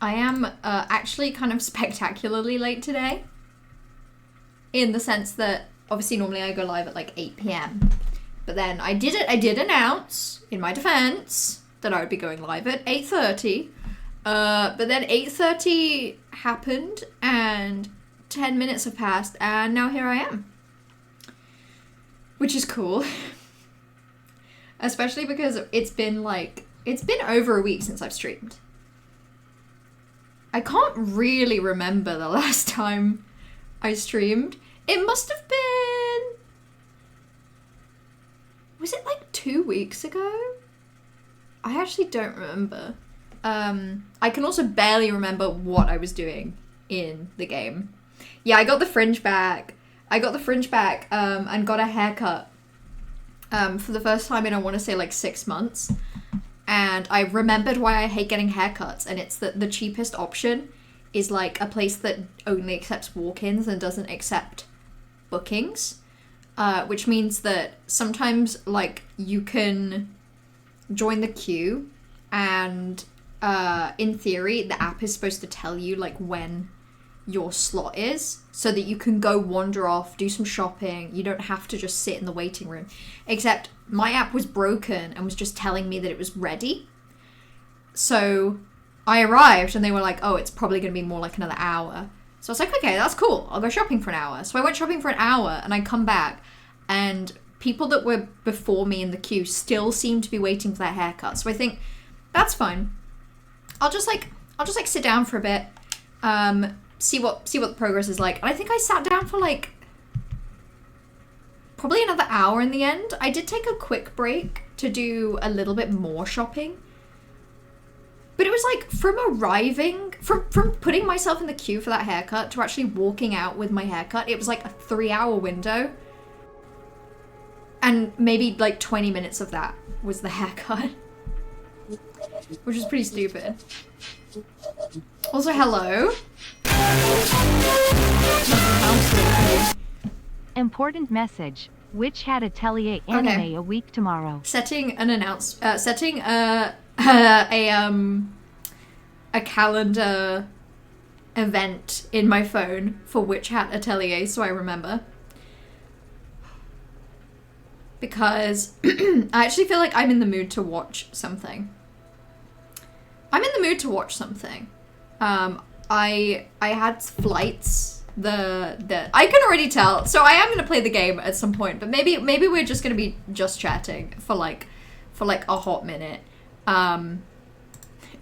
I am actually kind of spectacularly late today. In the sense that, obviously normally I go live at like 8 p.m. But then I did announce, in my defense, that I would be going live at 8:30. But then 8:30 happened and 10 minutes have passed and now here I am. Which is cool. Especially because it's been over a week since I've streamed. I can't really remember the last time I streamed. It must have been... Was it like 2 weeks ago? I actually don't remember. I can also barely remember what I was doing in the game. Yeah, I got the fringe back. And got a haircut for the first time in, I want to say, like 6 months. And I remembered why I hate getting haircuts, and it's that the cheapest option is like a place that only accepts walk-ins and doesn't accept bookings. Which means that sometimes, like, you can join the queue and in theory the app is supposed to tell you like when your slot is so that you can go wander off, do some shopping. You don't have to just sit in the waiting room. Except my app was broken and was just telling me that it was ready. So I arrived and they were like, oh, it's probably going to be more like another hour. So I was like, okay, that's cool. I'll go shopping for an hour. So I went shopping for an hour and I come back and people that were before me in the queue still seem to be waiting for their haircut. So I think that's fine. I'll just sit down for a bit, see what the progress is like. And I think I sat down for like probably another hour in the end. I did take a quick break to do a little bit more shopping. But it was like from putting myself in the queue for that haircut to actually walking out with my haircut, it was like a 3-hour window. And maybe like 20 minutes of that was the haircut. Which is pretty stupid. Also, hello. Important message. Witch Hat Atelier anime a week tomorrow. Setting a calendar event in my phone for Witch Hat Atelier so I remember. Because I actually feel like I'm in the mood to watch something. I had flights. I can already tell. So I am gonna play the game at some point, but maybe we're just gonna be just chatting for like a hot minute.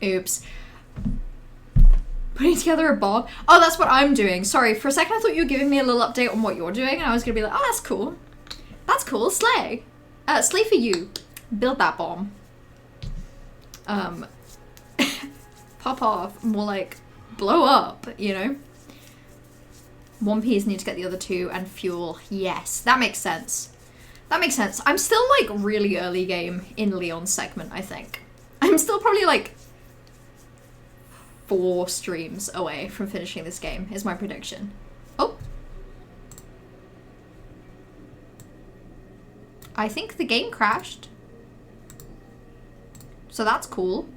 Oops. Putting together a bob. Oh, that's what I'm doing. Sorry, for a second I thought you were giving me a little update on what you're doing, and I was gonna be like, oh, that's cool. That's cool. Slay. Slay for you. Build that bomb. Pop off. More like blow up, you know? One piece need to get the other two and fuel. Yes, that makes sense. I'm still like really early game in Leon's segment, I think. I'm still probably like 4 streams away from finishing this game, is my prediction. Oh. I think the game crashed. So that's cool.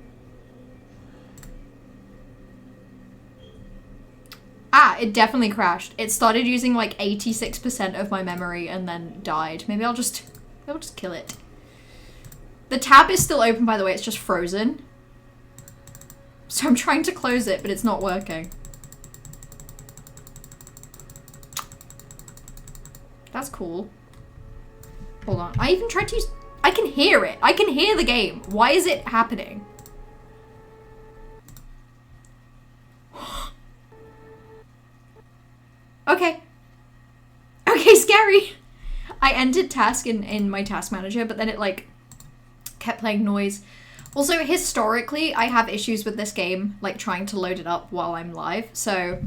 Ah, it definitely crashed. It started using like 86% of my memory and then died. Maybe I'll just kill it. The tab is still open, by the way, it's just frozen. So I'm trying to close it, but it's not working. That's cool. Hold on. I even tried to use... I can hear it. I can hear the game. Why is it happening? Okay. Okay, scary. I ended task in my task manager, but then it like kept playing noise. Also, historically, I have issues with this game, like trying to load it up while I'm live, so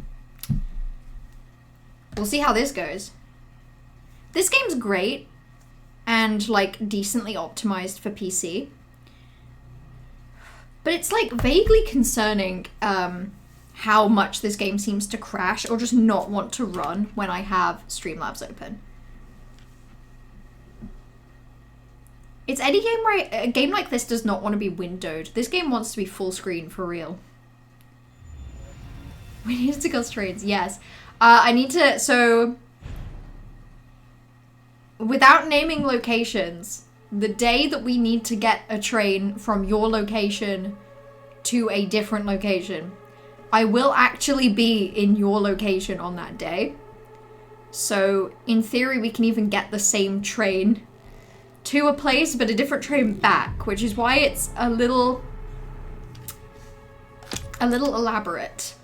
we'll see how this goes. This game's great and like decently optimized for PC, but it's like vaguely concerning how much this game seems to crash or just not want to run when I have Streamlabs open. It's any game where a game like this does not want to be windowed. This game wants to be full screen for real. We need to discuss trains. Yes. I need to, so without naming locations, the day that we need to get a train from your location to a different location, I will actually be in your location on that day. So in theory, we can even get the same train to a place, but a different train back, which is why it's a little elaborate.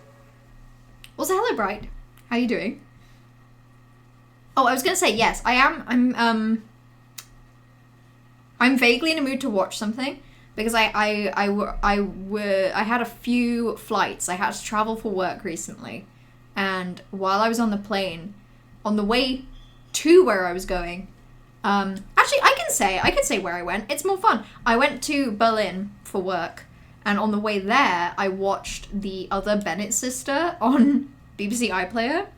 Also, hello, Bright. How you doing? Oh, I was gonna say, yes, I am. I'm vaguely in a mood to watch something because I had a few flights. I had to travel for work recently, and while I was on the plane, on the way to where I was going, actually I can say where I went. It's more fun. I went to Berlin for work, and on the way there, I watched the other Bennett sister on BBC iPlayer,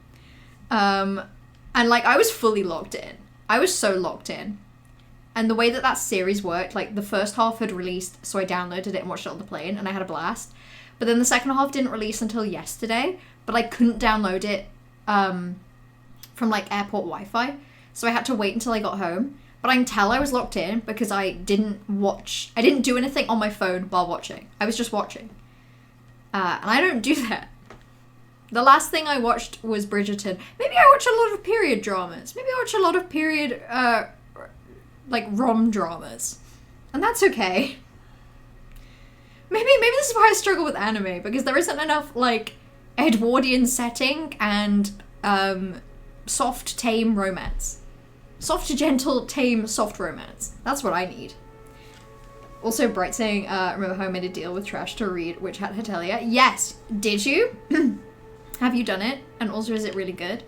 and like I was fully locked in. I was so locked in. And the way that series worked, like the first half had released, so I downloaded it and watched it on the plane, and I had a blast. But then the second half didn't release until yesterday, but I couldn't download it from like airport Wi-Fi, so I had to wait until I got home. But I can tell I was locked in because I didn't do anything on my phone while watching. I was just watching. And I don't do that. The last thing I watched was Bridgerton. Maybe I watch a lot of period dramas. Maybe I watch a lot of period like rom dramas, and that's okay. Maybe this is why I struggle with anime, because there isn't enough like Edwardian setting and soft, tame romance. Soft, gentle, tame, soft romance. That's what I need. Also, Bright saying, remember how I made a deal with Trash to read Witch Hat Hatelia? Yes! Did you? Have you done it? And also, is it really good?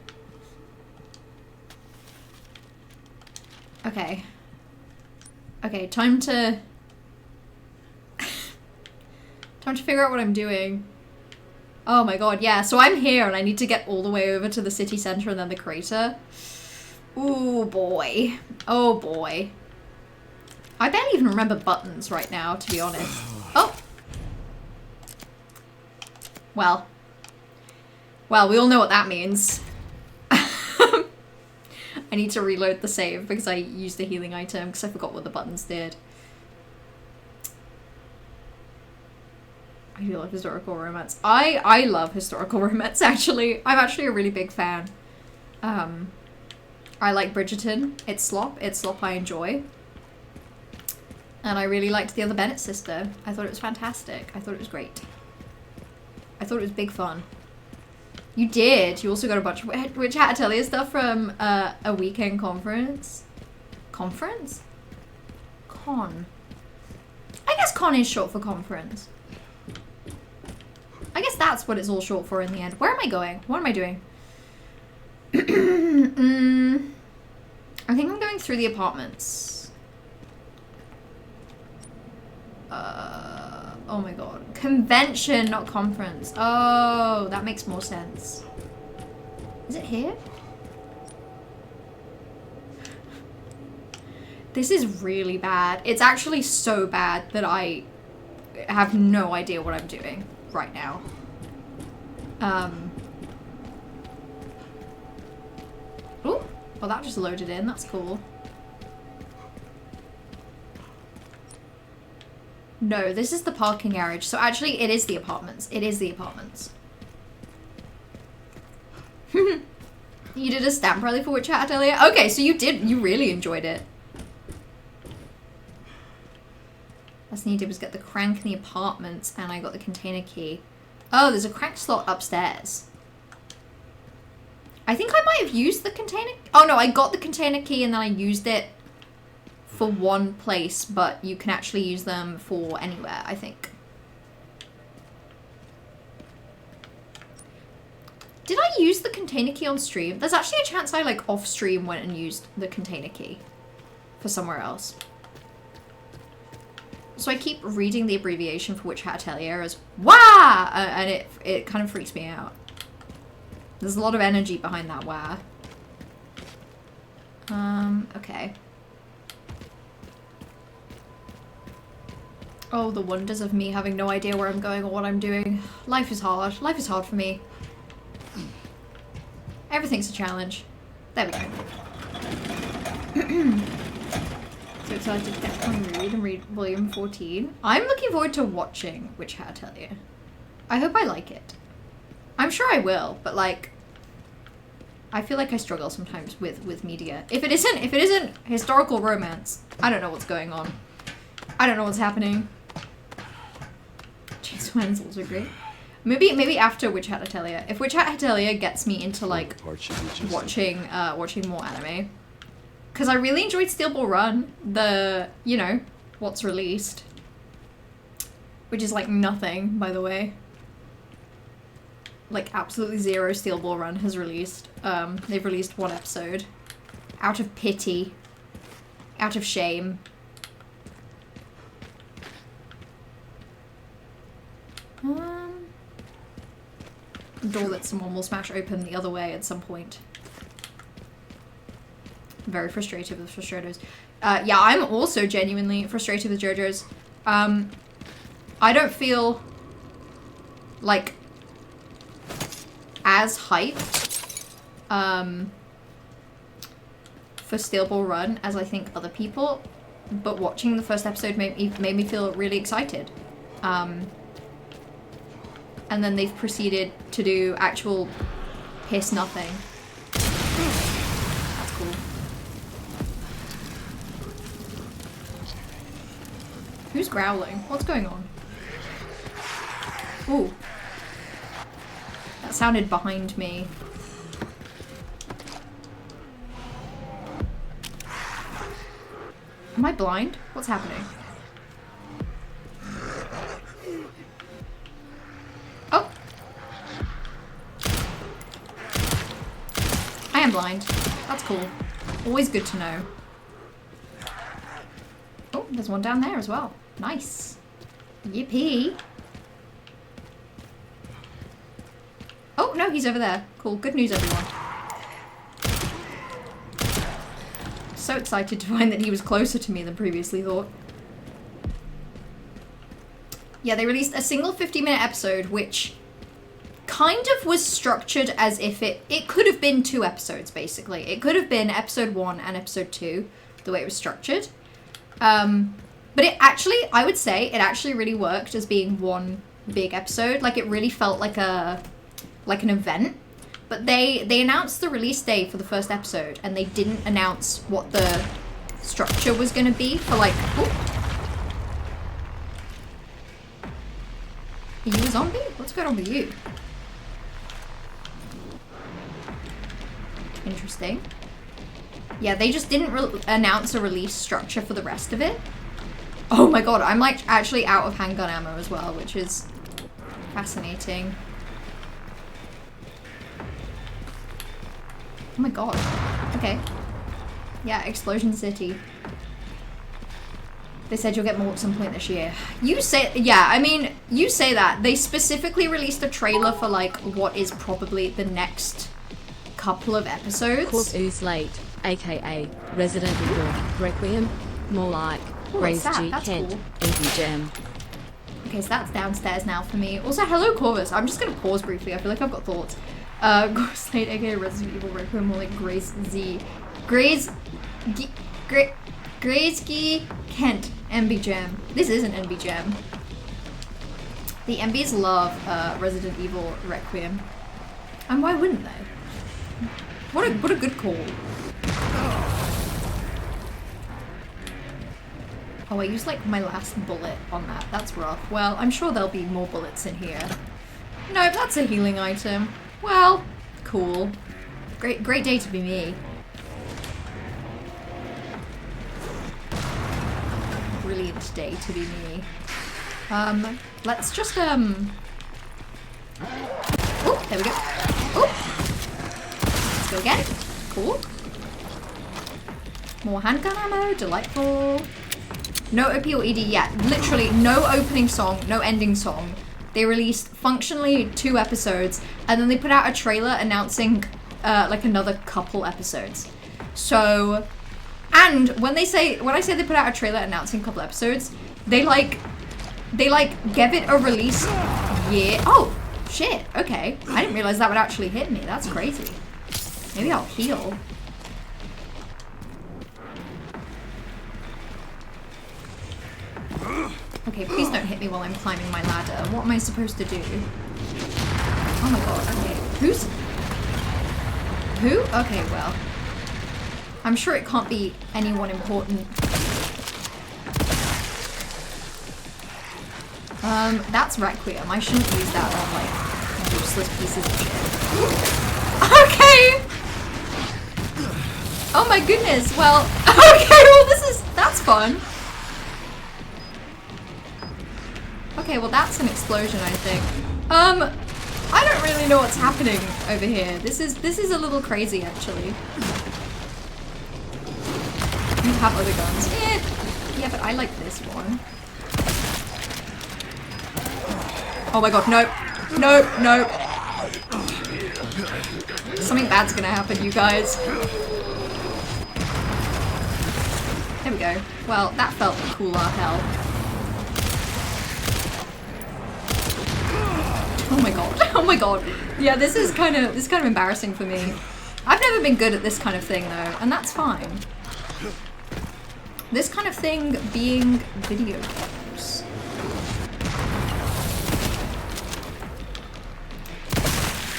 Okay. Okay, time to figure out what I'm doing. Oh my god, yeah, so I'm here and I need to get all the way over to the city center and then the crater. Ooh, boy. Oh, boy. I barely even remember buttons right now, to be honest. Oh! Well. Well, we all know what that means. I need to reload the save because I used the healing item because I forgot what the buttons did. I do love historical romance. I love historical romance, actually. I'm actually a really big fan. I like Bridgerton. It's slop I enjoy. And I really liked the other Bennett sister. I thought it was fantastic. I thought it was great. I thought it was big fun. You did. You also got a bunch of Witch Hat Atelier stuff from a weekend conference. Conference? Con. I guess con is short for conference. I guess that's what it's all short for in the end. Where am I going? What am I doing? I think I'm going through the apartments. Oh my god. Convention, not conference. Oh, that makes more sense. Is it here? This is really bad. It's actually so bad that I have no idea what I'm doing right now. Oh, well that just loaded in. That's cool. No, this is the parking garage. So actually, it is the apartments. It is the apartments. You did a stamp rally for Witch Hat earlier? Okay, so you really enjoyed it. Last thing you did was get the crank in the apartments, and I got the container key. Oh, there's a crank slot upstairs. I think I might have used the container. Oh no, I got the container key and then I used it for one place, but you can actually use them for anywhere, I think. Did I use the container key on stream? There's actually a chance I like off stream went and used the container key for somewhere else. So I keep reading the abbreviation for Witch Hat Atelier as WAH! And it kind of freaks me out. There's a lot of energy behind that WAH. Okay. Oh, the wonders of me having no idea where I'm going or what I'm doing. Life is hard. Life is hard for me. Everything's a challenge. There we go. So excited to definitely read volume 14. I'm looking forward to watching Witch Hat Atelier. I hope I like it. I'm sure I will, but like, I feel like I struggle sometimes with media. If it isn't historical romance, I don't know what's going on. I don't know what's happening. James Wan's also great. Maybe after Witch Hat Atelier. If Witch Hat Atelier gets me into like watching more anime. Because I really enjoyed Steel Ball Run, you know, what's released. Which is like nothing, by the way. Like absolutely zero Steel Ball Run has released. They've released one episode. Out of pity. Out of shame. Door that someone will smash open the other way at some point. Very frustrated with JoJo's. Yeah, I'm also genuinely frustrated with JoJo's. I don't feel like as hyped for Steel Ball Run as I think other people, but watching the first episode made me feel really excited. And then they've proceeded to do actual piss nothing. That's cool. Who's growling? What's going on? Ooh. That sounded behind me. Am I blind? What's happening? Oh! I am blind. That's cool. Always good to know. Oh, there's one down there as well. Nice. Yippee. Oh, no, he's over there. Cool. Good news, everyone. So excited to find that he was closer to me than previously thought. Yeah, they released a single 50-minute episode, which kind of was structured as if it could have been 2 episodes, basically. It could have been episode 1 and episode 2, the way it was structured. But it actually, I would say, it actually really worked as being one big episode. Like, it really felt like an event. But they announced the release day for the first episode, and they didn't announce what the structure was going to be for, like... Oh. Are you a zombie? What's going on with you? Interesting. Yeah, they just didn't announce a release structure for the rest of it. Oh my god, I'm like actually out of handgun ammo as well, which is fascinating. Oh my god. Okay. Yeah, Explosion City. They said you'll get more at some point this year. You say, yeah, I mean, you say that. They specifically released a trailer for like what is probably the next couple of episodes. Called Ooze Late, aka Resident Evil Requiem, more like Grace G. Kent, Indie Gem. Okay, so that's downstairs now for me. Also, hello Corvus. I'm just gonna pause briefly. I feel like I've got thoughts. Ghost Late, aka Resident Evil Requiem, more like Grace Z. Grace G. Kent, MB Gem. This is an MB Gem. The MBs love Resident Evil Requiem. And why wouldn't they? What a good call. Oh, I used like my last bullet on that. That's rough. Well, I'm sure there'll be more bullets in here. Nope, that's a healing item. Well, cool. Great day to be me. Brilliant day to be me. Let's just, oh, there we go. Oh! Let's go again. Cool. More handgun ammo, delightful. No OP or ED yet. Literally no opening song, no ending song. They released functionally 2 episodes, and then they put out a trailer announcing like another couple episodes. So, and when I say they put out a trailer announcing a couple episodes, they gave it a release year. Oh shit! Okay, I didn't realize that would actually hit me. That's crazy. Maybe I'll heal. Okay, please don't hit me while I'm climbing my ladder. What am I supposed to do? Oh my god, okay. Who? Okay, well. I'm sure it can't be anyone important. That's Requiem. I shouldn't use that on, like, useless pieces of shit. Okay! Oh my goodness, well, okay, well that's fun. Okay, well that's an explosion, I think. I don't really know what's happening over here. This is a little crazy, actually. You have other guns. Yeah, but I like this one. Oh my god, nope. Nope, nope. Something bad's gonna happen, you guys. There we go. Well, that felt cooler hell. Oh my god. Oh my god. Yeah, this is kind of embarrassing for me. I've never been good at this kind of thing though, and that's fine. This kind of thing being video games.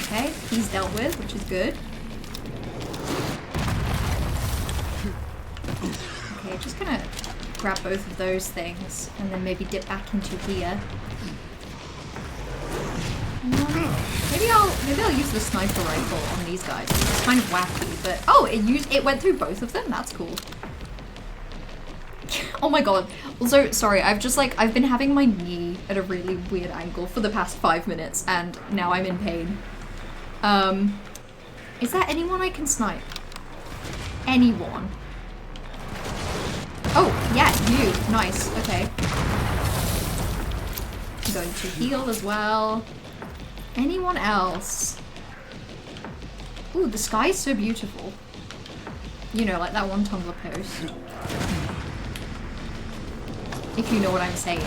Okay, he's dealt with, which is good. Okay, just gonna grab both of those things and then maybe dip back into here. Maybe I'll use the sniper rifle on these guys. It's kind of wacky, but oh, it went through both of them. That's cool. Oh my god. Also, sorry, I've been having my knee at a really weird angle for the past 5 minutes, and now I'm in pain. Is there anyone I can snipe? Anyone? Oh, yeah, you. Nice. Okay. I'm going to heal as well. Anyone else? Ooh, the sky is so beautiful. You know, like that one Tumblr post. If you know what I'm saying.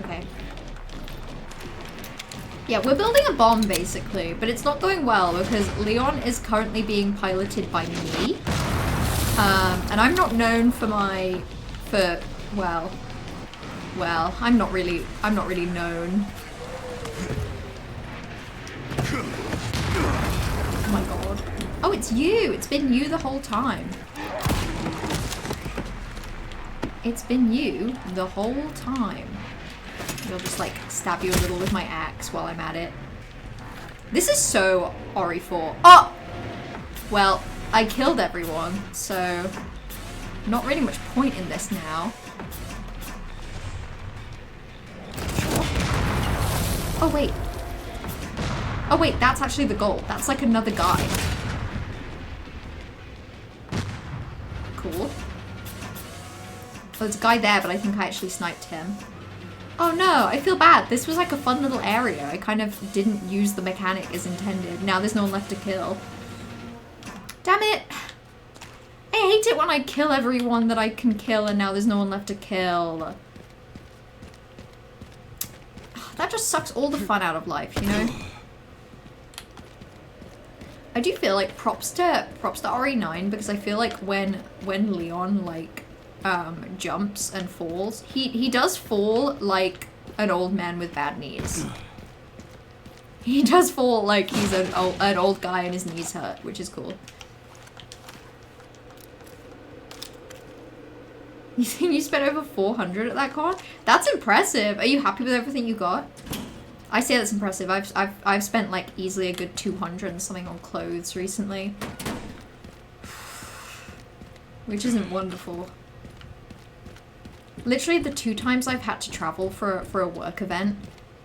Okay. Yeah, we're building a bomb basically, but it's not going well because Leon is currently being piloted by me. And I'm not known for well, I'm not really known. Oh my god. Oh, it's you! It's been you the whole time. It's been you the whole time. I'll just like stab you a little with my axe while I'm at it. This is so RE4. Oh! Well, I killed everyone, so not really much point in this now. Oh wait. Oh wait, that's actually the goal. That's like another guy. Cool. Well, there's a guy there, but I think I actually sniped him. Oh no, I feel bad. This was like a fun little area. I kind of didn't use the mechanic as intended. Now there's no one left to kill. Damn it. I hate it when I kill everyone that I can kill and now there's no one left to kill. That just sucks all the fun out of life, you know? I do feel like props to RE9 because I feel like when Leon like jumps and falls, he does fall like an old man with bad knees. He does fall like he's an old guy and his knees hurt, which is cool. You think you spent over 400 at that con? That's impressive. Are you happy with everything you got? I say that's impressive. I've spent like easily a good 200 and something on clothes recently, which isn't wonderful. Literally the 2 times I've had to travel for a work event,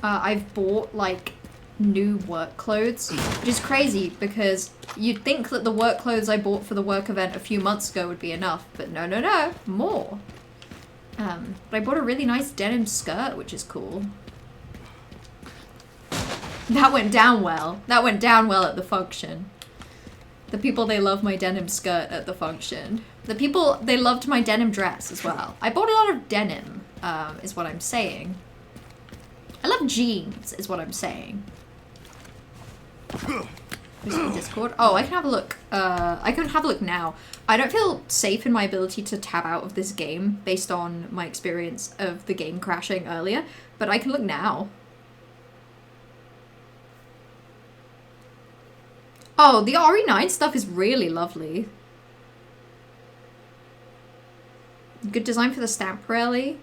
I've bought like new work clothes, which is crazy because you'd think that the work clothes I bought for the work event a few months ago would be enough, but no, more. But I bought a really nice denim skirt, which is cool. That went down well. That went down well at the function. The people, they love my denim skirt at the function. The people, they loved my denim dress as well. I bought a lot of denim, is what I'm saying. I love jeans, is what I'm saying. Discord. Oh, I can have a look. I can have a look now. I don't feel safe in my ability to tab out of this game based on my experience of the game crashing earlier, but I can look now. Oh, the RE9 stuff is really lovely. Good design for the stamp rally.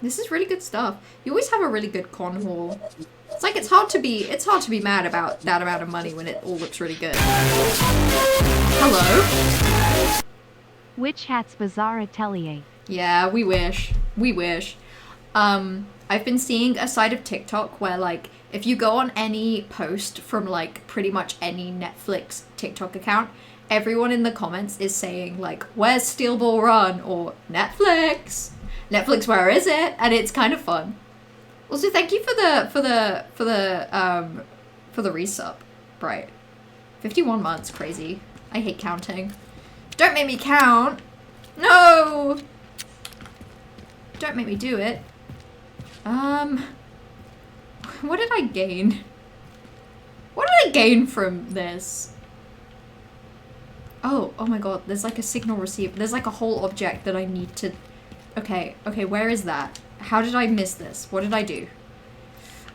This is really good stuff. You always have a really good con haul. It's like it's hard to be mad about that amount of money when it all looks really good. Hello? Witch Hat's Bizarre Atelier. Yeah, we wish. We wish. I've been seeing a side of TikTok where, like, if you go on any post from, like, pretty much any Netflix TikTok account, everyone in the comments is saying, like, where's Steel Ball Run? Or Netflix? Netflix, where is it? And it's kind of fun. Also, thank you for the resub, Bright. 51 months, crazy. I hate counting. Don't make me count! No! Don't make me do it. What did I gain? What did I gain from this? Oh my god, there's like a signal receiver. There's like a whole object that I need to... Okay, where is that? How did I miss this? What did I do?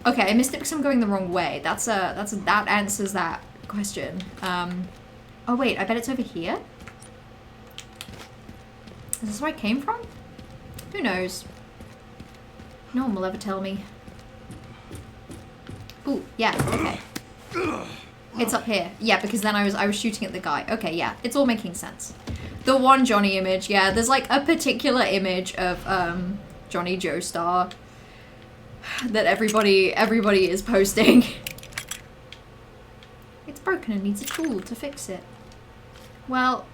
Okay, I missed it because I'm going the wrong way. That answers that question. Oh wait, I bet it's over here? Is this where I came from? Who knows? No one will ever tell me. Ooh, yeah, okay. It's up here. Yeah, because then I was shooting at the guy. Okay, yeah, it's all making sense. The one Johnny image, yeah, there's like a particular image of Johnny Joestar that everybody is posting. It's broken and needs a tool to fix it. Well,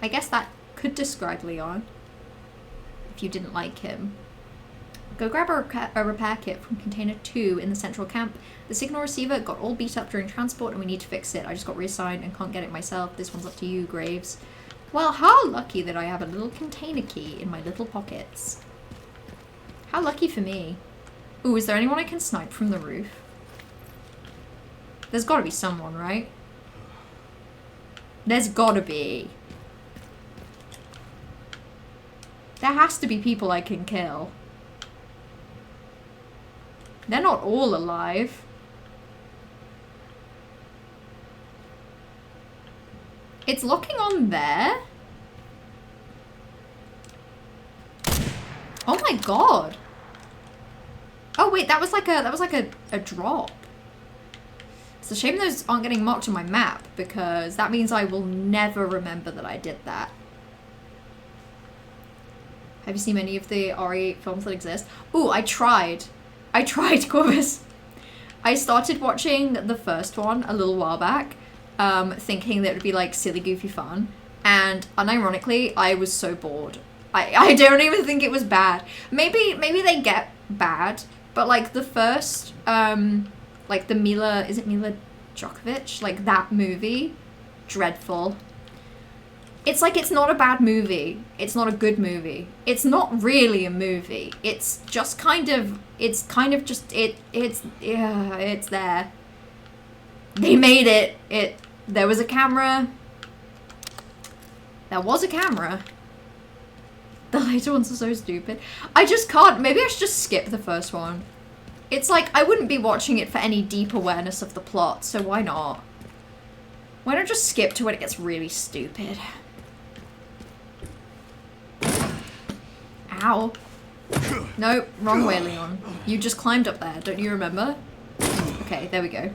I guess that could describe Leon if you didn't like him. Go grab a repair kit from container 2 in the central camp. The signal receiver got all beat up during transport and we need to fix it. I just got reassigned and can't get it myself. This one's up to you, Graves. Well, how lucky that I have a little container key in my little pockets. How lucky for me. Ooh, is there anyone I can snipe from the roof? There's gotta be someone, right? There's gotta be. There has to be people I can kill. They're not all alive. It's locking on there? Oh my god. Oh wait, that was like a drop. It's a shame those aren't getting marked on my map because that means I will never remember that I did that. Have you seen many of the RE films that exist? Ooh, I tried, Corvus. I started watching the first one a little while back, thinking that it would be like silly, goofy fun. And unironically, I was so bored. I don't even think it was bad. Maybe they get bad, but like the first, like the Mila, is it Mila Djokovic? Like that movie, dreadful. It's like, it's not a bad movie. It's not a good movie. It's not really a movie. It's just kind of, it's there. They made it. There was a camera. There was a camera. The later ones are so stupid. I just can't, maybe I should just skip the first one. It's like, I wouldn't be watching it for any deep awareness of the plot, so why not? Why not just skip to when it gets really stupid? Ow. Nope, wrong way, Leon. You just climbed up there, don't you remember? Okay, there we go.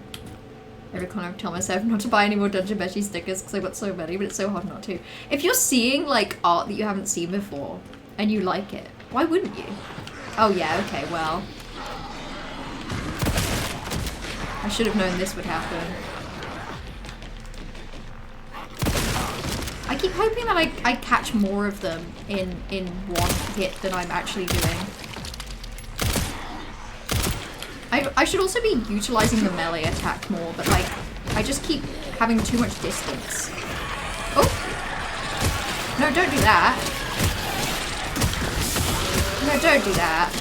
Every corner I tell myself not to buy any more Dungeon Betty stickers because I've got so many, but it's so hard not to. If you're seeing, like, art that you haven't seen before, and you like it, why wouldn't you? Oh yeah, okay, well. I should have known this would happen. I keep hoping that I catch more of them in one hit than I'm actually doing. I should also be utilizing the melee attack more, but like, I just keep having too much distance. Oh! No, don't do that. No, don't do that.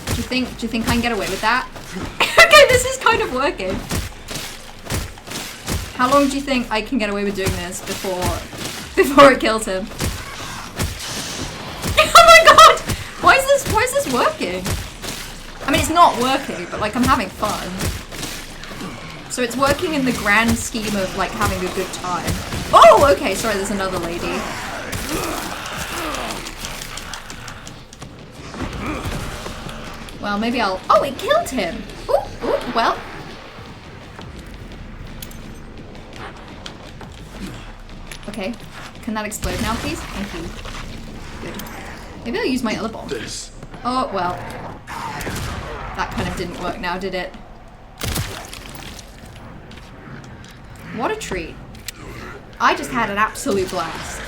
Do you think I can get away with that? Okay, this is kind of working. How long do you think I can get away with doing this before it kills him? Oh my god! Why is this working? I mean, it's not working, but like I'm having fun. So it's working in the grand scheme of like having a good time. Oh, okay, sorry, there's another lady. Well, maybe I'll... Oh, it killed him! Ooh, ooh, well. Okay, can that explode now, please? Thank you. Good. Maybe I'll use my other bomb. Oh, well. That kind of didn't work now, did it? What a treat. I just had an absolute blast.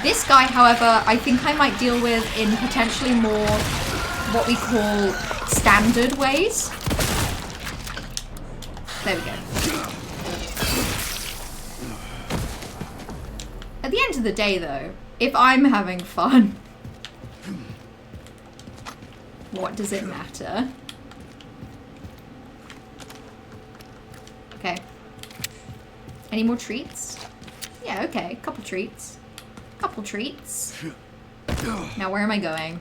This guy, however, I think I might deal with in potentially more what we call standard ways. There we go. At the end of the day, though, if I'm having fun, what does it matter? Okay. Any more treats? Yeah, okay. Couple treats. Couple treats. Now, where am I going?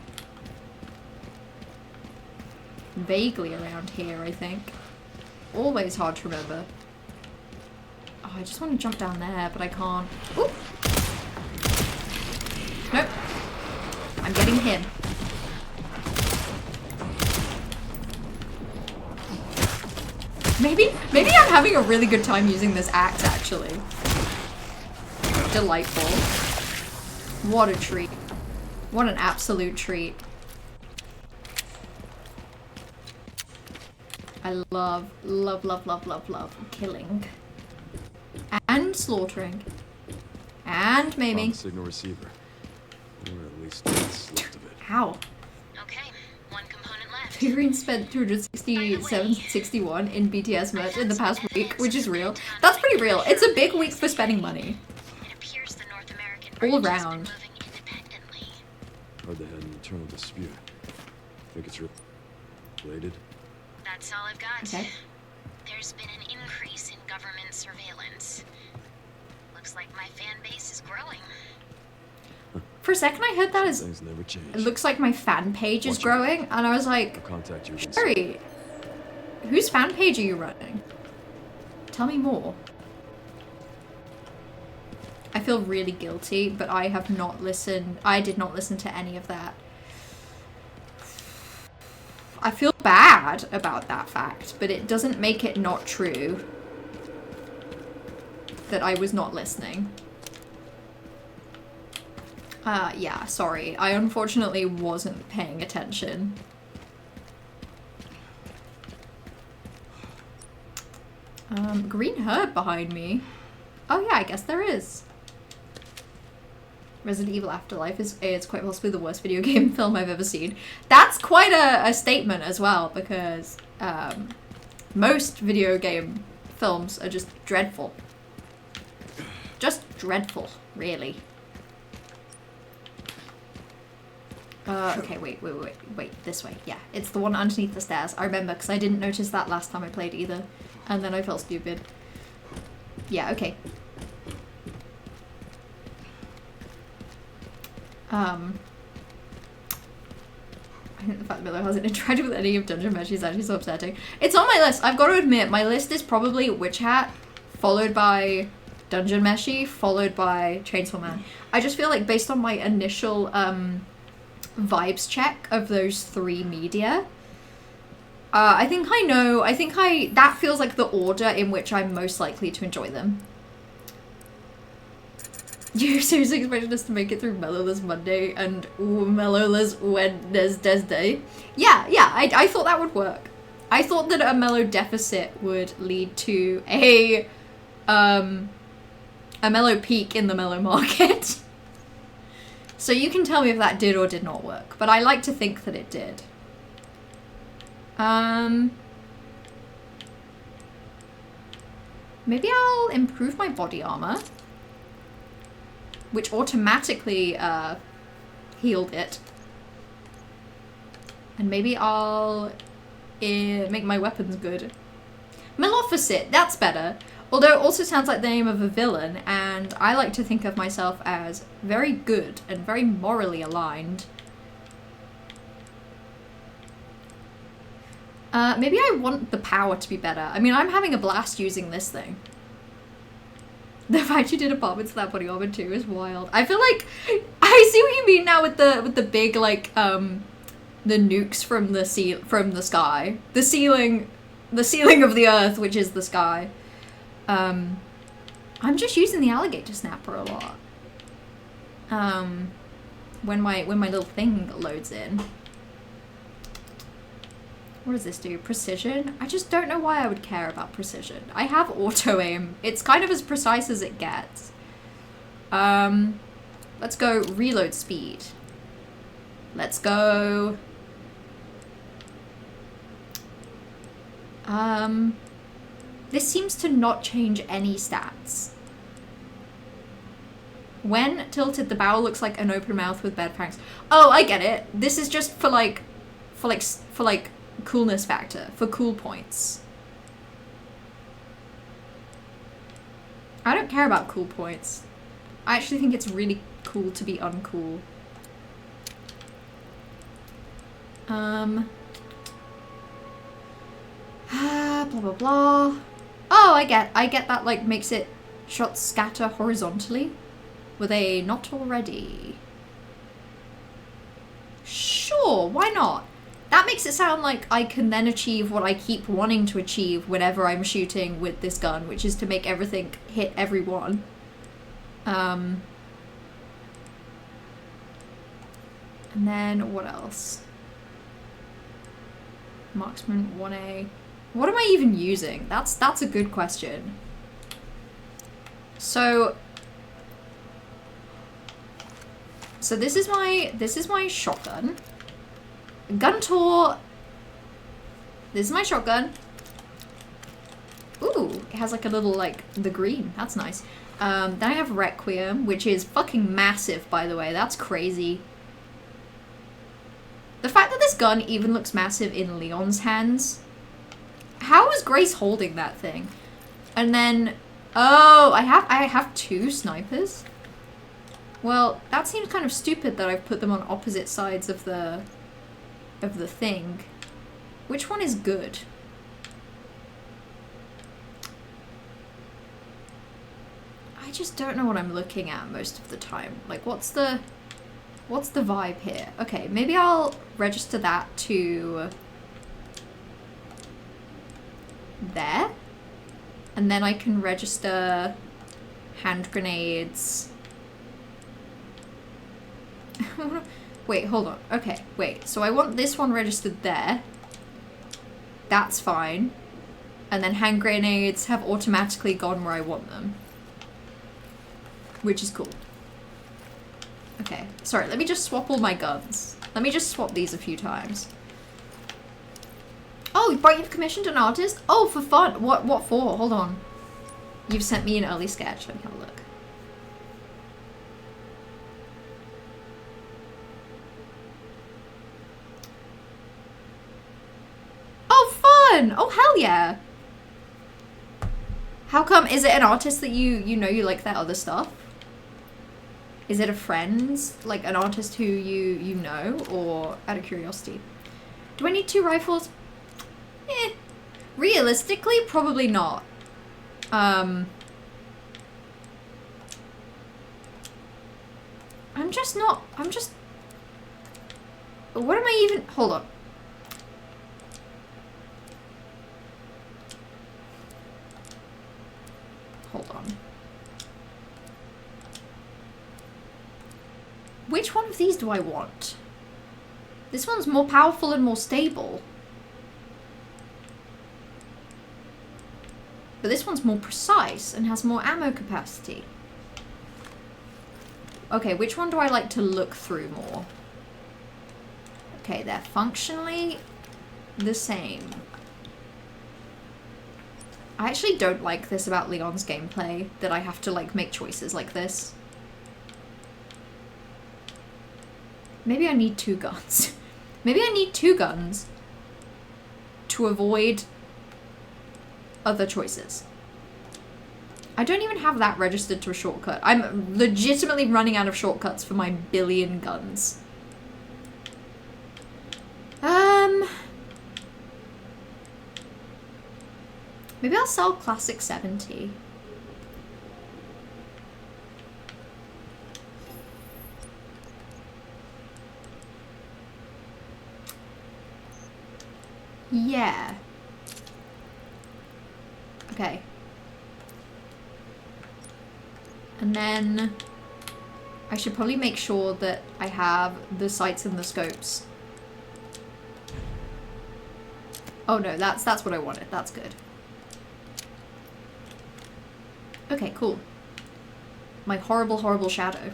Vaguely around here, I think. Always hard to remember. Oh, I just want to jump down there, but I can't. Ooh. Nope. I'm getting him. Maybe I'm having a really good time using this axe, actually. Delightful. What a treat. What an absolute treat. I love, love, love, love, love, love killing. And slaughtering. And maiming. Signal receiver. Or at least what's left of it. Ow. Okay, one component left. Tyrion spent 267.61 in BTS merch in the past week, which is real. That's pretty real. It's a big week for spending money. It appears the North American All branch has been round. moving independently. Heard they had an internal dispute. Think it's related? That's all I've got. Okay. There's been an increase in government surveillance. Looks like my fan base is growing. For a second I heard that as Things never change. it looks like my fan page is Watch it. growing, and I was I'll like, contact you again. Sherry, whose fan page are you running? Tell me more. I feel really guilty, but I have not listened. I did not listen to any of that. I feel bad about that fact, but it doesn't make it not true that I was not listening. Yeah, sorry. I unfortunately wasn't paying attention. Green herb behind me. Oh yeah, I guess there is. Resident Evil Afterlife is quite possibly the worst video game film I've ever seen. That's quite a statement as well, because most video game films are just dreadful. Just dreadful, really. Okay, wait, this way. Yeah, it's the one underneath the stairs. I remember, because I didn't notice that last time I played either. And then I felt stupid. Yeah, okay. I think the fact that Miller hasn't interacted with any of Dungeon Mesh is actually so upsetting. It's on my list. I've got to admit, my list is probably Witch Hat, followed by Dungeon Meshy, followed by Chainsaw Man. I just feel like based on my initial vibes check of those three media, that feels like the order in which I'm most likely to enjoy them. You seriously expected us to make it through Mellowless Monday and Mellowless Wednesday? Yeah, I thought that would work. I thought that a mellow deficit would lead to a mellow peak in the mellow market. So you can tell me if that did or did not work, but I like to think that it did. Maybe I'll improve my body armor, which automatically healed it. And maybe I'll make my weapons good. Maleficent, that's better. Although it also sounds like the name of a villain, and I like to think of myself as very good and very morally aligned. Maybe I want the power to be better. I mean, I'm having a blast using this thing. The fact you did apartments with that body armor too is wild. I feel like I see what you mean now with the big like the nukes from the sky, the ceiling of the earth, which is the sky. I'm just using the alligator snapper a lot. When my little thing loads in. What does this do? Precision? I just don't know why I would care about precision. I have auto aim. It's kind of as precise as it gets. Let's go reload speed. Let's go. This seems to not change any stats. When tilted, the barrel looks like an open mouth with bad fangs. Oh, I get it. This is just for like coolness factor, for cool points. I don't care about cool points. I actually think it's really cool to be uncool. Blah blah blah. Oh, I get that, like, makes it shots scatter horizontally. Were they not already? Sure, why not? That makes it sound like I can then achieve what I keep wanting to achieve whenever I'm shooting with this gun, which is to make everything hit everyone. And then what else? Marksman 1A. What am I even using? That's a good question. So this is my shotgun. Gun tour. This is my shotgun. Ooh, it has like a little, like, the green. That's nice. Then I have Requiem, which is fucking massive, by the way. That's crazy. The fact that this gun even looks massive in Leon's hands. How is Grace holding that thing? And then, oh, I have two snipers. Well, that seems kind of stupid that I've put them on opposite sides of the thing. Which one is good? I just don't know what I'm looking at most of the time. Like, what's the vibe here? Okay, maybe I'll register that to there. And then I can register hand grenades. Wait, hold on. Okay, wait. So I want this one registered there. That's fine. And then hand grenades have automatically gone where I want them. Which is cool. Okay, sorry, let me just swap all my guns. Let me just swap these a few times. Oh, right, you've commissioned an artist? Oh, for fun. What for? Hold on. You've sent me an early sketch. Let me have a look. Oh, fun! Oh, hell yeah! How come? Is it an artist that you know you like their other stuff? Is it a friend? Like an artist who you know? Or out of curiosity? Do I need 2 rifles? Eh. Realistically, probably not. I'm just... What am I even... Hold on. Hold on. Which one of these do I want? This one's more powerful and more stable. But this one's more precise and has more ammo capacity. Okay, which one do I like to look through more? Okay, they're functionally the same. I actually don't like this about Leon's gameplay, that I have to, like, make choices like this. Maybe I need 2 guns. Maybe I need 2 guns to avoid other choices. I don't even have that registered to a shortcut. I'm legitimately running out of shortcuts for my billion guns. Maybe I'll sell Classic 70. Yeah. Okay. And then I should probably make sure that I have the sights and the scopes. Oh no, that's what I wanted. That's good. Okay, cool. My horrible, horrible shadow.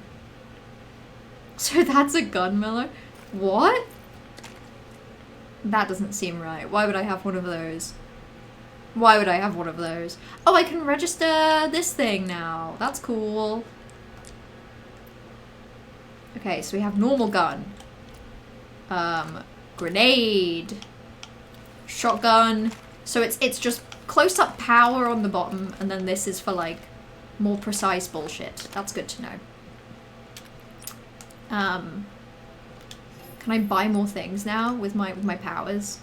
So that's a gun, Miller? What? That doesn't seem right. Why would I have one of those? Why would I have one of those? Oh, I can register this thing now. That's cool. Okay, so we have normal gun. Grenade. Shotgun. So it's just close-up power on the bottom, and then this is for, like, more precise bullshit. That's good to know. Can I buy more things now with my powers?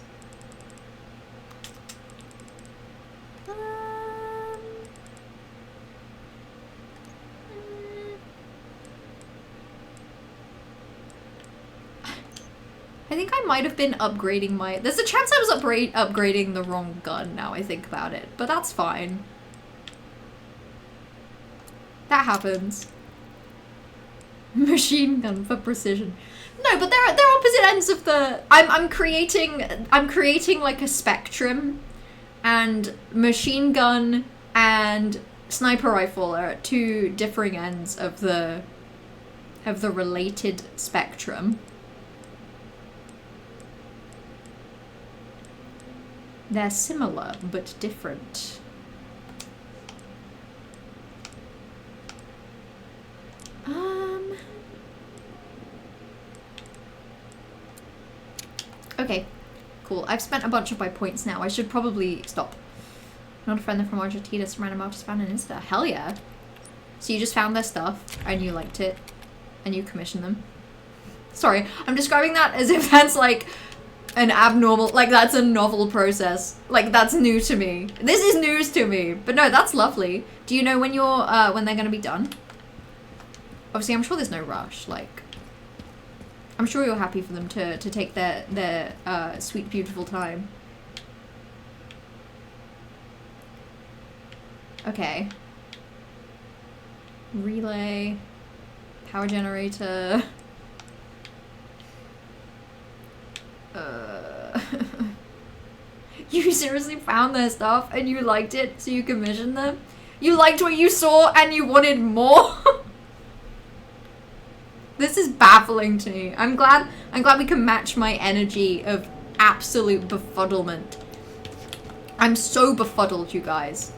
I think I might have been upgrading my... There's a chance I was upgrading the wrong gun now I think about it, but that's fine. That happens. Machine gun for precision. No, but they're opposite ends of the... I'm creating like a spectrum, and machine gun and sniper rifle are at 2 differing ends of the related spectrum. They're similar, but different. Okay, cool. I've spent a bunch of my points now. I should probably stop. Not a friend from Argentina, some random artist found on Insta. Hell yeah. So you just found their stuff, and you liked it, and you commissioned them. Sorry, I'm describing that as if that's like an abnormal, like that's a novel process. Like that's new to me. This is news to me. But no, that's lovely. Do you know when you're, when they're gonna be done? Obviously, I'm sure there's no rush, like, I'm sure you're happy for them to take their sweet, beautiful time. Okay. Relay. Power generator. You seriously found their stuff and you liked it, so you commissioned them? You liked what you saw and you wanted more? This is baffling to me. I'm glad we can match my energy of absolute befuddlement. I'm so befuddled, you guys.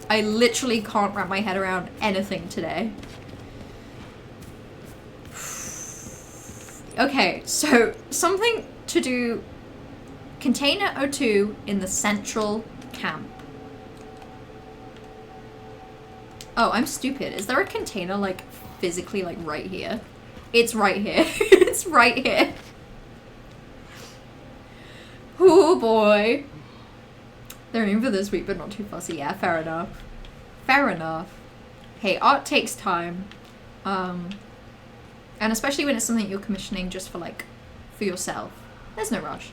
I literally can't wrap my head around anything today. Okay, so something to do. Container O2 in the central camp. Oh, I'm stupid. Is there a container, like, physically, like, right here? It's right here. It's right here. Oh boy. They're in for this week, but not too fussy. Yeah, fair enough. Fair enough. Hey, art takes time. And especially when it's something you're commissioning just for, like, for yourself. There's no rush.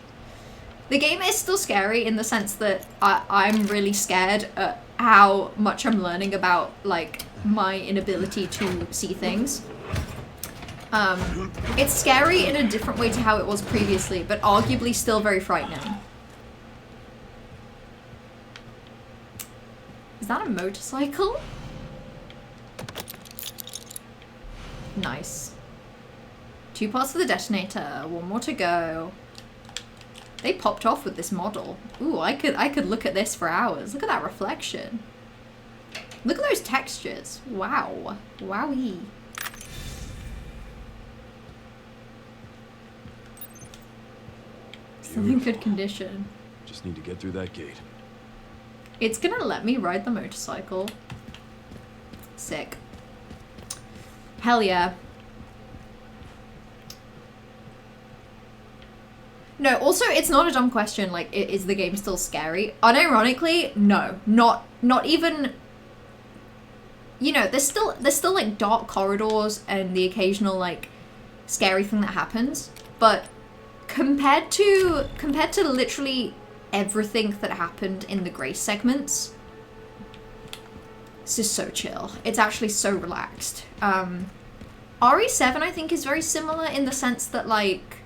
The game is still scary in the sense that I'm really scared at how much I'm learning about, like, my inability to see things. It's scary in a different way to how it was previously, but arguably still very frightening. Is that a motorcycle? Nice. 2 parts of the detonator, 1 more to go. They popped off with this model. Ooh, I could look at this for hours. Look at that reflection. Look at those textures. Wow. Wowee. Still in good condition. Just need to get through that gate. It's gonna let me ride the motorcycle. Sick. Hell yeah. No, also, it's not a dumb question, like, is the game still scary? Unironically, no. Not even... You know, there's still, like, dark corridors and the occasional, like, scary thing that happens. But compared to literally everything that happened in the Grace segments, this is so chill. It's actually so relaxed. RE7, I think, is very similar in the sense that, like,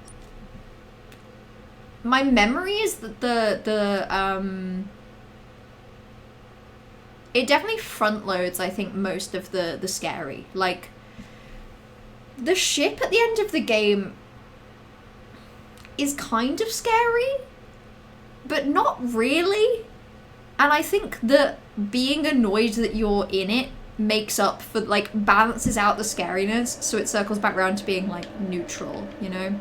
my memory is that it definitely front loads, I think, most of the scary. Like, the ship at the end of the game is kind of scary, but not really. And I think that being annoyed that you're in it makes up for, like, balances out the scariness, so it circles back around to being, like, neutral, you know?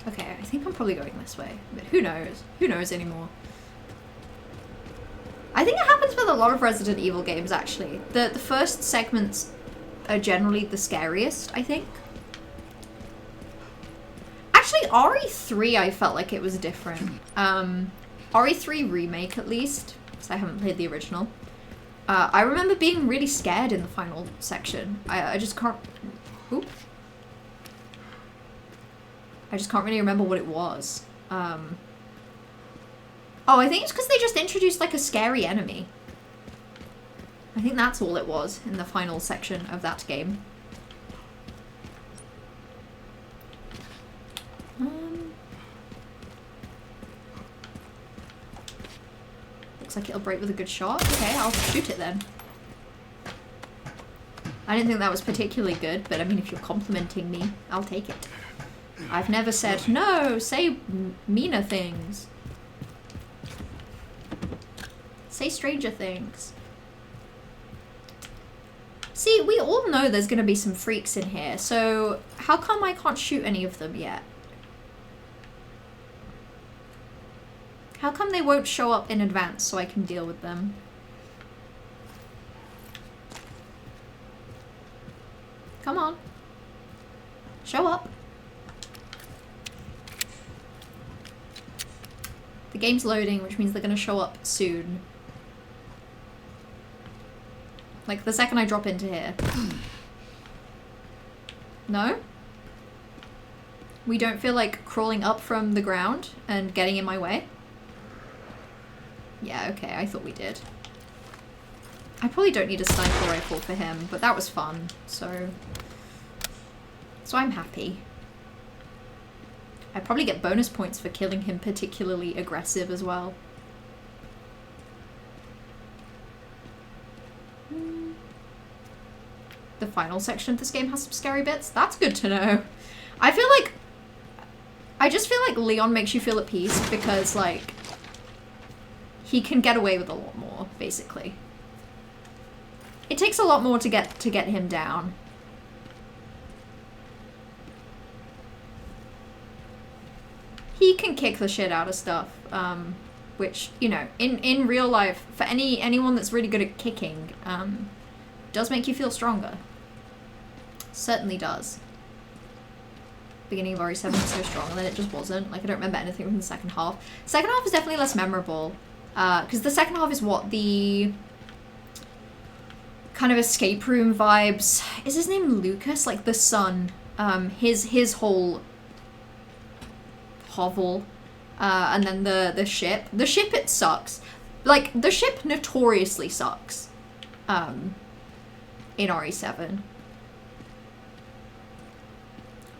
Okay, I think I'm probably going this way, but who knows? Who knows anymore? I think it happens with a lot of Resident Evil games, actually. The first segments are generally the scariest, I think. Actually, RE3, I felt like it was different. RE3 Remake, at least, because I haven't played the original. I remember being really scared in the final section. I just can't... Oop. I just can't really remember what it was. Oh, I think it's because they just introduced, like, a scary enemy. I think that's all it was in the final section of that game. Looks like it'll break with a good shot. Okay, I'll shoot it then. I didn't think that was particularly good, but I mean, if you're complimenting me, I'll take it. I've never said, no, say meaner things. Say stranger things. See, we all know there's gonna be some freaks in here, so how come I can't shoot any of them yet? How come they won't show up in advance so I can deal with them? Come on. Show up. The game's loading, which means they're gonna show up soon. Like, the second I drop into here. No? We don't feel like crawling up from the ground and getting in my way? Yeah, okay, I thought we did. I probably don't need a sniper rifle for him, but that was fun, so I'm happy. I probably get bonus points for killing him particularly aggressive as well. The final section of this game has some scary bits. That's good to know. I just feel like Leon makes you feel at peace because, like, he can get away with a lot more, basically. It takes a lot more to get him down. He can kick the shit out of stuff, which, you know, in real life, for anyone that's really good at kicking, does make you feel stronger. Certainly does. Beginning of RE7 was so strong, and then it just wasn't. Like, I don't remember anything from the second half. Second half is definitely less memorable, because the second half is what, the kind of escape room vibes. Is his name Lucas? Like, the son. His whole hovel. And then the ship. The ship, it sucks. Like, the ship notoriously sucks. In RE7.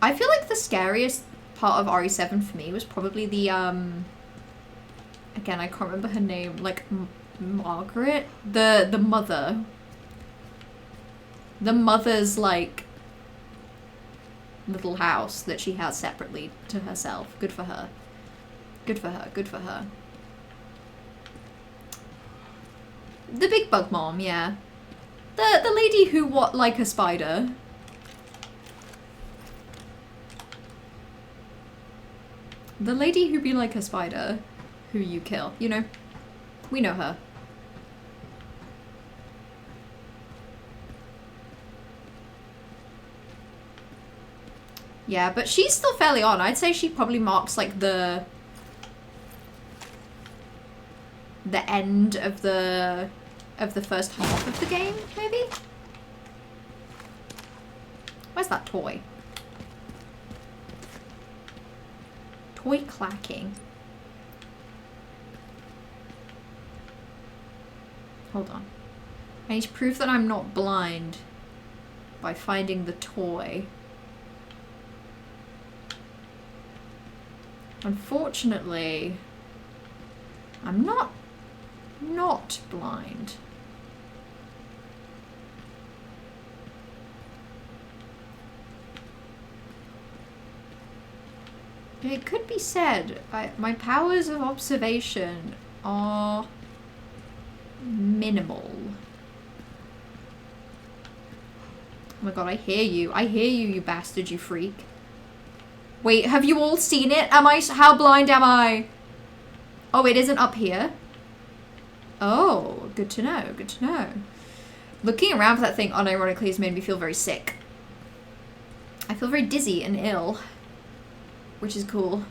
I feel like the scariest part of RE7 for me was probably the, again, I can't remember her name, like, Margaret? The mother. The mother's, like, little house that she has separately to herself. Good for her. Good for her, good for her. The big bug mom, yeah. lady who what like a spider. The lady who be like a spider, who you kill, you know? We know her. Yeah, but she's still fairly on. I'd say she probably marks like the end of the first half of the game, maybe? Where's that toy? Toy clacking. Hold on. I need to prove that I'm not blind by finding the toy. Unfortunately, I'm not blind. It could be said, my powers of observation are minimal. Oh my god, I hear you. I hear you, you bastard, you freak. Wait, have you all seen it? How blind am I? Oh, it isn't up here. Oh, good to know, good to know. Looking around for that thing unironically has made me feel very sick. I feel very dizzy and ill, which is cool.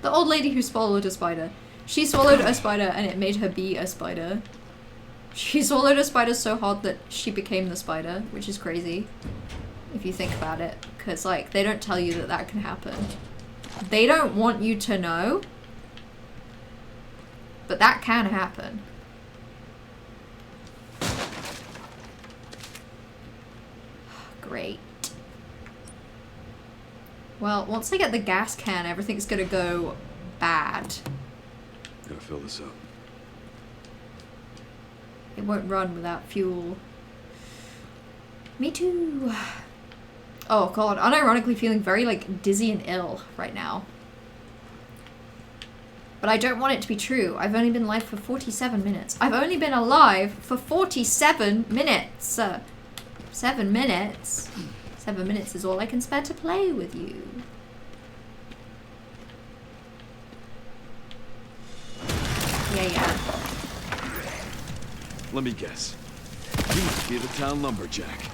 The old lady who swallowed a spider. She swallowed a spider and it made her be a spider. She swallowed a spider so hard that she became the spider, which is crazy. If you think about it, because like they don't tell you that that can happen. They don't want you to know, but that can happen. Great. Well, once I get the gas can, everything's gonna go bad. Gotta fill this up. It won't run without fuel. Me too. Oh god, unironically feeling very like dizzy and ill right now. But I don't want it to be true. I've only been alive for 47 minutes. I've only been alive for 47 minutes. 7 minutes. 7 minutes is all I can spare to play with you. Yeah. Let me guess. You must be the town lumberjack.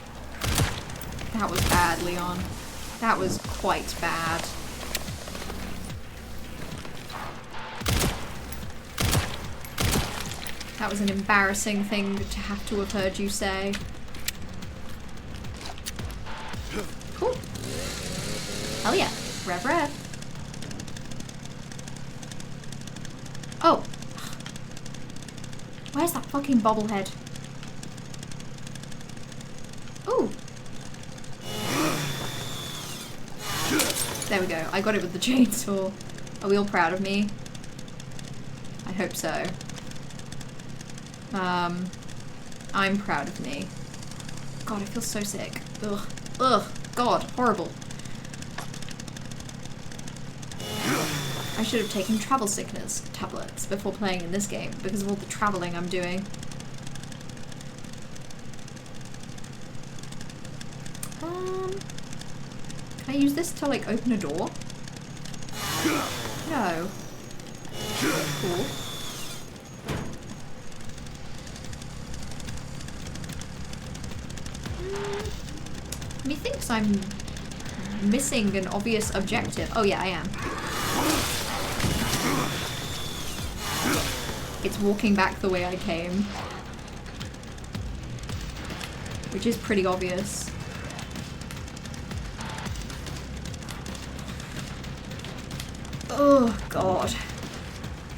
That was bad, Leon. That was quite bad. That was an embarrassing thing to have heard you say. Cool. Hell yeah. Rev. Oh. Where's that fucking bobblehead? Ooh. There we go. I got it with the chainsaw. Are we all proud of me? I hope so. I'm proud of me. God, I feel so sick. Ugh. Ugh. God, horrible. I should have taken travel sickness tablets before playing in this game because of all the traveling I'm doing. Can I use this to like open a door? No. Cool. Methinks I'm missing an obvious objective. Oh yeah, I am. It's walking back the way I came. Which is pretty obvious. Oh god.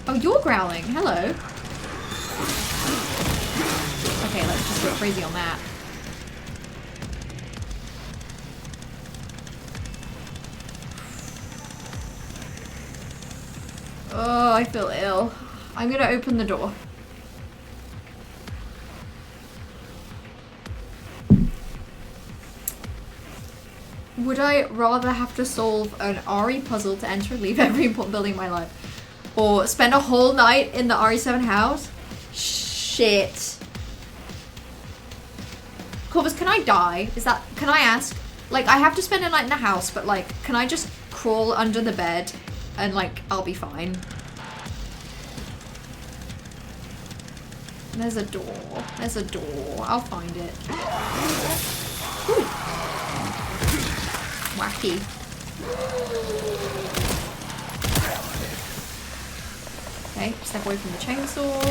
Oh, you're growling. Hello. Okay, let's just go crazy on that. Oh, I feel ill. I'm gonna open the door. Would I rather have to solve an RE puzzle to enter and leave every important building in my life? Or spend a whole night in the RE7 house? Shh. shit. Corvus, can I die? Can I ask? Like, I have to spend a night in the house, but like, can I just crawl under the bed and like, I'll be fine. There's a door. There's a door. I'll find it. Ooh. Wacky. Okay, step away from the chainsaw.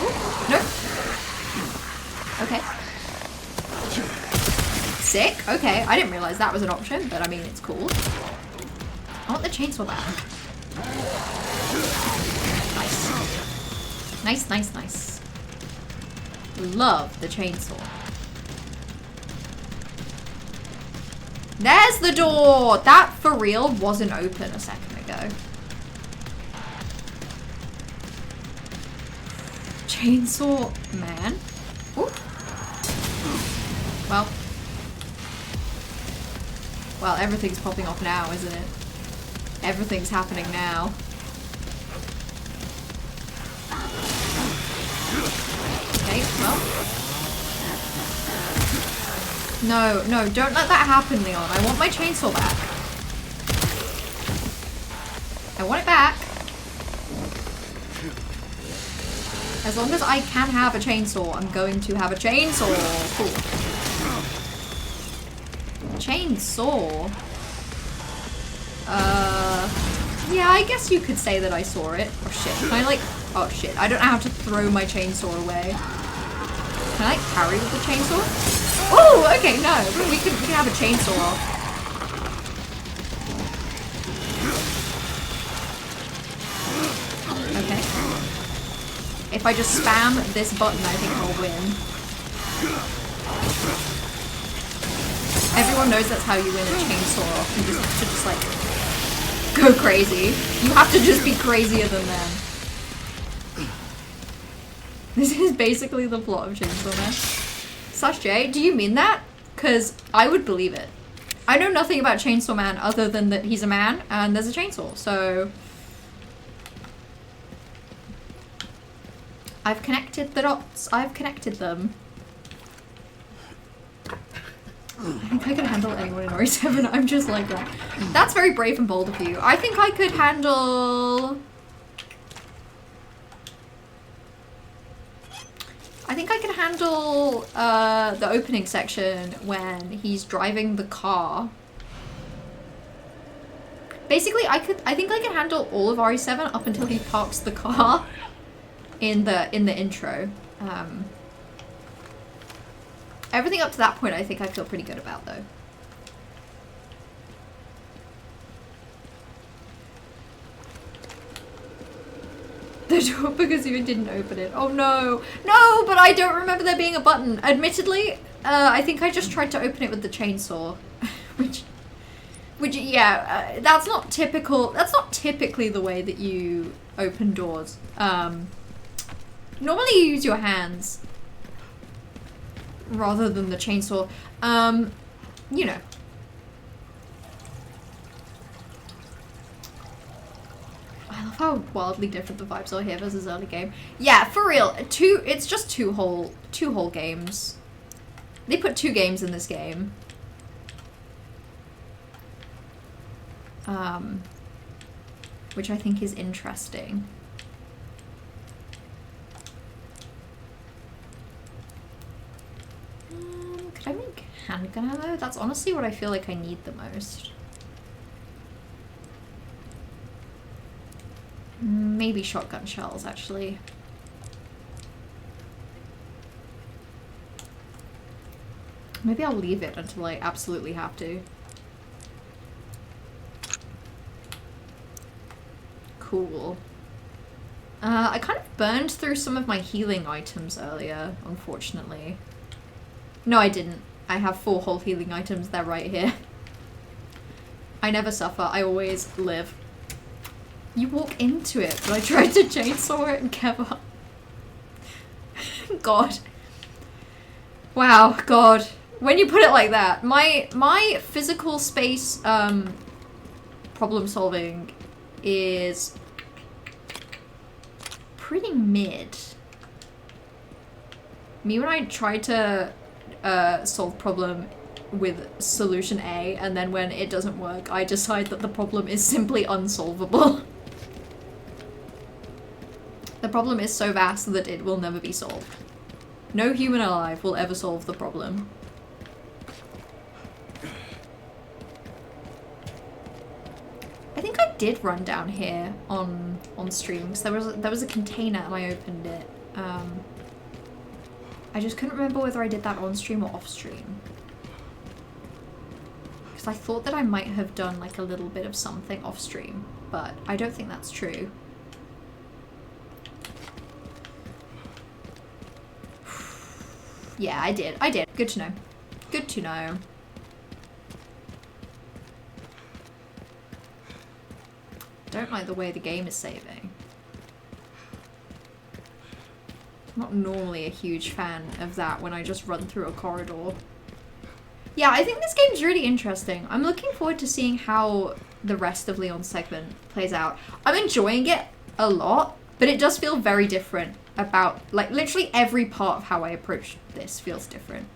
Ooh, no. Okay. Sick. Okay, I didn't realize that was an option, but I mean, it's cool. I want the chainsaw back. Nice. Nice, nice, nice. Love the chainsaw. There's the door! That, for real, wasn't open a second ago. Chainsaw man. Ooh. Well, everything's popping off now, isn't it? Everything's happening now. Okay, well. No, no, don't let that happen, Leon. I want my chainsaw back. I want it back. As long as I can have a chainsaw, I'm going to have a chainsaw. Cool. Chainsaw? Yeah, I guess you could say that I saw it. Oh shit, can I like... Oh shit, I don't know how to throw my chainsaw away. Can I like carry with the chainsaw? Oh, okay, no, we can have a chainsaw. Okay. If I just spam this button, I think I'll win. Everyone knows that's how you win a chainsaw. You just have to just like go crazy. You have to just be crazier than them. This is basically the plot of Chainsaw Man. Sash J, do you mean that? Because I would believe it. I know nothing about Chainsaw Man other than that he's a man and there's a chainsaw, so... I've connected the dots. I've connected them. I think I could handle anyone in RE7. I'm just like that. That's very brave and bold of you. I think I could handle... I think I can handle the opening section when he's driving the car. Basically, I think I can handle all of RE7 up until he parks the car in the intro. Everything up to that point, I think I feel pretty good about, though. The door because you didn't open it. Oh no. No, but I don't remember there being a button. Admittedly, I think I just tried to open it with the chainsaw. which yeah, that's not typical. That's not typically the way that you open doors. Normally you use your hands rather than the chainsaw. You know. I love how wildly different the vibes are here versus early game. Yeah, for real. It's just two whole games. They put 2 games in this game. Which I think is interesting. Could I make handgun ammo? That's honestly what I feel like I need the most. Maybe shotgun shells, actually. Maybe I'll leave it until I absolutely have to. Cool. I kind of burned through some of my healing items earlier, unfortunately. No, I didn't. I have 4 whole healing items. They're right here. I never suffer. I always live. You walk into it, but I tried to chainsaw it and kept up. God. Wow, God. When you put it like that, my physical space problem solving is pretty mid. Me when I tried to solve problem with solution A, and then when it doesn't work, I decide that the problem is simply unsolvable. The problem is so vast that it will never be solved. No human alive will ever solve the problem. I think I did run down here on stream because there was a container and I opened it. I just couldn't remember whether I did that on stream or off stream. Because I thought that I might have done like a little bit of something off stream, but I don't think that's true. Yeah, I did. I did. Good to know. Good to know. Don't like the way the game is saving. I'm not normally a huge fan of that when I just run through a corridor. Yeah, I think this game's really interesting. I'm looking forward to seeing how the rest of Leon's segment plays out. I'm enjoying it a lot, but it does feel very different about, like, literally every part of how I approach this feels different.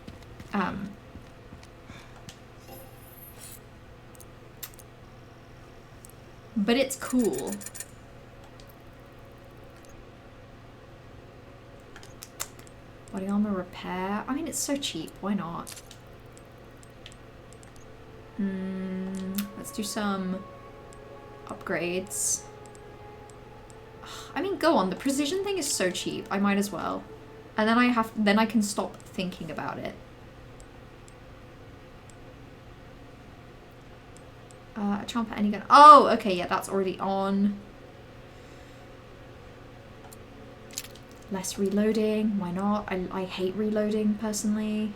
But it's cool. Body armor repair. I mean, it's so cheap. Why not? Let's do some upgrades. I mean, go on. The precision thing is so cheap. I might as well. And then I can stop thinking about it. A chomper any gun. Oh, okay, yeah, that's already on. Less reloading. Why not? I hate reloading personally.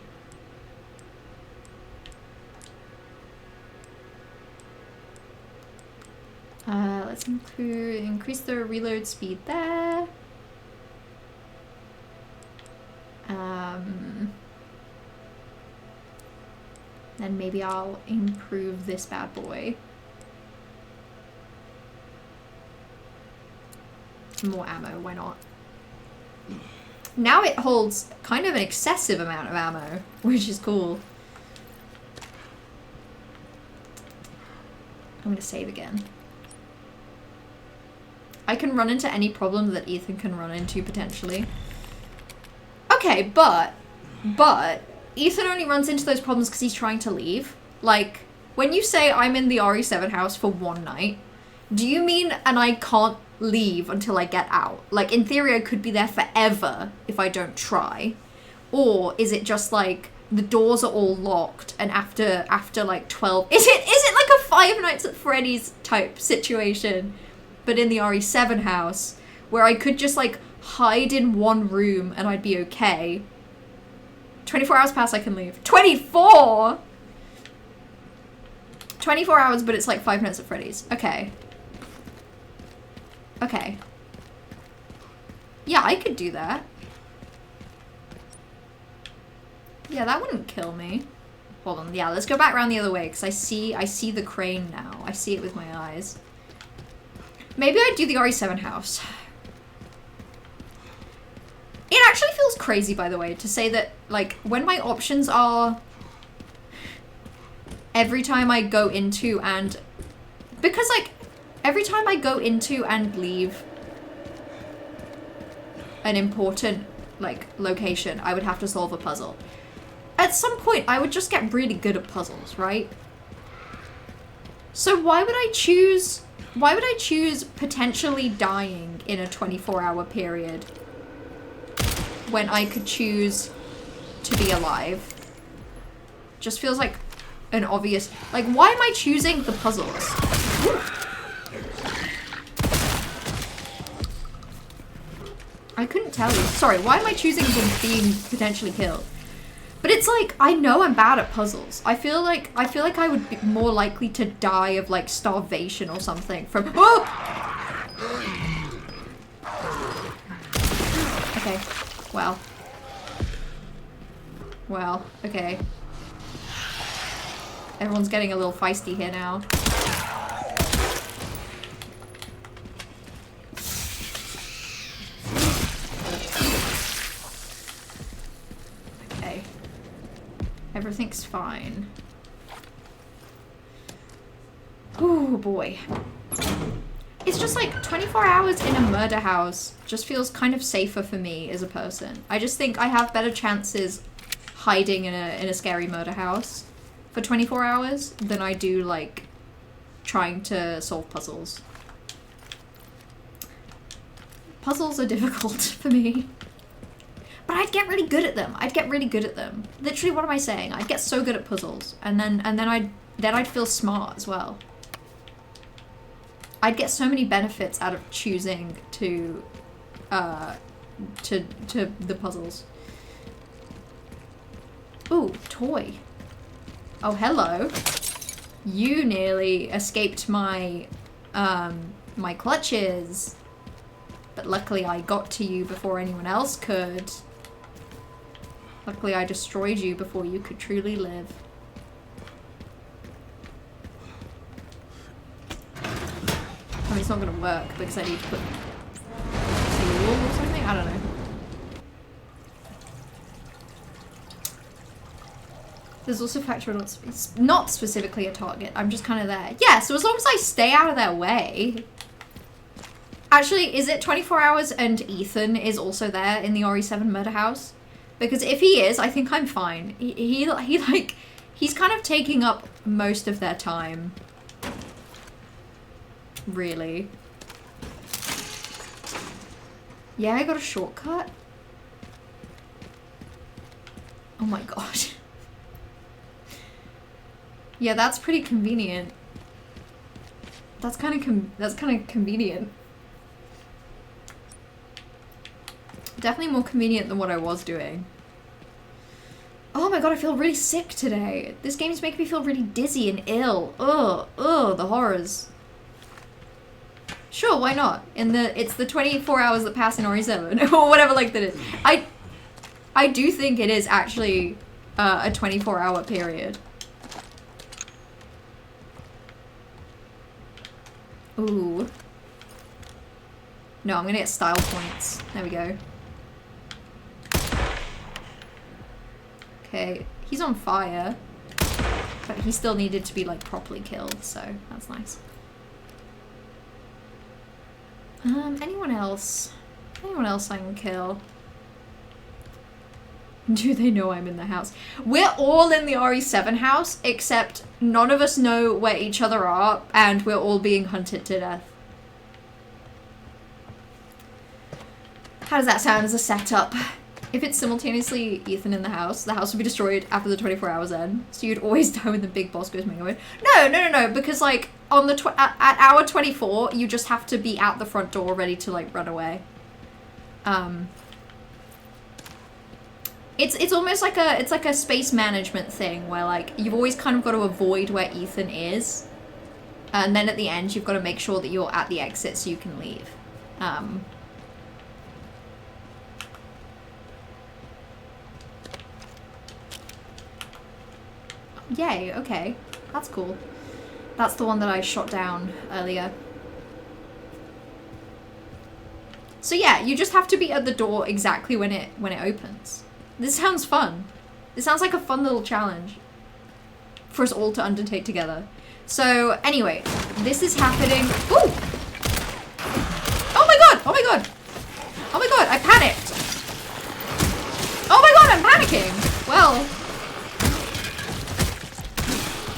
Let's increase the reload speed there. Then maybe I'll improve this bad boy. More ammo, why not? Now it holds kind of an excessive amount of ammo, which is cool. I'm gonna save again. I can run into any problem that Ethan can run into, potentially. Okay, but Ethan only runs into those problems because he's trying to leave. Like, when you say I'm in the RE7 house for one night, do you mean and I can't leave until I get out? Like, in theory, I could be there forever if I don't try. Or is it just like the doors are all locked and after like 12... Is it like a Five Nights at Freddy's type situation, but in the RE7 house, where I could just like hide in one room and I'd be okay? 24 hours pass, I can leave. 24 hours, but it's like 5 Nights at Freddy's. Okay. Okay. Yeah, I could do that. Yeah, that wouldn't kill me. Hold on. Yeah, let's go back around the other way, because I see the crane now. I see it with my eyes. Maybe I'd do the RE7 house. It actually feels crazy, by the way, to say that, like, when my options are every time I go into and... Because, like, every time I go into and leave an important, like, location, I would have to solve a puzzle. At some point, I would just get really good at puzzles, right? So why would I choose potentially dying in a 24-hour period when I could choose to be alive? Just feels like an obvious... Like, why am I choosing the puzzles? I couldn't tell you. Sorry, why am I choosing them being potentially killed? But it's like, I know I'm bad at puzzles. I feel like I would be more likely to die of like starvation or something from... Oh! Okay. Well, okay. Everyone's getting a little feisty here now. Everything's fine. Oh boy. It's just like 24 hours in a murder house just feels kind of safer for me as a person. I just think I have better chances hiding in a scary murder house for 24 hours than I do like trying to solve puzzles. Puzzles are difficult for me. But I'd get really good at them. I'd get really good at them. Literally, what am I saying? I'd get so good at puzzles, and then I'd feel smart as well. I'd get so many benefits out of choosing to the puzzles. Ooh, toy. Oh, hello. You nearly escaped my my clutches, but luckily I got to you before anyone else could. Luckily I destroyed you before you could truly live. I mean, it's not gonna work because I need to put fuel or something? I don't know. There's also factor it's not specifically a target. I'm just kind of there. Yeah, so as long as I stay out of their way. Actually, is it 24 hours and Ethan is also there in the RE7 murder house? Because if he is, I think I'm fine. He's kind of taking up most of their time. Really. Yeah, I got a shortcut. Oh my god. Yeah, that's pretty convenient. That's kind of convenient. Definitely more convenient than what I was doing. Oh my god, I feel really sick today. This game is making me feel really dizzy and ill. Ugh, the horrors. Sure, why not? It's the 24 hours that pass in RE7 or whatever like that is. I do think it is actually a 24-hour period. Ooh. No, I'm gonna get style points. There we go. Okay, he's on fire, but he still needed to be like properly killed, so that's nice. Anyone else? Anyone else I can kill? Do they know I'm in the house? We're all in the RE7 house, except none of us know where each other are, and we're all being hunted to death. How does that sound as a setup? If it's simultaneously Ethan in the house will be destroyed after the 24 hours end. So you'd always die when the big boss goes mega win. No, because like on the at hour 24, you just have to be at the front door ready to like run away. It's almost like a space management thing where like you've always kind of got to avoid where Ethan is, and then at the end you've got to make sure that you're at the exit so you can leave. Yay, okay. That's cool. That's the one that I shot down earlier. So yeah, you just have to be at the door exactly when it opens. This sounds fun. This sounds like a fun little challenge for us all to undertake together. So anyway, this is happening. Ooh! Oh my god! Oh my god! Oh my god, I panicked! Oh my god, I'm panicking!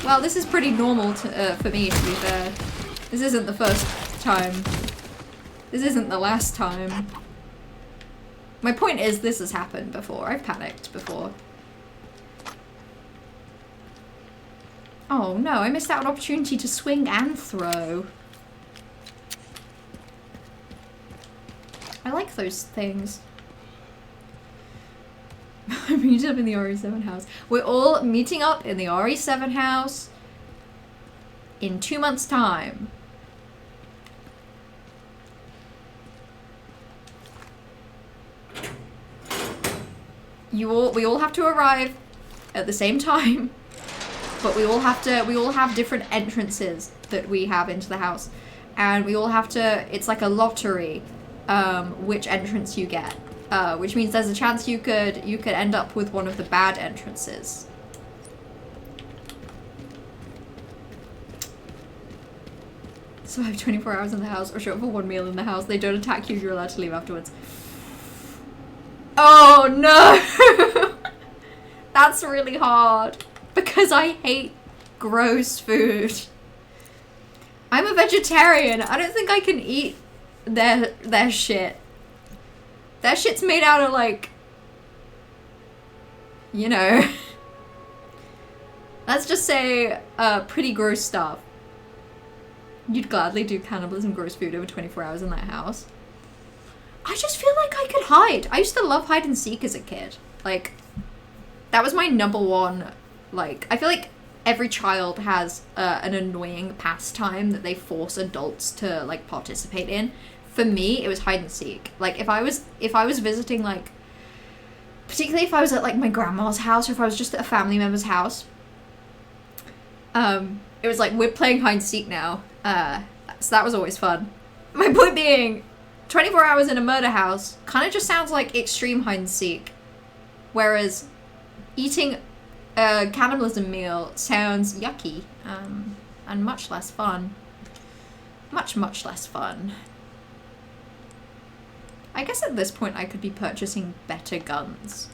Well, this is pretty normal for me, to be fair. This isn't the first time. This isn't the last time. My point is, this has happened before. I've panicked before. Oh no, I missed out an opportunity to swing and throw. I like those things. Meet up in the RE7 house. We're all meeting up in the RE7 house in 2 months' time. We all have to arrive at the same time, but we all have different entrances that we have into the house, and we all have to. It's like a lottery, which entrance you get. Which means there's a chance you could end up with one of the bad entrances. survive 24 hours in the house or show up for one meal in the house. They don't attack you, you're allowed to leave afterwards. Oh no! That's really hard. Because I hate gross food. I'm a vegetarian. I don't think I can eat their shit. Their shit's made out of like, you know, let's just say pretty gross stuff. You'd gladly do cannibalism, gross food over 24 hours in that house. I just feel like I could hide. I used to love hide and seek as a kid. Like, that was my number one, like, I feel like every child has an annoying pastime that they force adults to, like, participate in. For me, it was hide and seek. Like, if I was visiting, like, particularly if I was at, like, my grandma's house or if I was just at a family member's house, it was like, we're playing hide and seek now. So that was always fun. My point being, 24 hours in a murder house kind of just sounds like extreme hide and seek. Whereas eating a cannibalism meal sounds yucky, and much less fun. Much less fun. I guess at this point I could be purchasing better guns.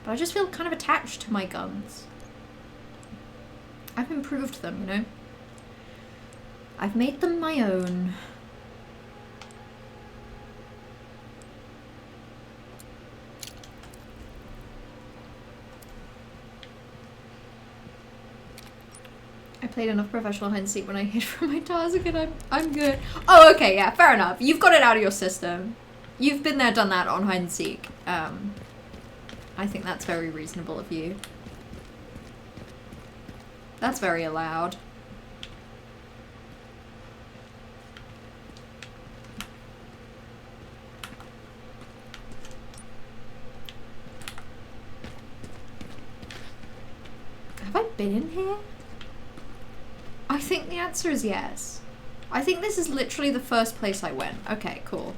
But I just feel kind of attached to my guns. I've improved them, you know? I've made them my own. I played enough professional hide and seek when I hid from my task and I'm good. Oh, okay, yeah, fair enough. You've got it out of your system. You've been there, done that on hide and seek. I think that's very reasonable of you. That's very allowed. Have I been in here? I think the answer is yes. I think this is literally the first place I went. Okay, cool.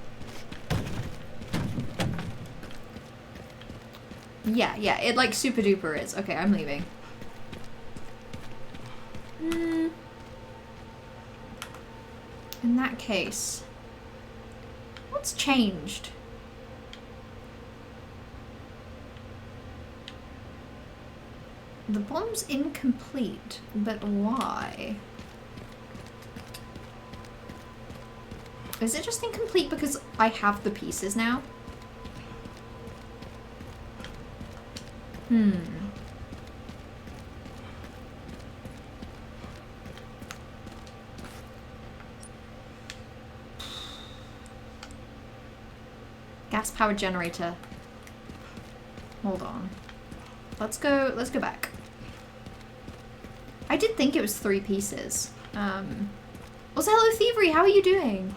Yeah, it like super duper is. Okay, I'm leaving. In that case, what's changed? The bomb's incomplete, but why? Is it just incomplete because I have the pieces now? Gas-powered generator. Hold on. Let's go back. I did think it was 3 pieces. Also, hello Thievery, how are you doing?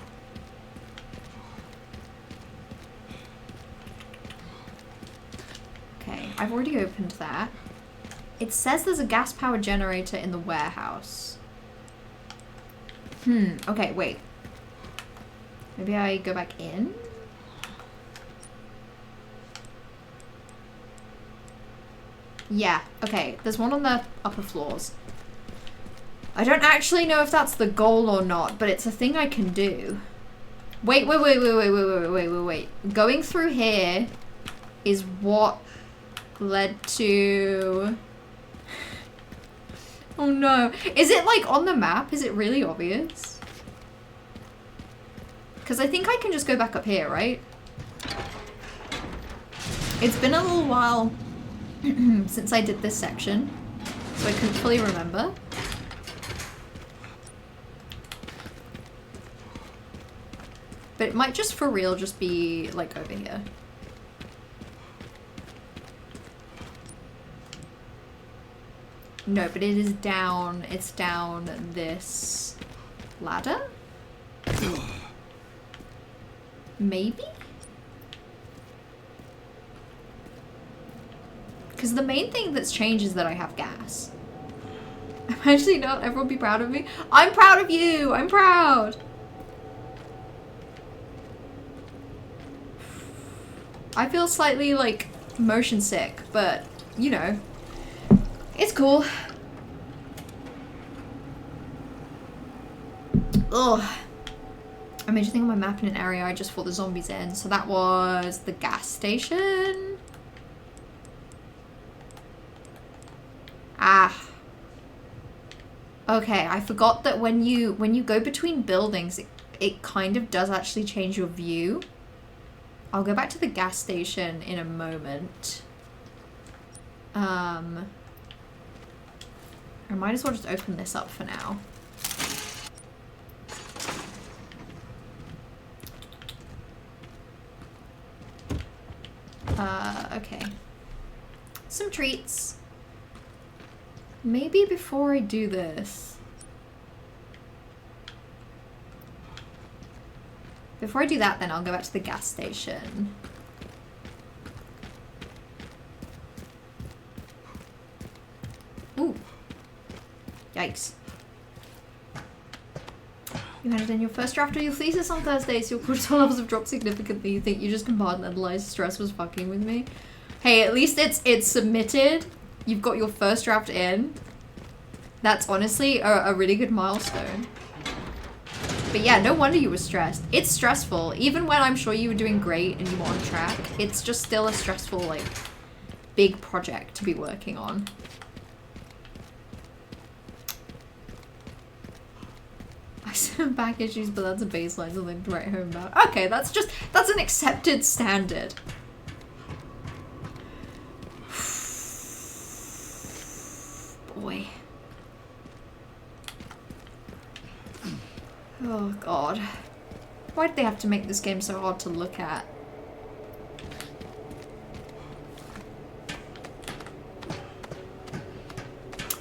Okay, I've already opened that. It says there's a gas-powered generator in the warehouse. Okay, wait. Maybe I go back in? Yeah, okay, there's one on the upper floors. I don't actually know if that's the goal or not, but it's a thing I can do. Wait. Going through here is what led to... Oh no. Is it like on the map? Is it really obvious? Because I think I can just go back up here, right? It's been a little while since I did this section, so I couldn't fully remember. But it might just for real just be like over here. No, but it is down, it's down this ladder? Maybe? Because the main thing that's changed is that I have gas. I'm actually not, everyone be proud of me. I'm proud of you, I'm proud. I feel slightly like motion sick, but you know, it's cool. Ugh. I made you think of my map in an area I just fought the zombies in. So that was the gas station. Ah. Okay, I forgot that when you go between buildings, it kind of does actually change your view. I'll go back to the gas station in a moment. I might as well just open this up for now. Okay. Some treats. Maybe before I do this. Before I do that, then I'll go back to the gas station. Ooh. Yikes. You handed in your first draft of your thesis on Thursday, so your cortisol levels have dropped significantly. You think you just compartmentalized stress was fucking with me? Hey, at least it's submitted. You've got your first draft in. That's honestly a really good milestone. But yeah, no wonder you were stressed. It's stressful. Even when I'm sure you were doing great and you were on track, it's just still a stressful, like, big project to be working on. I sent back issues, but that's a baseline, something to write home about. Okay, that's an accepted standard. Boy. Oh god. Why did they have to make this game so hard to look at?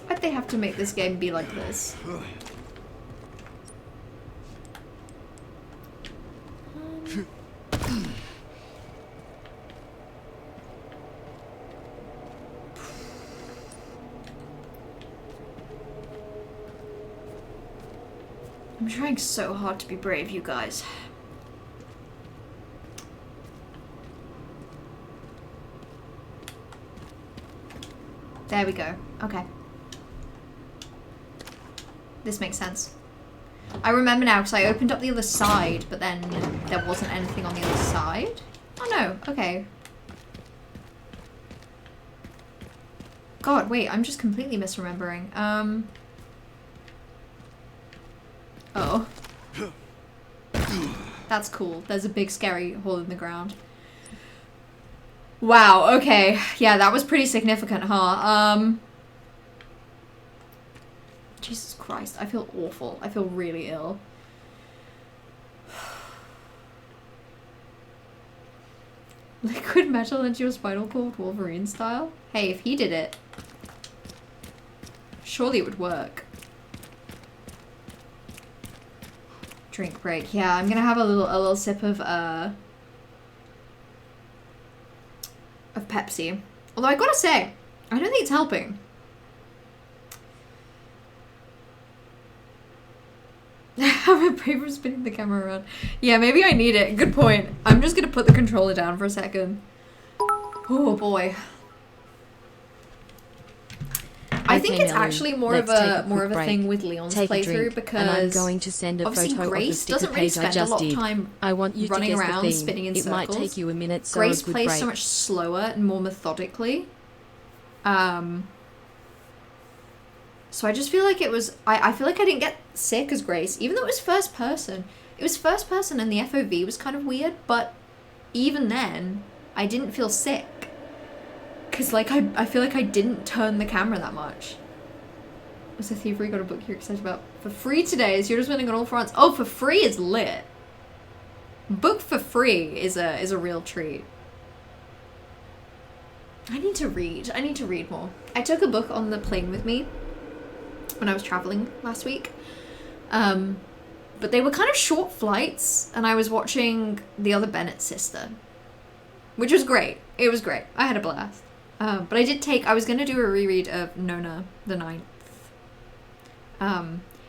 Why'd they have to make this game be like this? I'm trying so hard to be brave, you guys. There we go. Okay. This makes sense. I remember now because I opened up the other side, but then there wasn't anything on the other side. Oh no, okay. God, wait, I'm just completely misremembering. Oh. That's cool. There's a big scary hole in the ground. Wow, okay. Yeah, that was pretty significant, huh? Jesus Christ, I feel awful. I feel really ill. Liquid metal into your spinal cord, Wolverine style? Hey, if he did it, surely it would work. Drink break. Yeah, I'm gonna have a little sip of Pepsi. Although I gotta say, I don't think it's helping. I'm a paper spinning the camera around. Yeah, maybe I need it. Good point. I'm just gonna put the controller down for a second. Oh boy. I think it's actually more of a thing with Leon's playthrough because and I'm going to send a obviously photo Grace of the doesn't really spend a lot of time I want you running to guess around, the theme. spinning in it circles. might take you a minute, so Grace a good plays break. so much slower and more methodically. So I just feel like it was... I feel like I didn't get sick as Grace, even though it was first person. It was first person and the FOV was kind of weird, but even then, I didn't feel sick. Because, like, I feel like I didn't turn the camera that much. What's a thievery got a book you're excited about? For free today, is yours winning on all fronts? Oh, for free is lit. Book for free is a real treat. I need to read. I need to read more. I took a book on the plane with me when I was traveling last week. But they were kind of short flights, and I was watching The Other Bennett Sister, which was great. It was great. I had a blast. But I was going to do a reread of Nona the Ninth.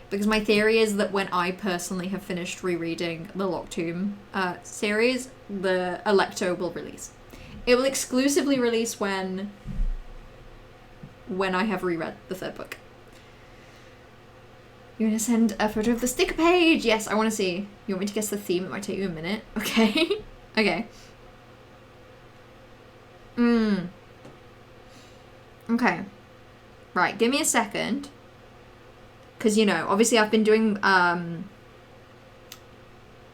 Because my theory is that when I personally have finished rereading the Locked Tomb series, the Electo will release. It will exclusively release when I have reread the third book. You're gonna send a photo of the sticker page. Yes, I want to see. You want me to guess the theme? It might take you a minute. Okay. Okay. Okay. Right, give me a second. Because, you know, obviously I've been doing,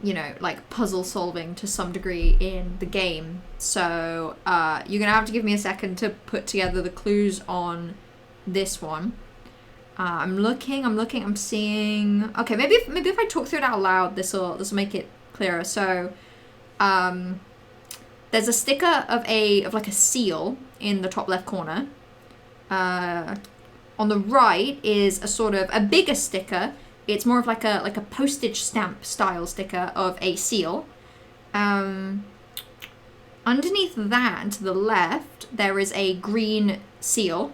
you know, like puzzle solving to some degree in the game. So, you're gonna have to give me a second to put together the clues on this one. I'm looking, I'm seeing... Okay, maybe if I talk through it out loud, this'll make it clearer. So, there's a sticker of like a seal in the top left corner. On the right is a sort of a bigger sticker. It's more of like a postage stamp style sticker of a seal. Underneath that, and to the left, there is a green seal.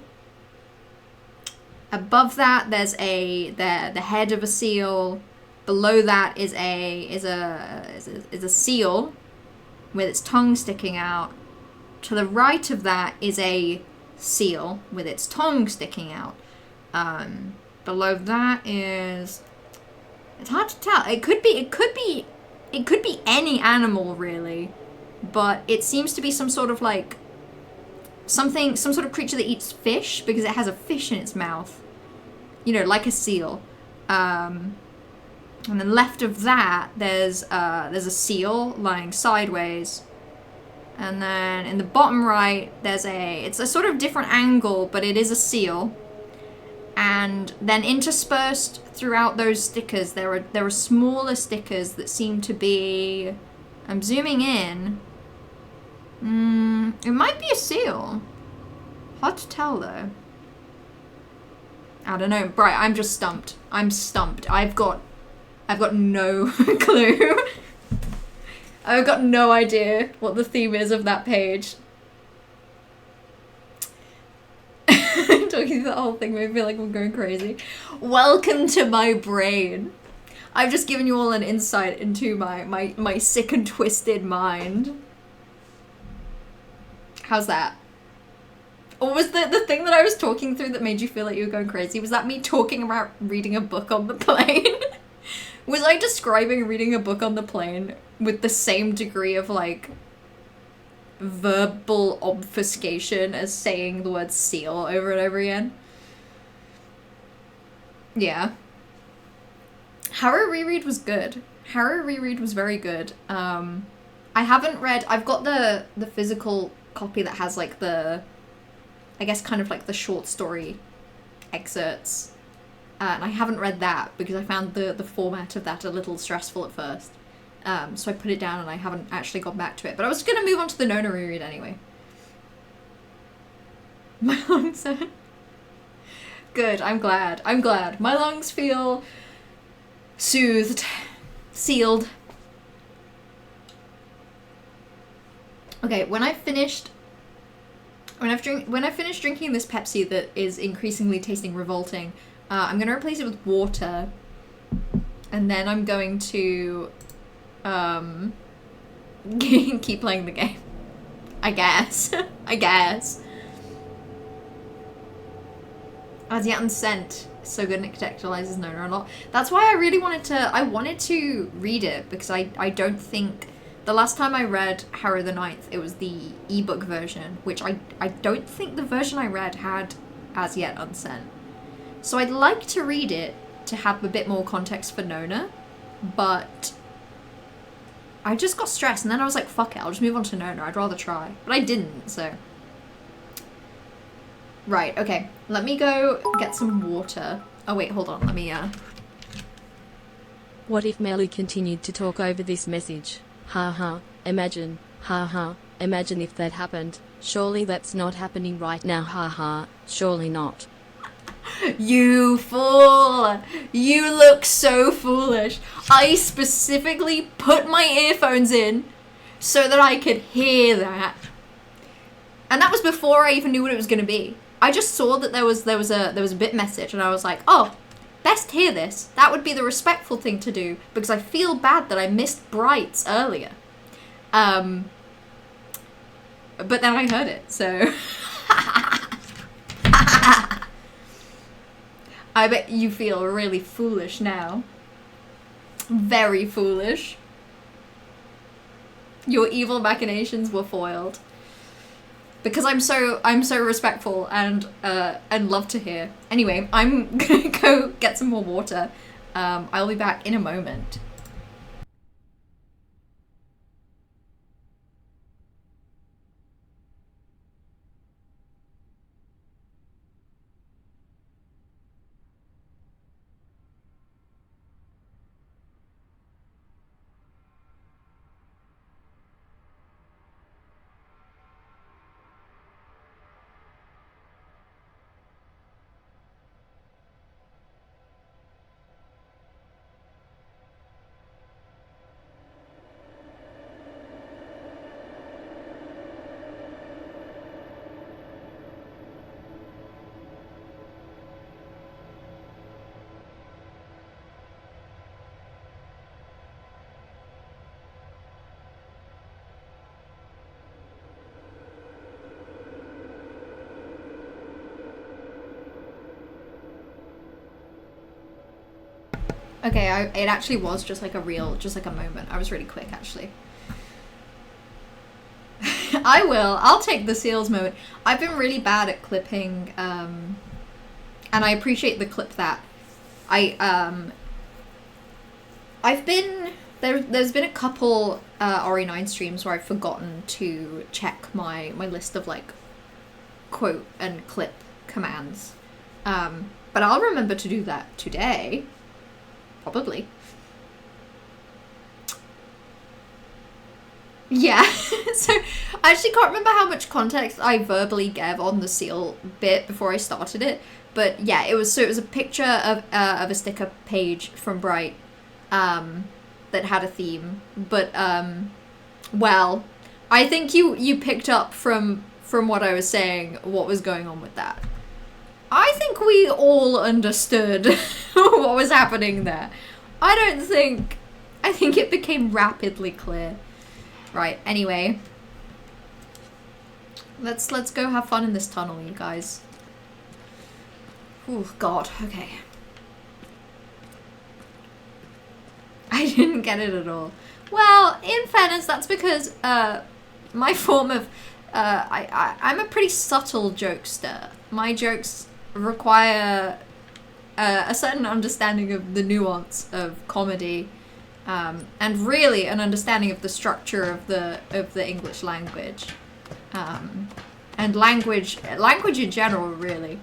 Above that, there's the head of a seal. Below that is a seal with its tongue sticking out. To the right of that is a seal with its tongue sticking out. Below that is... It's hard to tell. It could be any animal, really. But it seems to be some sort of like... some sort of creature that eats fish, because it has a fish in its mouth. You know, like a seal. And then left of that, there's a seal lying sideways. And then in the bottom right, it's a sort of different angle, but it is a seal. And then interspersed throughout those stickers, there are smaller stickers that seem to be... I'm zooming in. It might be a seal. Hard to tell, though. I don't know. Right, I'm just stumped. I'm stumped. I've got no clue. I've got no idea what the theme is of that page. Talking through the whole thing made me feel like I'm going crazy. Welcome to my brain. I've just given you all an insight into my sick and twisted mind. How's that? Or was the thing that I was talking through that made you feel like you were going crazy? Was that me talking about reading a book on the plane? Was I describing reading a book on the plane with the same degree of, like, verbal obfuscation as saying the word seal over and over again? Yeah. Harrow Reread was good. Harrow Reread was very good. I haven't read... I've got the physical copy that has, like, the... I guess kind of like the short story excerpts. And I haven't read that because I found the format of that a little stressful at first. So I put it down and I haven't actually gone back to it. But I was going to move on to the Nona reread anyway. My lungs hurt. Good, I'm glad. I'm glad. My lungs feel soothed, sealed. Okay, when I finished drinking this Pepsi that is increasingly tasting revolting, I'm going to replace it with water. And then I'm going to keep playing the game. I guess. I guess. As yet unsent. So good and it contextualizes Nona a lot. That's why I really wanted to read it, because I don't think... The last time I read Harrow the Ninth, it was the ebook version, which I don't think the version I read had As Yet Unsent. So I'd like to read it to have a bit more context for Nona, but I just got stressed and then I was like, fuck it, I'll just move on to Nona. I'd rather try. But I didn't, so... Right, okay. Let me go get some water. Oh wait, hold on, let me, What if Melly continued to talk over this message? Haha, imagine, haha, imagine if that happened. Surely that's not happening right now, haha, surely not. You fool! You look so foolish. I specifically put my earphones in so that I could hear that. And that was before I even knew what it was going to be. I just saw that there was a bit message and I was like, oh, best hear this. That would be the respectful thing to do because I feel bad that I missed Brights earlier. But then I heard it, so... I bet you feel really foolish now. Very foolish. Your evil machinations were foiled. Because I'm so respectful and love to hear. Anyway, I'm gonna go get some more water. I'll be back in a moment. Okay, it actually was just like a moment. I was really quick, actually. I'll take the seals moment. I've been really bad at clipping, and I appreciate the clip that I've been, there's been a couple RE9 streams where I've forgotten to check my list of like quote and clip commands. But I'll remember to do that today. Probably. Yeah, so I actually can't remember how much context I verbally gave on the seal bit before I started it, but yeah, it was a picture of a sticker page from Bright that had a theme, but well, I think you picked up from what I was saying what was going on with that. I think we all understood what was happening there. I think it became rapidly clear. Right, anyway. Let's go have fun in this tunnel, you guys. Oh god, okay. I didn't get it at all. Well, in fairness, that's because my form of I'm a pretty subtle jokester. My jokes require a certain understanding of the nuance of comedy, and really an understanding of the structure of the English language, and language in general, really.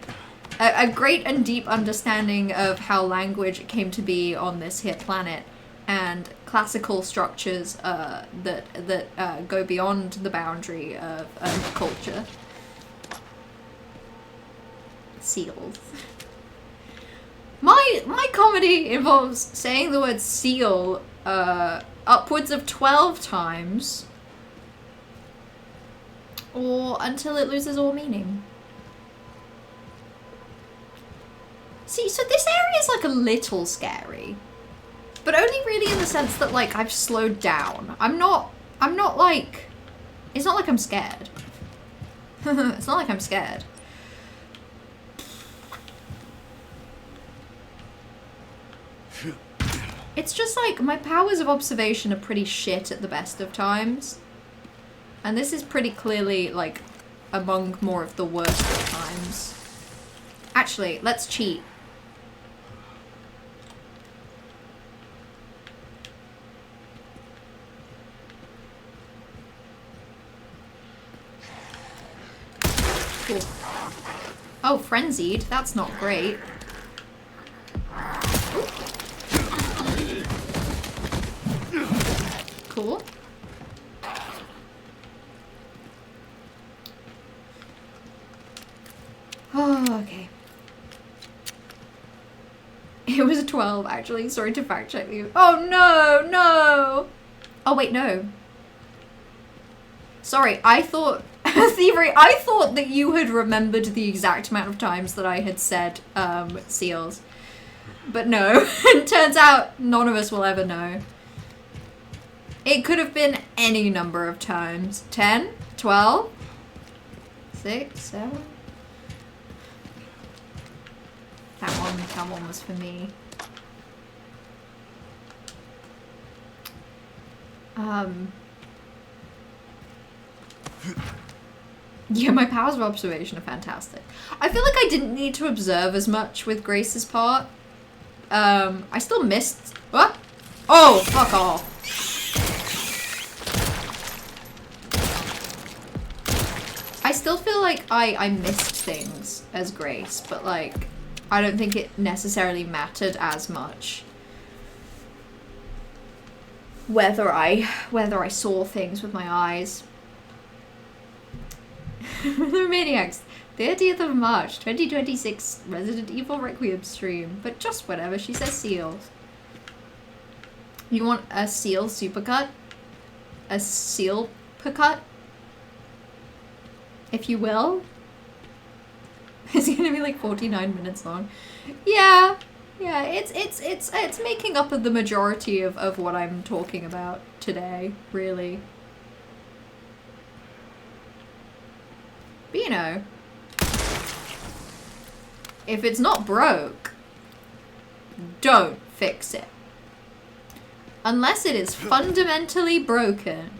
A great and deep understanding of how language came to be on this here planet, and classical structures that go beyond the boundary of culture. Seals. My comedy involves saying the word seal upwards of 12 times, or until it loses all meaning. See, so this area is like a little scary, but only really in the sense that like I've slowed down. I'm not like, it's not like I'm scared. It's not like I'm scared. It's just like my powers of observation are pretty shit at the best of times. And this is pretty clearly like among more of the worst of times. Actually, let's cheat. Cool. Oh, frenzied. That's not great. Cool. Oh, okay. It was a 12, actually. Sorry to fact check you. Oh, no, no. Oh, wait, no. Sorry, I thought... Thievery, I thought that you had remembered the exact amount of times that I had said seals. But no. It turns out none of us will ever know. It could have been any number of times. 10? 12? 6? 7? That one was for me. Yeah, my powers of observation are fantastic. I feel like I didn't need to observe as much with Grace's part. I still missed... What? Oh, fuck off. I still feel like I missed things as Grace, but like, I don't think it necessarily mattered as much. Whether I saw things with my eyes. The Maniacs, 30th of March, 2026, Resident Evil Requiem stream. But just whatever, she says seals. You want a seal supercut? A seal percut? If you will? It's gonna be like 49 minutes long. Yeah, it's making up of the majority of what I'm talking about today, really. But you know, if it's not broke, don't fix it. Unless it is fundamentally broken,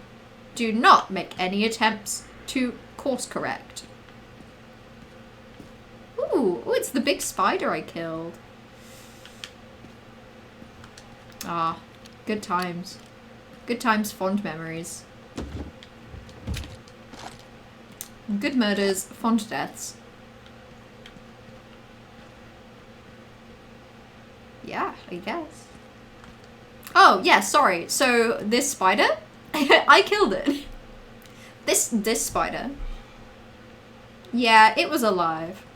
do not make any attempts to course correct. Ooh, it's the big spider I killed. Ah, good times. Good times, fond memories. Good murders, fond deaths. Yeah, I guess. Oh, yeah, sorry. So, this spider? I killed it. This spider. Yeah, it was alive.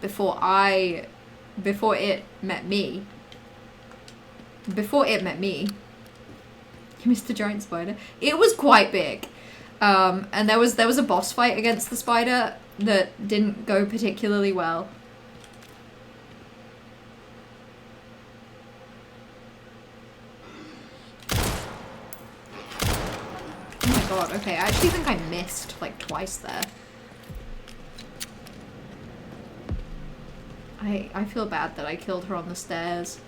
Before it met me. Before it met me. You missed the giant spider. It was quite big. And there was a boss fight against the spider that didn't go particularly well. Oh my god, okay, I actually think I missed like twice there. I feel bad that I killed her on the stairs.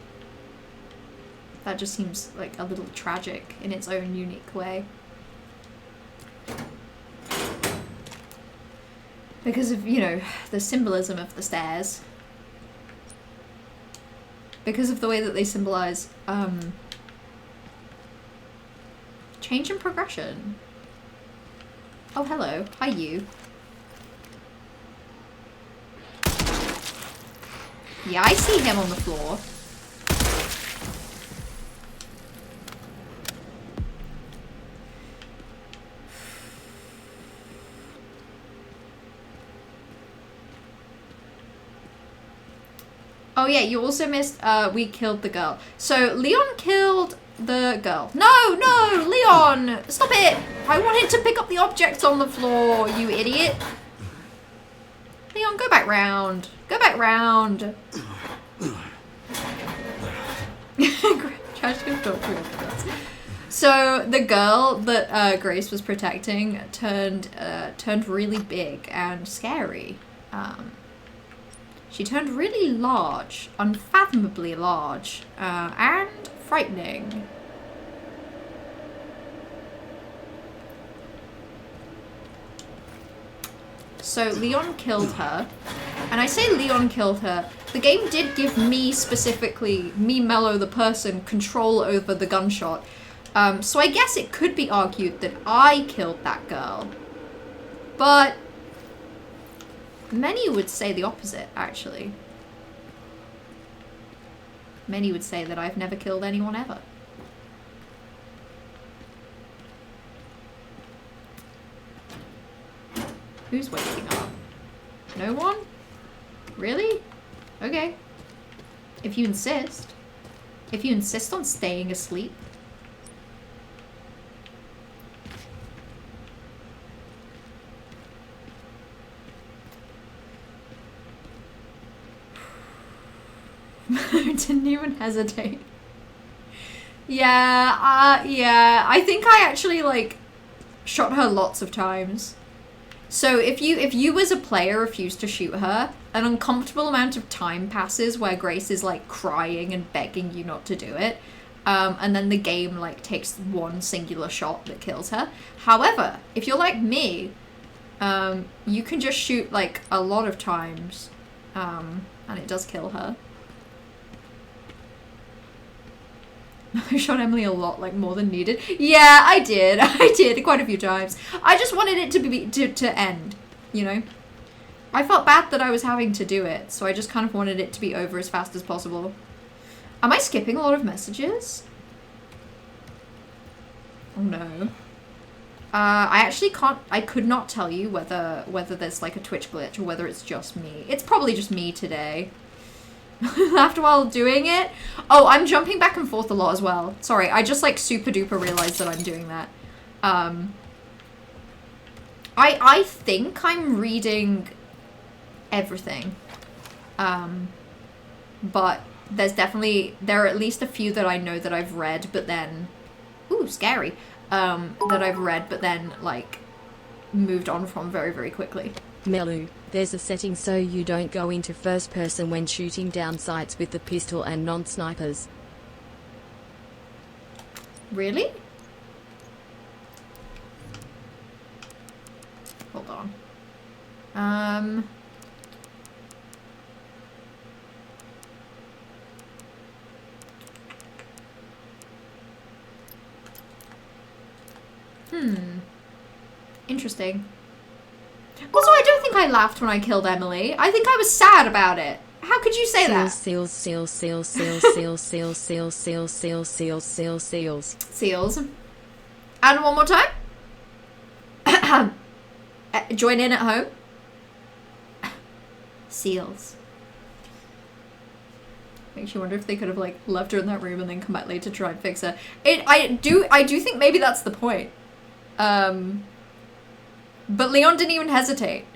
That just seems like a little tragic in its own unique way. Because of, you know, the symbolism of the stairs. Because of the way that they symbolize, change and progression. Oh, hello. Hi, you. Yeah, I see him on the floor. Oh yeah, you also missed, we killed the girl. So, Leon killed the girl. No, no, Leon! Stop it! I wanted to pick up the objects on the floor, you idiot. Leon, go back round. Go back round. So, the girl that Grace was protecting turned really big and scary. She turned really large, unfathomably large, and frightening. So Leon killed her, and I say Leon killed her, the game did give me specifically, me Mello the person, control over the gunshot. So I guess it could be argued that I killed that girl. But many would say the opposite, actually. Many would say that I've never killed anyone ever. Who's waking up? No one? Really? Okay. If you insist. If you insist on staying asleep. Didn't even hesitate. Yeah, yeah. I think I actually, like, shot her lots of times. So if you as a player refuse to shoot her, an uncomfortable amount of time passes where Grace is like crying and begging you not to do it. And then the game like takes one singular shot that kills her. However, if you're like me, you can just shoot like a lot of times, and it does kill her. I shot Emily a lot, like more than needed. Yeah, I did. I did quite a few times. I just wanted it to end, you know? I felt bad that I was having to do it, so I just kind of wanted it to be over as fast as possible. Am I skipping a lot of messages? Oh no. I actually I could not tell you whether there's like a Twitch glitch or whether it's just me. It's probably just me today. After while doing it. Oh, I'm jumping back and forth a lot as well. Sorry, I just like super duper realized that I'm doing that. I think I'm reading everything. But there are at least a few that I know that I've read, but then, ooh, scary, that I've read, but then, like, moved on from very, very quickly. Melu, there's a setting so you don't go into first person when shooting down sights with the pistol and non-snipers. Really? Hold on. Interesting. Also, I don't think I laughed when I killed Emily. I think I was sad about it. How could you say that? Seals. Seals. And one more time. Join in at home. Seals. Makes you wonder if they could have like left her in that room and then come back later to try and fix her. I do think maybe that's the point. But Leon didn't even hesitate.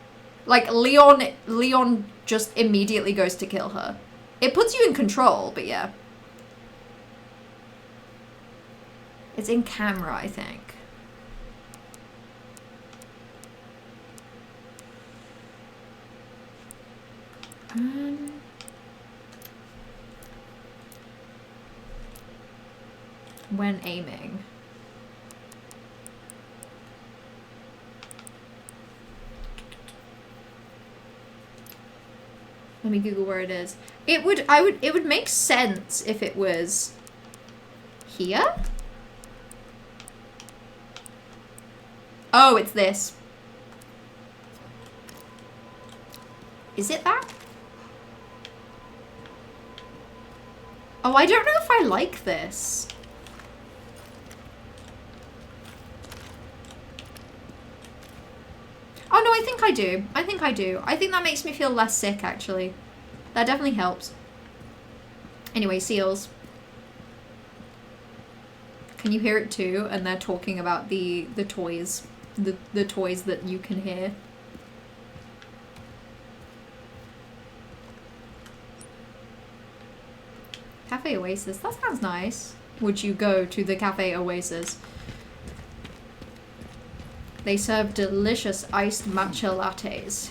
Like, Leon just immediately goes to kill her. It puts you in control, but yeah. It's in camera, I think. When aiming. Let me Google where it is. It would make sense if it was here. Oh, it's this. Is it that? Oh, I don't know if I like this. Oh no, I think I do. I think I do. I think that makes me feel less sick, actually. That definitely helps. Anyway, seals. Can you hear it too? And they're talking about the toys. The toys that you can hear. Cafe Oasis. That sounds nice. Would you go to the Cafe Oasis? They serve delicious iced matcha lattes.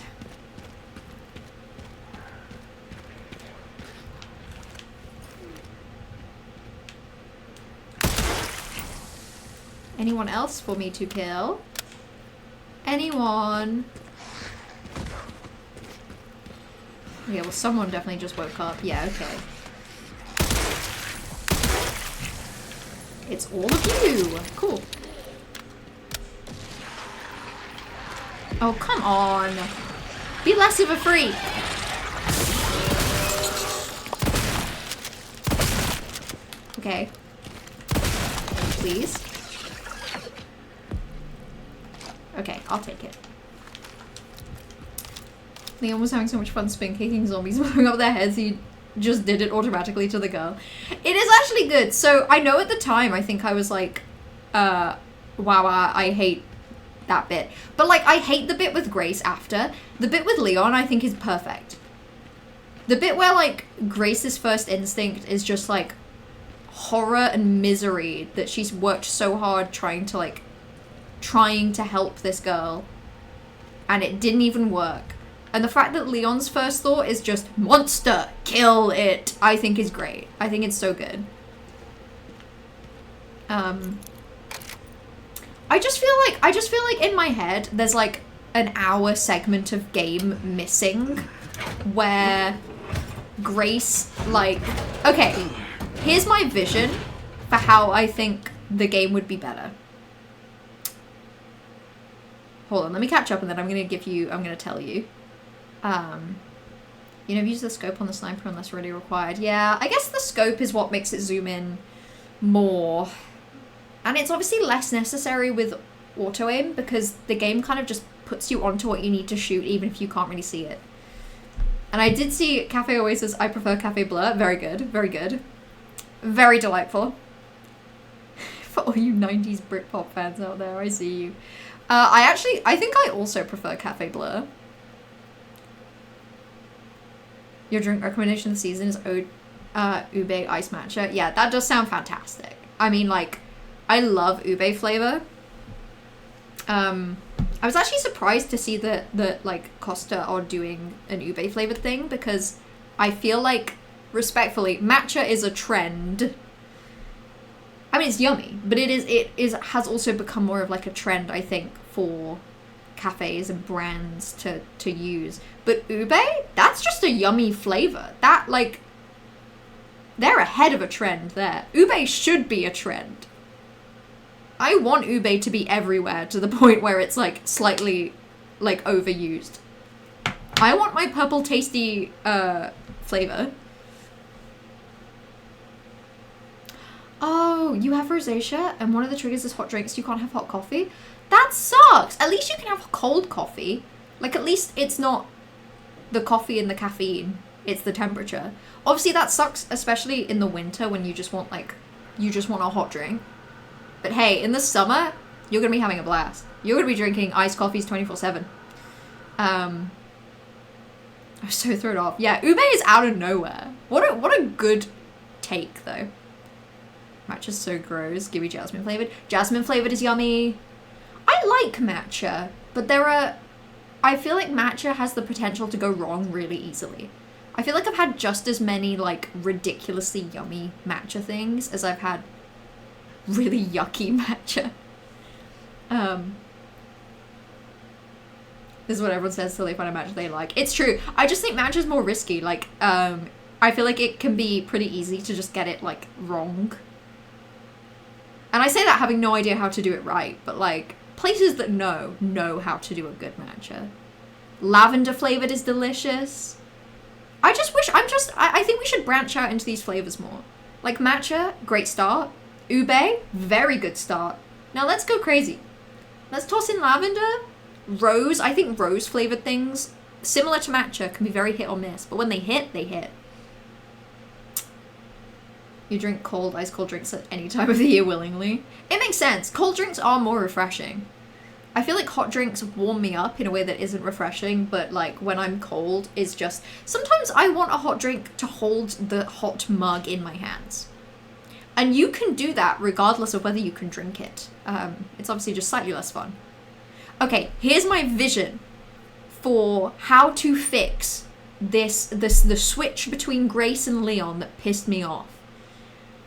Anyone else for me to kill? Anyone? Yeah, well, someone definitely just woke up. Yeah, okay. It's all of you. Cool. Oh, come on. Be less of a freak. Okay. Please. Okay, I'll take it. Leon was having so much fun spin kicking zombies, blowing up their heads, he just did it automatically to the girl. It is actually good. So I know at the time, I think I was like, wow, I hate that bit. But like, I hate the bit with Grace after. The bit with Leon, I think, is perfect. The bit where like Grace's first instinct is just like horror and misery that she's worked so hard trying to help this girl. and it didn't even work. And the fact that Leon's first thought is just, monster, kill it, I think is great. I think it's so good. I just feel like in my head, there's like an hour segment of game missing where Grace, like, okay, here's my vision for how I think the game would be better. Hold on, let me catch up and then I'm gonna tell you. You know, use the scope on the sniper unless really required. Yeah, I guess the scope is what makes it zoom in more. And it's obviously less necessary with auto aim because the game kind of just puts you onto what you need to shoot even if you can't really see it. And I did see Cafe Oasis, I prefer Cafe Blur. Very good, very good. Very delightful. For all you 90s Britpop fans out there, I see you. I think I also prefer Cafe Blur. Your drink recommendation of the season is ube ice matcha. Yeah, that does sound fantastic. I mean, like, I love ube flavor. I was actually surprised to see that like Costa are doing an ube flavored thing because I feel like, respectfully, matcha is a trend. I mean, it's yummy, but it has also become more of like a trend, I think, for cafes and brands to use. But ube, that's just a yummy flavor. That, like, they're ahead of a trend there. Ube should be a trend. I want ube to be everywhere to the point where it's like slightly like overused. I want my purple tasty flavor. Oh, you have rosacea and one of the triggers is hot drinks. You can't have hot coffee? That sucks. At least you can have cold coffee. Like, at least it's not the coffee and the caffeine. It's the temperature. Obviously that sucks, especially in the winter when you just want a hot drink. But hey, in the summer, you're going to be having a blast. You're going to be drinking iced coffees 24/7. I'm so thrown off. Yeah, ube is out of nowhere. What a good take, though. Matcha's so gross. Give me jasmine flavored. Jasmine flavored is yummy. I like matcha, but I feel like matcha has the potential to go wrong really easily. I feel like I've had just as many, like, ridiculously yummy matcha things as I've had really yucky matcha. This is what everyone says till they find a matcha they like. It's true. I just think matcha's more risky. Like, I feel like it can be pretty easy to just get it, like, wrong. And I say that having no idea how to do it right, but, like, places that know how to do a good matcha. Lavender flavored is delicious. I think we should branch out into these flavors more. Like, matcha, great start. Ube, very good start. Now let's go crazy. Let's toss in lavender. Rose, I think rose flavored things, similar to matcha, can be very hit or miss. But when they hit, they hit. You drink ice cold drinks at any time of the year willingly. It makes sense. Cold drinks are more refreshing. I feel like hot drinks warm me up in a way that isn't refreshing, but like when I'm cold is just... Sometimes I want a hot drink to hold the hot mug in my hands. And you can do that regardless of whether you can drink it. It's obviously just slightly less fun. Okay, here's my vision for how to fix the switch between Grace and Leon that pissed me off.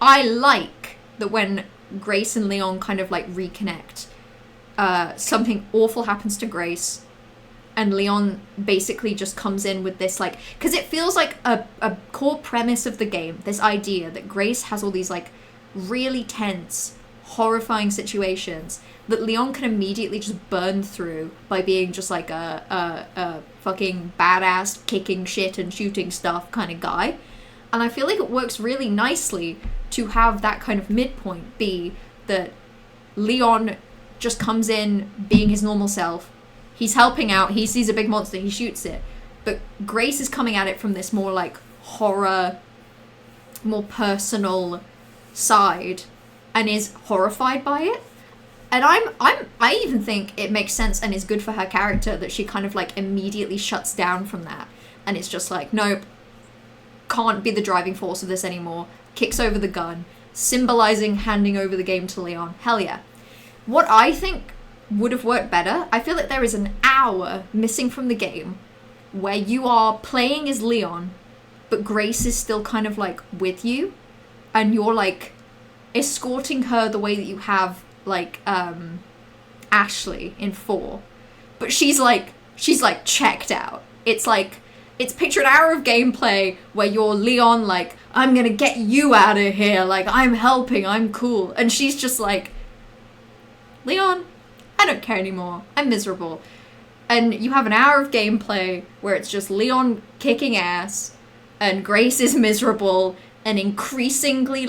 I like that when Grace and Leon kind of like reconnect, something awful happens to Grace and Leon basically just comes in with this like, because it feels like a core premise of the game, this idea that Grace has all these like really tense, horrifying situations that Leon can immediately just burn through by being just like a fucking badass kicking shit and shooting stuff kind of guy. And I feel like it works really nicely to have that kind of midpoint be that Leon just comes in being his normal self. He's helping out. He sees a big monster. He shoots it. But Grace is coming at it from this more like horror, more personal side and is horrified by it. And I even think it makes sense and is good for her character that she kind of like immediately shuts down from that. And it's just like, nope, can't be the driving force of this anymore. Kicks over the gun, symbolizing handing over the game to Leon. Hell yeah. What I think would have worked better. I feel like there is an hour missing from the game where you are playing as Leon, but Grace is still kind of like with you, and you're like escorting her the way that you have like Ashley in 4, but she's like checked out. It's picture an hour of gameplay where you're Leon, like, I'm gonna get you out of here, like, I'm helping, I'm cool, and she's just like, Leon, I don't care anymore, I'm miserable. And you have an hour of gameplay where it's just Leon kicking ass, and Grace is miserable, and increasingly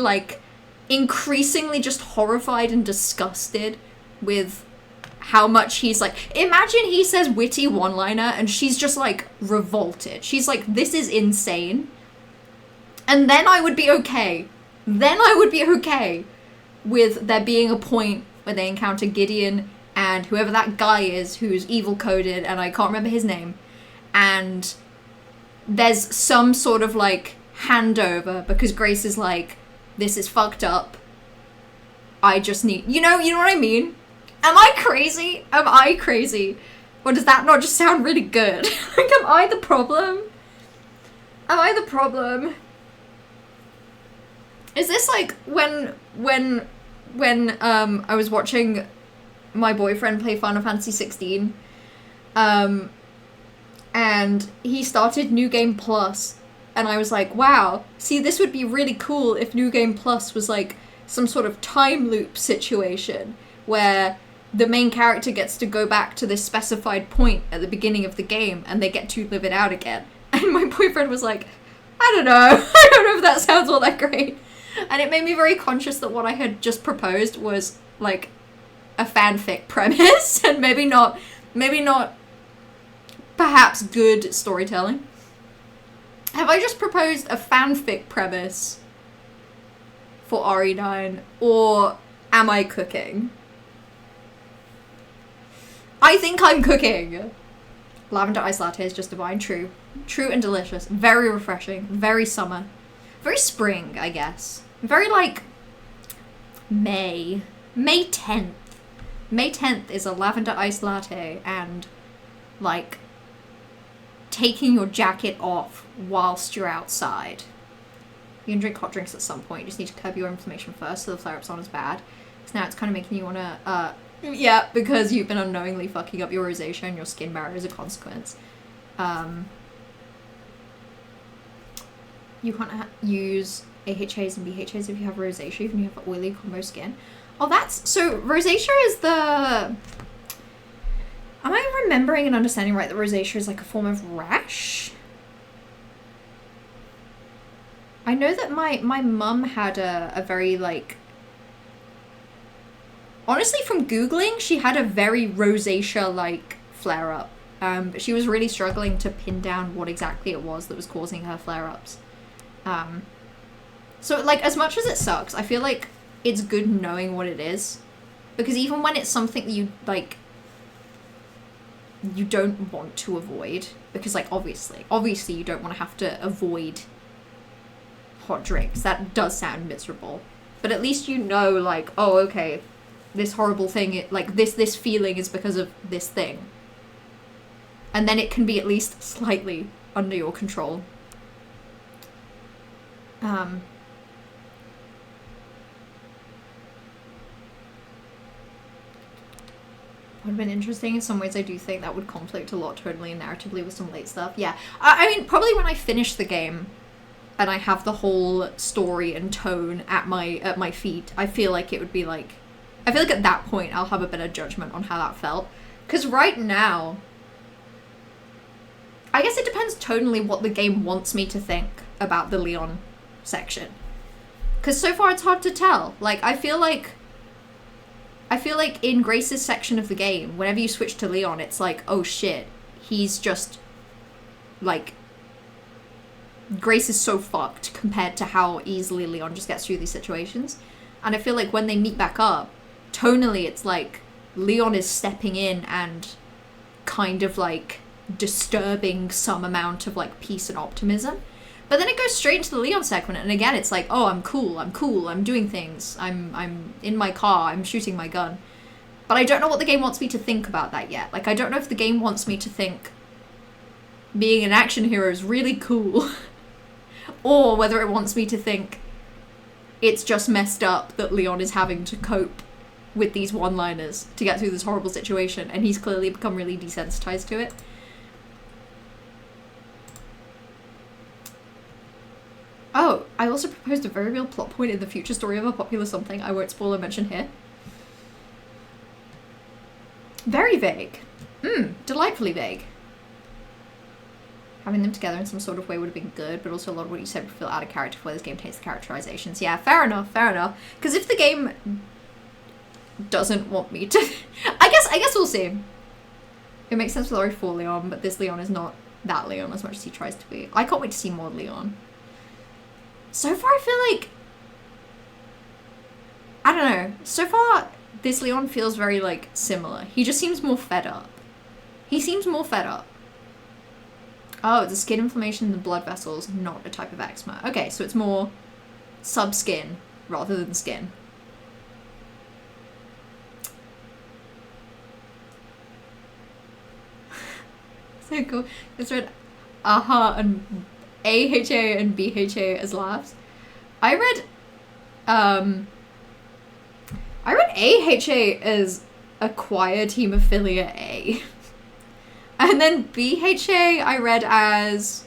just horrified and disgusted with how much he's like, imagine he says witty one-liner and she's just like revolted. She's like, this is insane. And then I would be okay. Then I would be okay with there being a point where they encounter Gideon and whoever that guy is who's evil coded, and I can't remember his name, and there's some sort of like handover because Grace is like, this is fucked up. I just need, you know what I mean? Am I crazy? Am I crazy? Or does that not just sound really good? Like, am I the problem? Am I the problem? Is this like when I was watching my boyfriend play Final Fantasy 16, and he started New Game Plus, and I was like, wow, see, this would be really cool if New Game Plus was like some sort of time loop situation where the main character gets to go back to this specified point at the beginning of the game and they get to live it out again. And my boyfriend was like, I don't know. I don't know if that sounds all that great. And it made me very conscious that what I had just proposed was like a fanfic premise and maybe not perhaps good storytelling. Have I just proposed a fanfic premise for RE9, or am I cooking? I think I'm cooking. Lavender iced latte is just divine. True and delicious. Very refreshing. Very summer. Very spring, I guess. Very like May 10th. May 10th is a lavender iced latte and like taking your jacket off whilst you're outside. You can drink hot drinks at some point. You just need to curb your inflammation first so the flare-ups aren't as bad. So now it's kind of making you want to yeah, because you've been unknowingly fucking up your rosacea and your skin barrier as a consequence. You can't use AHAs and BHAs if you have rosacea, even if you have oily combo skin. Oh, that's... So, rosacea is the... Am I remembering and understanding right that rosacea is like a form of rash? I know that my mum had a very, like... Honestly, from Googling, she had a very rosacea-like flare-up. But she was really struggling to pin down what exactly it was that was causing her flare-ups. So, like, as much as it sucks, I feel like it's good knowing what it is. Because even when it's something that you, like, you don't want to avoid. Because, like, obviously you don't want to have to avoid hot drinks. That does sound miserable. But at least you know, like, oh, okay, this horrible thing, like, this feeling is because of this thing. And then it can be at least slightly under your control. Would have been interesting. In some ways I do think that would conflict a lot tonally and narratively with some late stuff. Yeah. I mean, probably when I finish the game and I have the whole story and tone at my feet, I feel like it would be like... I feel like at that point I'll have a better judgment on how that felt. Because right now... I guess it depends tonally what the game wants me to think about the Leon section. Because so far it's hard to tell. Like, I feel like in Grace's section of the game, whenever you switch to Leon, it's like, oh shit, he's just, like, Grace is so fucked compared to how easily Leon just gets through these situations. And I feel like when they meet back up, tonally it's like Leon is stepping in and kind of, like, disturbing some amount of, like, peace and optimism. But then it goes straight into the Leon segment, and again it's like, oh, I'm cool, I'm doing things, I'm in my car, I'm shooting my gun. But I don't know what the game wants me to think about that yet. Like, I don't know if the game wants me to think being an action hero is really cool. Or whether it wants me to think it's just messed up that Leon is having to cope with these one-liners to get through this horrible situation. And he's clearly become really desensitized to it. Oh, I also proposed a very real plot point in the future story of a popular something I won't spoil or mention here. Very vague. Delightfully vague. Having them together in some sort of way would have been good, but also a lot of what you said would feel out of character for where this game takes the characterizations. Yeah, fair enough, fair enough. Because if the game doesn't want me to... I guess we'll see. It makes sense with RE4 Leon, but this Leon is not that Leon as much as he tries to be. I can't wait to see more Leon. So far, I feel like... I don't know. So far, this Leon feels very, like, similar. He just seems more fed up. He seems more fed up. Oh, it's a skin inflammation in the blood vessels, not a type of eczema. Okay, so it's more sub-skin rather than skin. So cool. It's read AHA and AHA and BHA as laughs. I read AHA as acquired hemophilia A. And then BHA I read as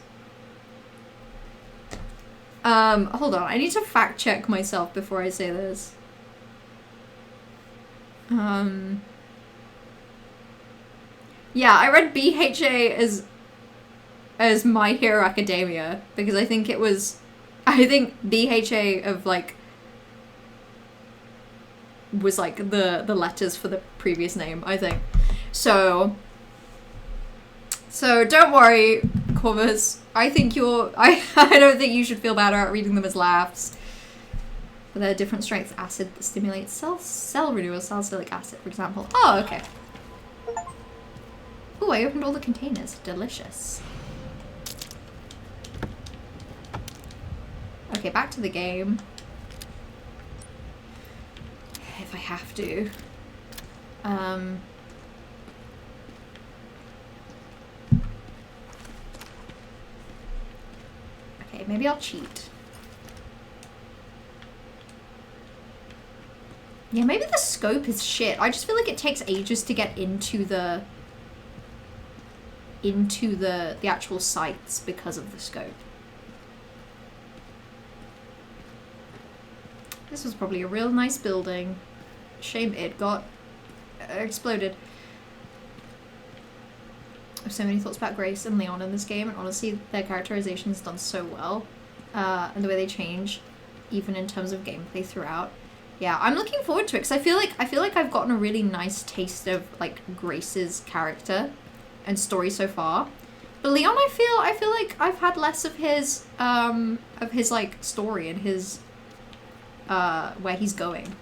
hold on, I need to fact check myself before I say this. Yeah, I read BHA as My Hero Academia because I think BHA of like was like the letters for the previous name, I think. So don't worry, Corvus. I don't think you should feel bad about reading them as laughs. But they're different strengths acid that stimulates cell renewal, salicylic acid, for example. Oh, okay. Ooh, I opened all the containers. Delicious. Okay, back to the game. If I have to. Okay, maybe I'll cheat. Yeah, maybe the scope is shit. I just feel like it takes ages to get into the actual sites because of the scope. This was probably a real nice building. Shame it got exploded. I have so many thoughts about Grace and Leon in this game, and honestly, their characterization is done so well, and the way they change, even in terms of gameplay throughout. Yeah, I'm looking forward to it because I feel like I've gotten a really nice taste of like Grace's character and story so far. But Leon, I feel like I've had less of his like story and his where he's going.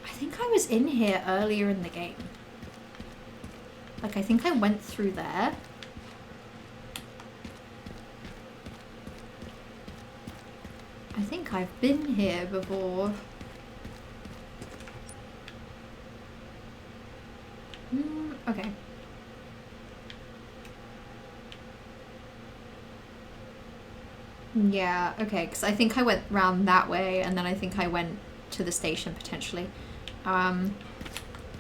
I think I was in here earlier in the game. Like, I think I went through there. I think I've been here before. Okay. Yeah, okay, because I think I went round that way, and then I think I went to the station, potentially.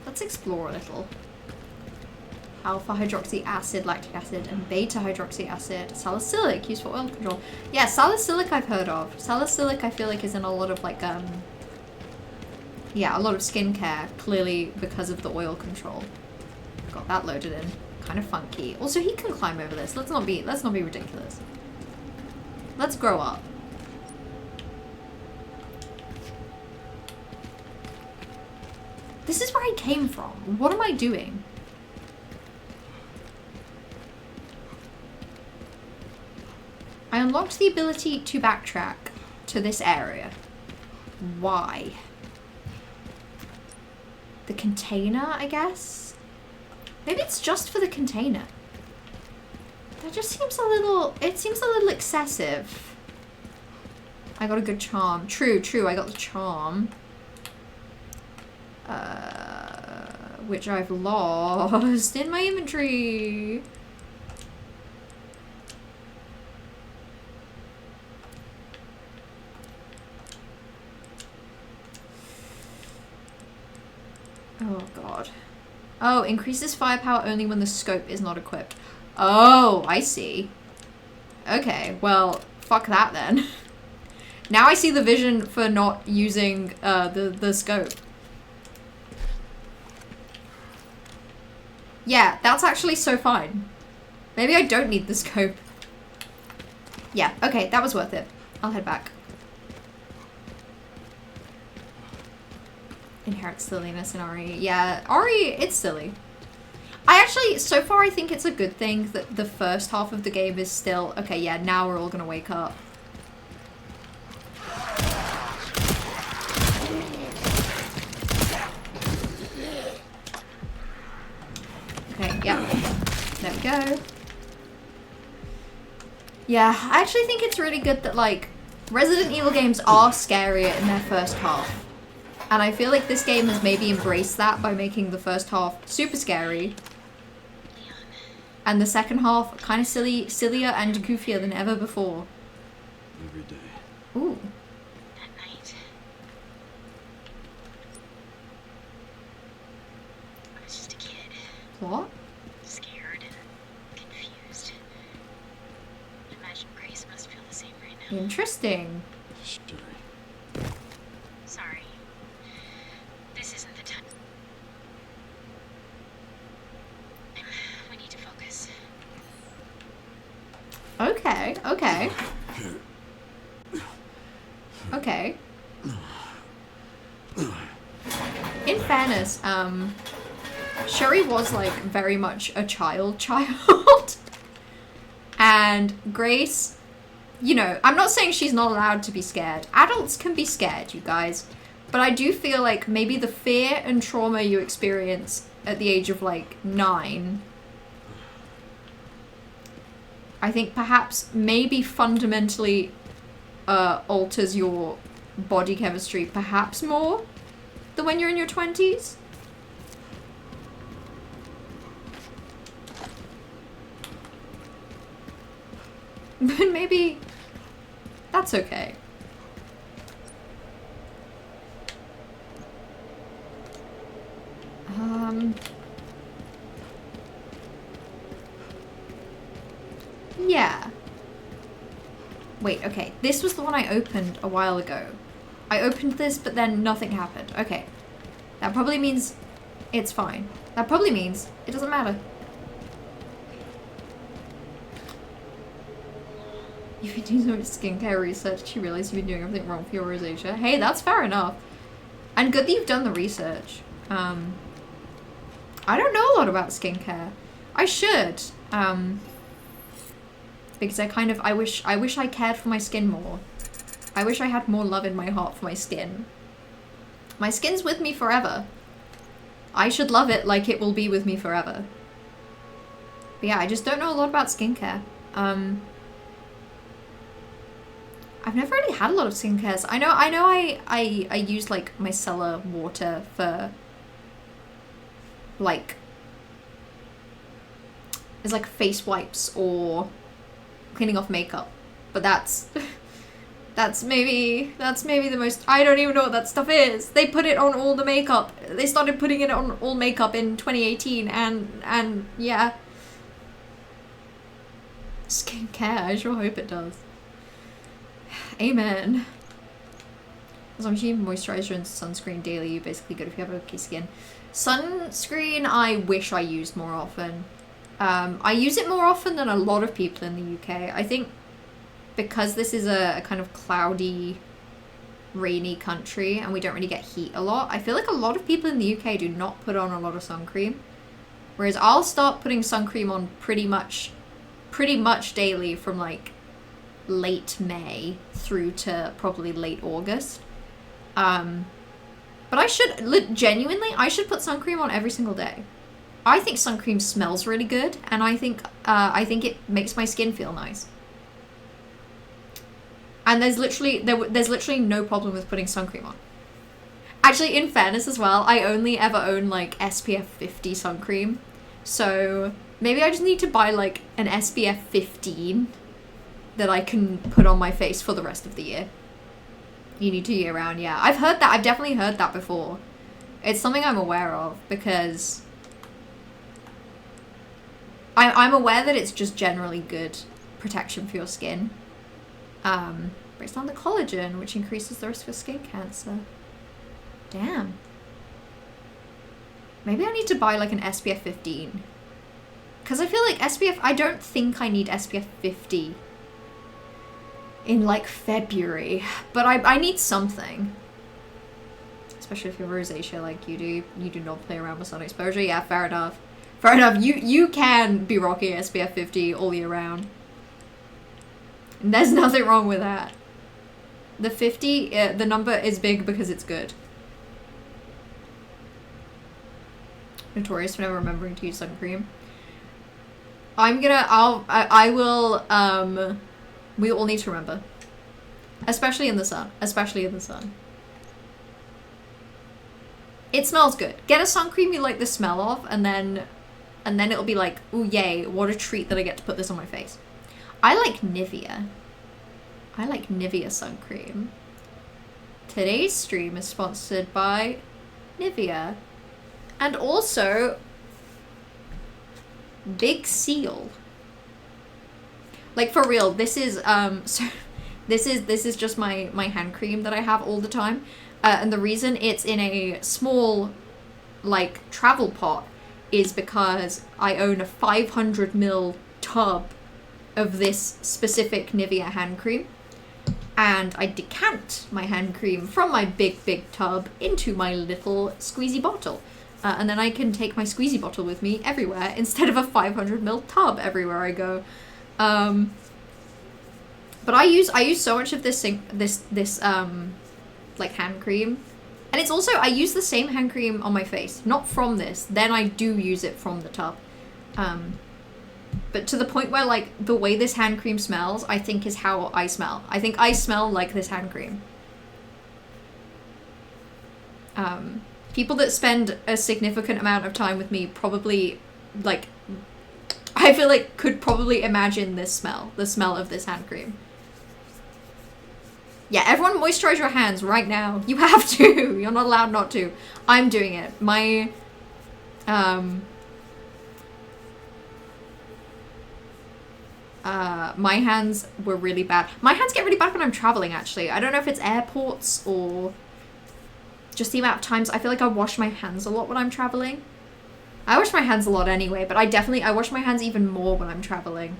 Let's explore a little. Alpha hydroxy acid, lactic acid, and beta hydroxy acid. Salicylic, used for oil control. Yeah, salicylic I've heard of. Salicylic I feel like is in a lot of like, yeah, a lot of skincare, clearly because of the oil control. Got that loaded in. Kind of funky. Also, he can climb over this. Let's not be ridiculous. Let's grow up. This is where I came from. What am I doing? I unlocked the ability to backtrack to this area. Why? The container, I guess? Maybe it's just for the container. That just seems it seems a little excessive. I got a good charm. True, I got the charm. Which I've lost in my inventory. Oh god. Oh, increases firepower only when the scope is not equipped. Oh, I see. Okay, well, fuck that then. Now I see the vision for not using the scope. Yeah, that's actually so fine. Maybe I don't need the scope. Yeah, okay, that was worth it. I'll head back. Inherent silliness in RE. Yeah, RE, it's silly. I actually, so far I think it's a good thing that the first half of the game is still, okay, yeah, now we're all gonna wake up. Okay, yeah. There we go. Yeah, I actually think it's really good that, like, Resident Evil games are scarier in their first half. And I feel like this game has maybe embraced that by making the first half super scary. And the second half kind of sillier and goofier than ever before. Every day. Ooh. At night, I was just a kid, What? scared and confused. I imagine Grace must feel the same right now. Interesting. Sure. Sorry. This isn't the time. We need to focus. Okay, okay. Okay. In fairness, Sherry was like very much a child. And Grace, you know, I'm not saying she's not allowed to be scared. Adults can be scared, you guys. But I do feel like maybe the fear and trauma you experience at the age of like 9, I think perhaps maybe fundamentally alters your body chemistry perhaps more than when you're in your 20s. But maybe that's okay. Yeah. Wait, okay. This was the one I opened a while ago. I opened this, but then nothing happened. Okay. That probably means it's fine. That probably means it doesn't matter. You've been doing so much skincare research, you realize you've been doing everything wrong for your rosacea. Hey, that's fair enough. And good that you've done the research. I don't know a lot about skincare. I should. Because I wish I cared for my skin more. I wish I had more love in my heart for my skin. My skin's with me forever. I should love it like it will be with me forever. But yeah, I just don't know a lot about skincare. I've never really had a lot of skincare. I know I use like micellar water for like it's like face wipes or cleaning off makeup. But that's maybe the most, I don't even know what that stuff is. They put it on all the makeup. They started putting it on all makeup in 2018 and yeah. Skincare, I sure hope it does. Amen. As long as you moisturizer and sunscreen daily, you're basically good if you have okay skin. Sunscreen, I wish I used more often. I use it more often than a lot of people in the UK. I think because this is a kind of cloudy, rainy country and we don't really get heat a lot, I feel like a lot of people in the UK do not put on a lot of sun cream. Whereas I'll start putting sun cream on pretty much daily from like late May through to probably late August. But I should, genuinely, I should put sun cream on every single day. I think sun cream smells really good, and I think it makes my skin feel nice. And there's literally no problem with putting sun cream on. Actually, in fairness as well, I only ever own like SPF 50 sun cream. So maybe I just need to buy like an SPF 15 that I can put on my face for the rest of the year. You need to year round, yeah. I've heard that. I've definitely heard that before. It's something I'm aware of because I'm aware that it's just generally good protection for your skin. Breaks down the collagen, which increases the risk for skin cancer. Damn. Maybe I need to buy like an SPF 15. Because I feel like I don't think I need SPF 50 in like February, but I need something. Especially if you're rosacea like you do. You do not play around with sun exposure. Yeah, fair enough. Fair enough. You can be rocking SPF 50 all year round. And there's nothing wrong with that. The 50, the number is big because it's good. Notorious for never remembering to use sun cream. I will, we all need to remember. Especially in the sun. Especially in the sun. It smells good. Get a sun cream you like the smell of, and then it'll be like, ooh yay, what a treat that I get to put this on my face. I like Nivea. I like Nivea sun cream. Today's stream is sponsored by Nivea. And also Big Seal. Like for real, this is so this is just my hand cream that I have all the time. And the reason it's in a small like travel pot is because I own a 500ml tub of this specific Nivea hand cream. And I decant my hand cream from my big tub into my little squeezy bottle. And then I can take my squeezy bottle with me everywhere instead of a 500ml tub everywhere I go. But I use so much of this like hand cream. And it's also, I use the same hand cream on my face, not from this. Then I do use it from the tub. But to the point where like the way this hand cream smells, I think is how I smell. I think I smell like this hand cream. People that spend a significant amount of time with me probably, like, I feel like could probably imagine this smell, the smell of this hand cream. Yeah, everyone moisturize your hands right now. You have to. You're not allowed not to. I'm doing it. My hands were really bad. My hands get really bad when I'm traveling, actually. I don't know if it's airports or just the amount of times. I feel like I wash my hands a lot when I'm traveling. I wash my hands a lot anyway, but I wash my hands even more when I'm traveling.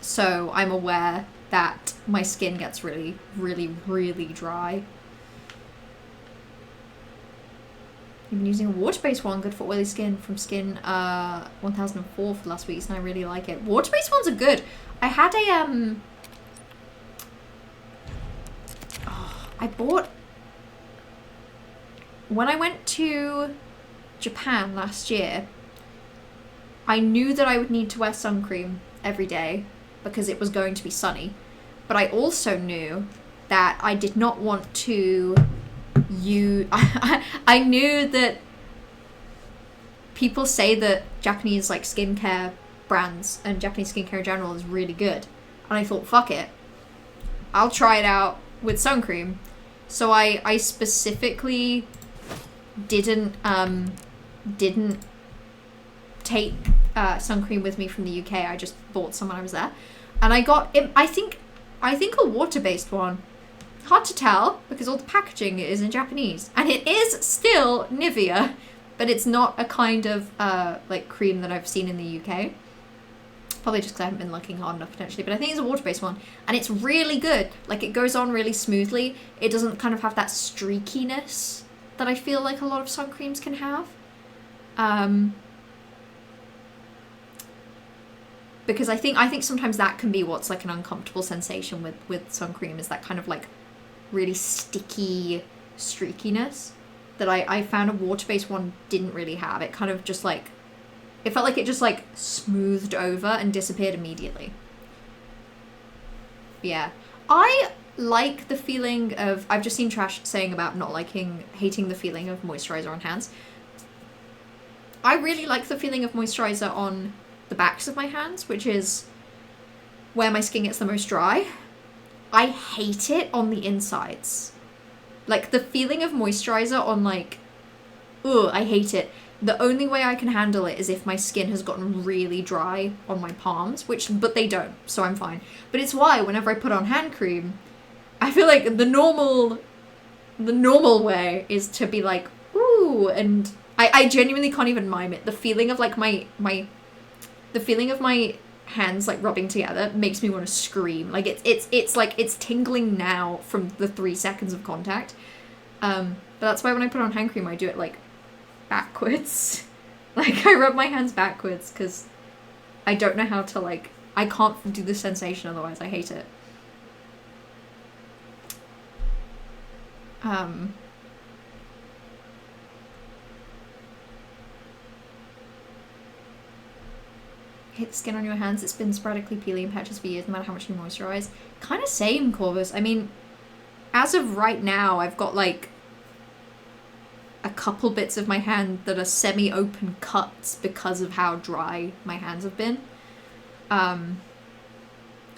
So I'm aware that my skin gets really, really, really dry. You've been using a water-based one, good for oily skin, from Skin 1004 for the last weeks, and I really like it. Water-based ones are good. I had a I bought, when I went to Japan last year, I knew that I would need to wear sun cream every day because it was going to be sunny. But I also knew that I did not want to use, I knew that people say that Japanese like skincare brands and Japanese skincare in general is really good. And I thought, fuck it, I'll try it out with sun cream. So I specifically didn't take sun cream with me from the UK. I just bought some when I was there, and I got it, I think a water-based one. Hard to tell because all the packaging is in Japanese, and it is still Nivea, but it's not a kind of like cream that I've seen in the UK. Probably just because I haven't been looking hard enough potentially, but I think it's a water-based one, and it's really good. Like, it goes on really smoothly. It doesn't kind of have that streakiness that I feel like a lot of sun creams can have. Because I think sometimes that can be what's like an uncomfortable sensation with sun cream, is that kind of like really sticky streakiness that I found a water-based one didn't really have. It kind of just like, it felt like it just like smoothed over and disappeared immediately. Yeah. like the feeling of, I've just seen Trash saying about not hating the feeling of moisturizer on hands. I really like the feeling of moisturizer on the backs of my hands, which is where my skin gets the most dry. I hate it on the insides. Like, the feeling of moisturizer on, like, ugh, I hate it. The only way I can handle it is if my skin has gotten really dry on my palms, but they don't, so I'm fine. But it's why whenever I put on hand cream, I feel like the normal way is to be like, ooh, and I genuinely can't even mime it. The feeling of like the feeling of my hands like rubbing together makes me want to scream. Like it's like it's tingling now from the 3 seconds of contact. But that's why when I put on hand cream, I do it like backwards. Like I rub my hands backwards because I don't know how to like, I can't do the sensation otherwise. I hate it. Hit the skin on your hands. It's been sporadically peeling in patches for years, no matter how much you moisturize. Kind of same, Corvus. I mean, as of right now, I've got like a couple bits of my hand that are semi-open cuts because of how dry my hands have been. And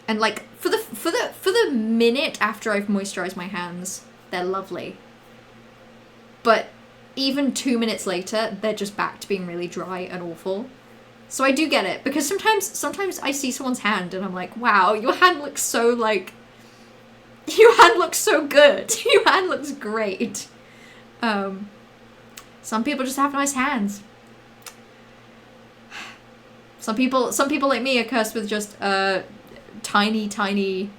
like for the minute after I've moisturized my hands, they're lovely. But even 2 minutes later, they're just back to being really dry and awful. So I do get it, because sometimes I see someone's hand and I'm like, wow, your hand looks so like, your hand looks so good. Your hand looks great. Some people just have nice hands. Some people like me are cursed with just tiny,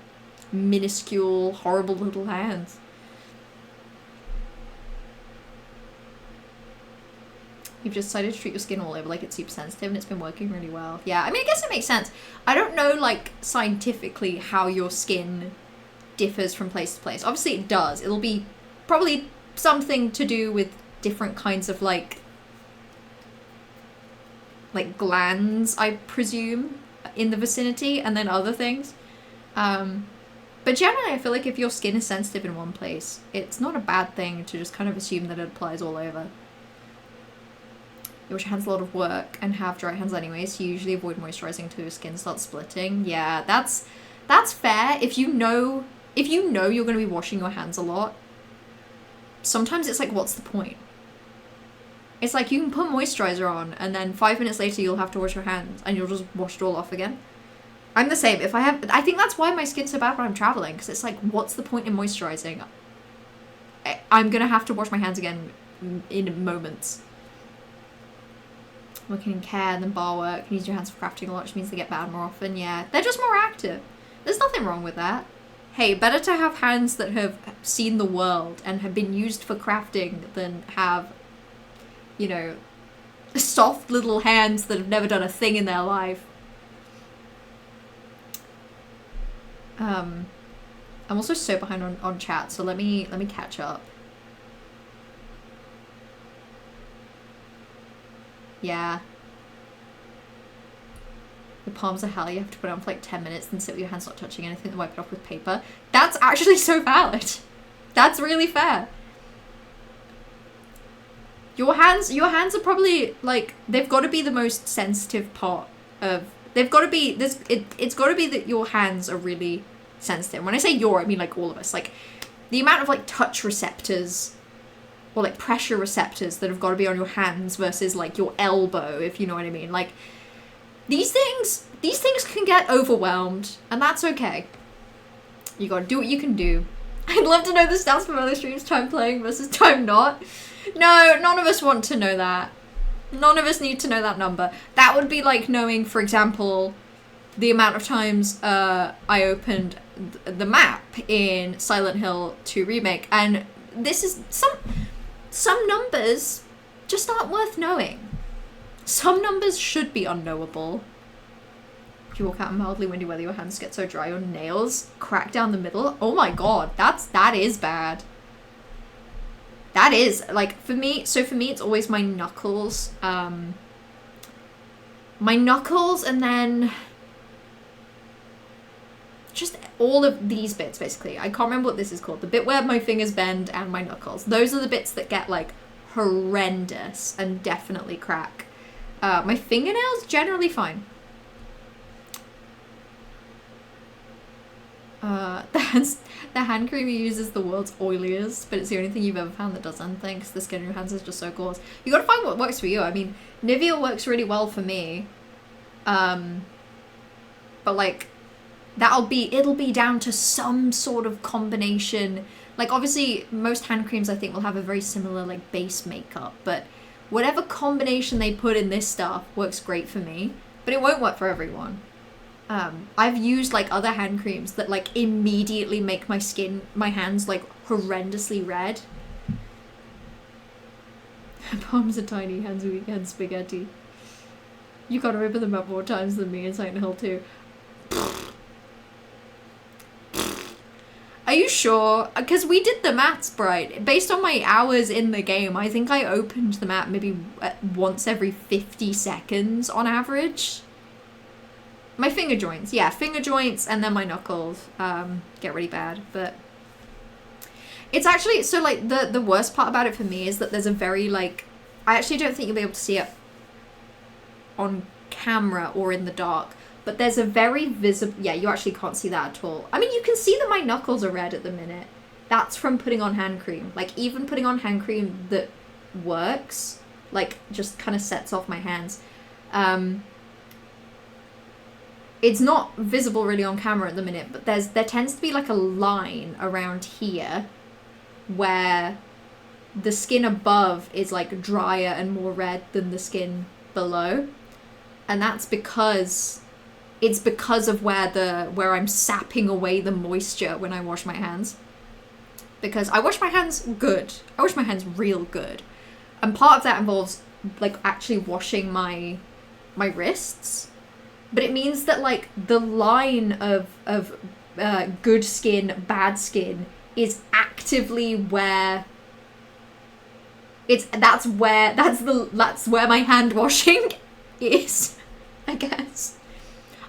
minuscule, horrible little hands. You've just decided to treat your skin all over like it's super sensitive and it's been working really well. Yeah, I mean, I guess it makes sense. I don't know, like, scientifically how your skin differs from place to place. Obviously it does. It'll be probably something to do with different kinds of, like glands, I presume, in the vicinity, and then other things. But generally, I feel like if your skin is sensitive in one place, it's not a bad thing to just kind of assume that it applies all over. You wash your hands a lot of work and have dry hands anyway, so you usually avoid moisturizing until your skin starts splitting. Yeah, that's fair. If you know you're going to be washing your hands a lot, sometimes it's like, what's the point? It's like you can put moisturizer on and then 5 minutes later you'll have to wash your hands and you'll just wash it all off again. I'm the same. I think that's why my skin's so bad when I'm traveling, because it's like, what's the point in moisturizing? I'm going to have to wash my hands again in moments. Working in care and then bar work, and use your hands for crafting a lot, which means they get bad more often. Yeah, they're just more active. There's nothing wrong with that. Hey, better to have hands that have seen the world and have been used for crafting than have, you know, soft little hands that have never done a thing in their life. I'm also so behind on chat, so let me catch up. Yeah. The palms are hell. You have to put it on for like 10 minutes, then sit with your hands not touching anything, then wipe it off with paper. That's actually so valid. That's really fair. Your hands are probably like, they've got to be the most sensitive part of, they've got to be this. It's got to be that your hands are really sensitive. When I say your, I mean like all of us. Like the amount of like touch receptors or like pressure receptors that have got to be on your hands versus like your elbow, if you know what I mean. Like these things can get overwhelmed, and that's okay. You gotta do what you can do. I'd love to know the stats from other streams, time playing versus time not. No, none of us want to know that. None of us need to know that number. That would be like knowing, for example, the amount of times I opened the map in Silent Hill 2 Remake, and this is some numbers just aren't worth knowing. Some numbers should be unknowable. If you walk out in mildly windy weather, your hands get so dry, your nails crack down the middle. Oh my god, that is bad. That is, like, for me, it's always my knuckles. My knuckles, and then just all of these bits, basically. I can't remember what this is called. The bit where my fingers bend and my knuckles. Those are the bits that get, like, horrendous and definitely crack. My fingernails, generally fine. The hand cream you use is the world's oiliest, but it's the only thing you've ever found that does anything, because the skin in your hands is just so coarse. You gotta find what works for you. I mean, Nivea works really well for me. But, like, it'll be down to some sort of combination. Like, obviously, most hand creams, I think, will have a very similar, like, base makeup, but whatever combination they put in this stuff works great for me, but it won't work for everyone. I've used, like, other hand creams that, like, immediately make my hands, like, horrendously red. Palms are tiny, hands are weak, hands spaghetti. You gotta open them up more times than me in Silent Hill 2. Are you sure? Because we did the maths, Bright. Based on my hours in the game, I think I opened the map maybe once every 50 seconds on average. My finger joints, yeah, finger joints, and then my knuckles get really bad, but it's actually, so, like, the worst part about it for me is that there's a very, like, I actually don't think you'll be able to see it on camera or in the dark, but there's a very visible, yeah, you actually can't see that at all. I mean, you can see that my knuckles are red at the minute. That's from putting on hand cream. Like, even putting on hand cream that works, like, just kind of sets off my hands. It's not visible really on camera at the minute, but there tends to be, like, a line around here where the skin above is, like, drier and more red than the skin below. And that's because it's because of where I'm sapping away the moisture when I wash my hands. Because I wash my hands good. I wash my hands real good. And part of that involves, like, actually washing my wrists. But it means that, like, the line of good skin, bad skin is actively where that's where my hand washing is, I guess.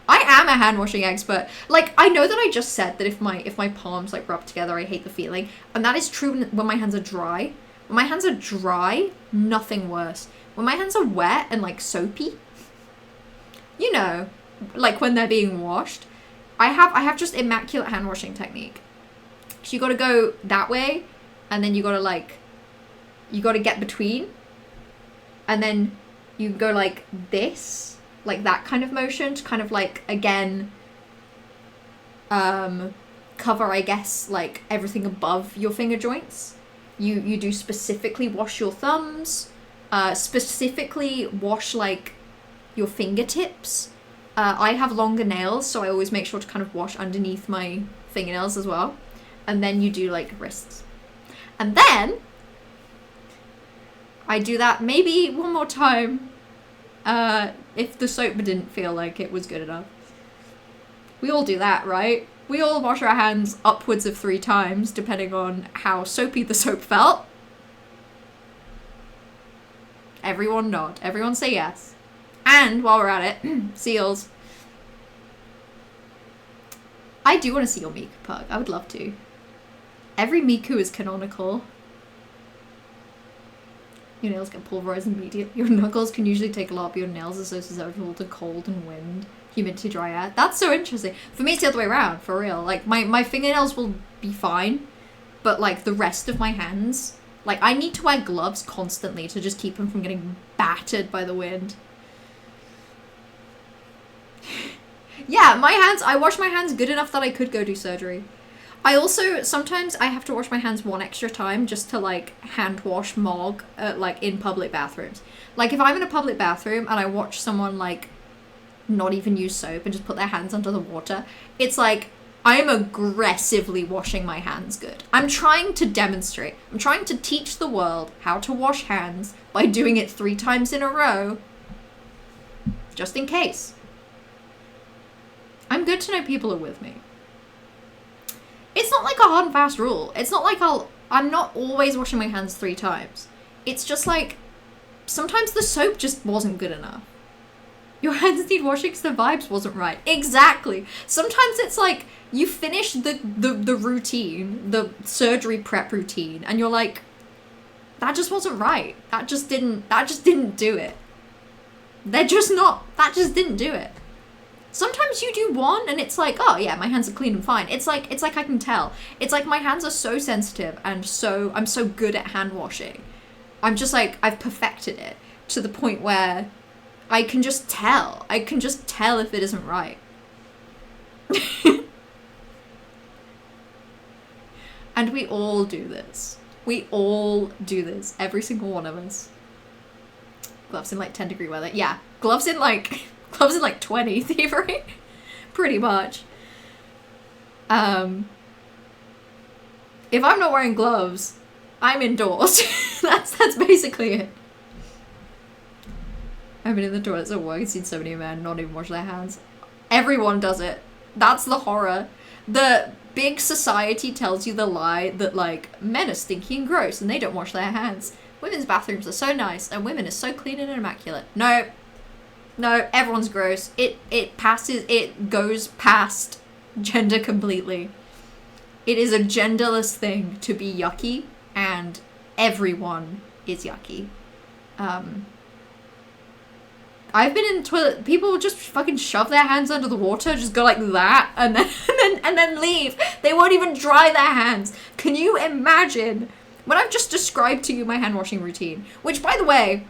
I am a hand washing expert. Like, I know that I just said that if my palms, like, rub together, I hate the feeling, and that is true when my hands are dry. When my hands are dry, nothing worse. When my hands are wet and, like, soapy, you know, like when they're being washed, I have just immaculate hand washing technique. So you gotta go that way, and then you gotta get between, and then you go like this, like that kind of motion to kind of, like, again, cover, I guess, like, everything above your finger joints. You do specifically wash your thumbs, specifically wash, like, your fingertips. I have longer nails, so I always make sure to kind of wash underneath my fingernails as well. And then you do, like, wrists. And then I do that maybe one more time if the soap didn't feel like it was good enough. We all do that, right? We all wash our hands upwards of 3 times, depending on how soapy the soap felt. Everyone nod. Everyone say yes. And while we're at it, seals. I do want to see your Miku pug. I would love to. Every Miku is canonical. Your nails get pulverized immediately. Your knuckles can usually take a lot, but your nails are so susceptible to cold and wind, humidity, dry air. That's so interesting. For me, it's the other way around, for real. Like, my fingernails will be fine, but, like, the rest of my hands, like, I need to wear gloves constantly to just keep them from getting battered by the wind. Yeah, my hands, I wash my hands good enough that I could go do surgery. I also, sometimes I have to wash my hands one extra time just to, like, hand wash Mog, like, in public bathrooms. Like, if I'm in a public bathroom and I watch someone, like, not even use soap and just put their hands under the water, it's like, I'm aggressively washing my hands good. I'm trying to demonstrate. I'm trying to teach the world how to wash hands by doing it 3 times in a row, just in case. I'm good to know people are with me. It's not like a hard and fast rule. It's not like I'm not always washing my hands 3 times. It's just like, sometimes the soap just wasn't good enough. Your hands need washing because the vibes wasn't right. Exactly. Sometimes it's like you finish the routine, the surgery prep routine, and you're like, that just wasn't right. That just didn't do it. That just didn't do it. Sometimes you do one and it's like, oh yeah, my hands are clean and fine. It's like I can tell. It's like my hands are so sensitive and I'm so good at hand washing. I'm just like, I've perfected it to the point where I can just tell. I can just tell if it isn't right. And we all do this. We all do this. Every single one of us. Gloves in like 10-degree weather. Yeah, gloves in like 20 thievery. Pretty much. If I'm not wearing gloves, I'm indoors. that's basically it. I've been in the toilets at work and seen so many men not even wash their hands. Everyone does it. That's the horror. The big society tells you the lie that like men are stinky and gross and they don't wash their hands. Women's bathrooms are so nice and women are so clean and immaculate. No, everyone's gross. It goes past gender completely. It is a genderless thing to be yucky, and everyone is yucky. I've been in the toilet, people just fucking shove their hands under the water, just go like that, and then leave. They won't even dry their hands. Can you imagine? When I've just described to you my hand washing routine, which by the way,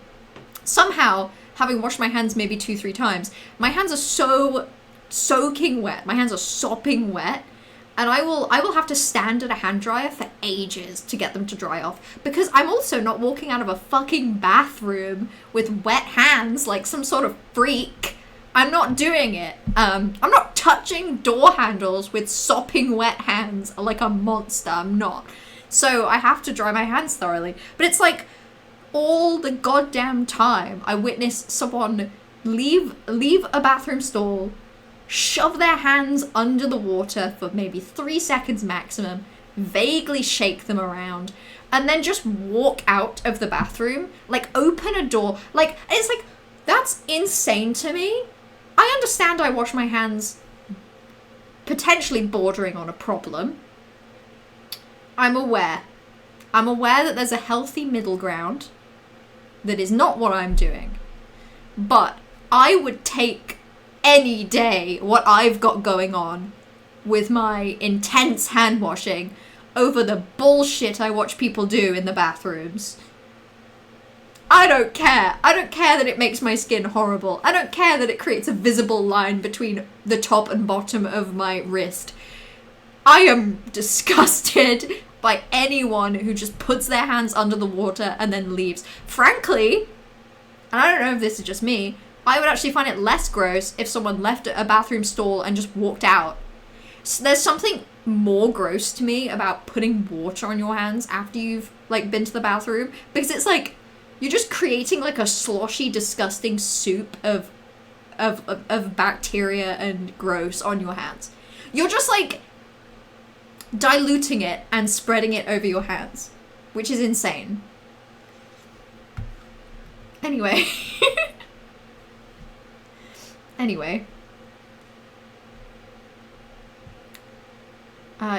somehow, having washed my hands maybe 2-3 times, my hands are so soaking wet. My hands are sopping wet. And I will have to stand at a hand dryer for ages to get them to dry off. Because I'm also not walking out of a fucking bathroom with wet hands like some sort of freak. I'm not doing it. I'm not touching door handles with sopping wet hands like a monster. I'm not. So I have to dry my hands thoroughly. But it's like all the goddamn time I witness someone leave a bathroom stall, shove their hands under the water for maybe 3 seconds maximum, vaguely shake them around, and then just walk out of the bathroom, like open a door. Like, it's like, that's insane to me. I understand I wash my hands potentially bordering on a problem. I'm aware that there's a healthy middle ground that is not what I'm doing. But I would take any day what I've got going on with my intense hand washing over the bullshit I watch people do in the bathrooms. I don't care. I don't care that it makes my skin horrible. I don't care that it creates a visible line between the top and bottom of my wrist. I am disgusted by anyone who just puts their hands under the water and then leaves. Frankly, and I don't know if this is just me, I would actually find it less gross if someone left a bathroom stall and just walked out. So there's something more gross to me about putting water on your hands after you've like been to the bathroom, because it's like you're just creating like a sloshy, disgusting soup of bacteria and gross on your hands. You're just like diluting it and spreading it over your hands, which is insane. Anyway.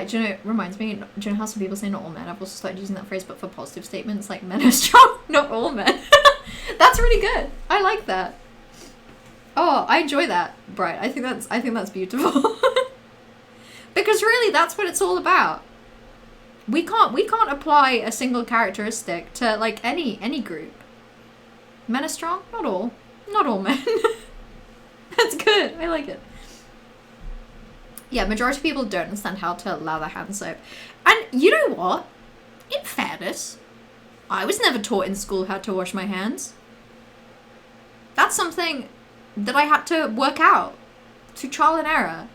Do you know, it reminds me, do you know how some people say not all men? I've also started using that phrase, but for positive statements, like men are strong, not all men. That's really good. I like that. Oh, I enjoy that, Bright. I think that's beautiful. Because really, that's what it's all about. We can't apply a single characteristic to like any group. Men are strong? Not all men. That's good. I like it. Yeah, majority of people don't understand how to lather hand soap. And you know what? In fairness, I was never taught in school how to wash my hands. That's something that I had to work out through trial and error.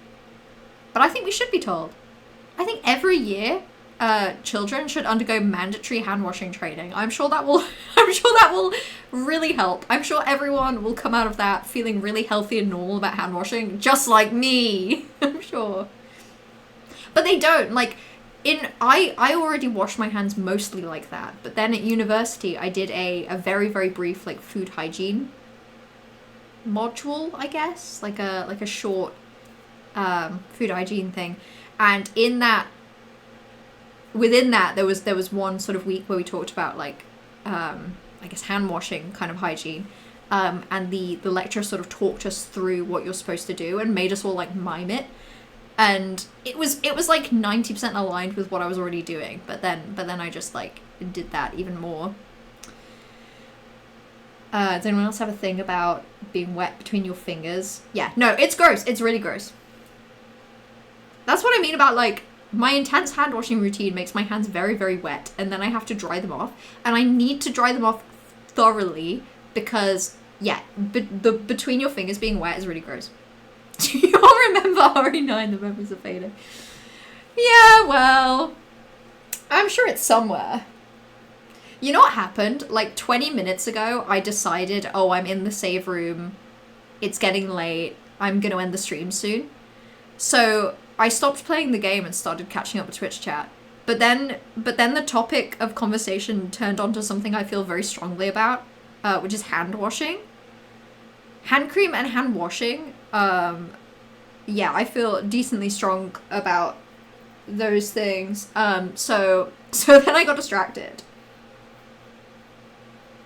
But I think we should be told. I think every year, children should undergo mandatory hand washing training. I'm sure that will really help. I'm sure everyone will come out of that feeling really healthy and normal about hand washing, just like me. I'm sure. But they don't. Like, I already washed my hands mostly like that. But then at university, I did a very, very brief, like, food hygiene module, I guess, like a short food hygiene thing, and within that there was one sort of week where we talked about like I guess hand washing kind of hygiene, and the lecturer sort of talked us through what you're supposed to do and made us all like mime it, and it was like 90% aligned with what I was already doing, but then I just like did that even more. Does anyone else have a thing about being wet between your fingers? Yeah, no, it's gross. It's really gross. That's what I mean about like my intense hand washing routine makes my hands very, very wet, and then I have to dry them off, and I need to dry them off thoroughly because yeah, the between your fingers being wet is really gross. Do you all remember RE9, the memories of Vader? Yeah, well, I'm sure it's somewhere. You know what happened? Like 20 minutes ago, I decided, oh, I'm in the save room. It's getting late. I'm going to end the stream soon. So I stopped playing the game and started catching up with Twitch chat. But then the topic of conversation turned onto something I feel very strongly about, which is hand washing. Hand cream and hand washing. Yeah, I feel decently strong about those things. So then I got distracted.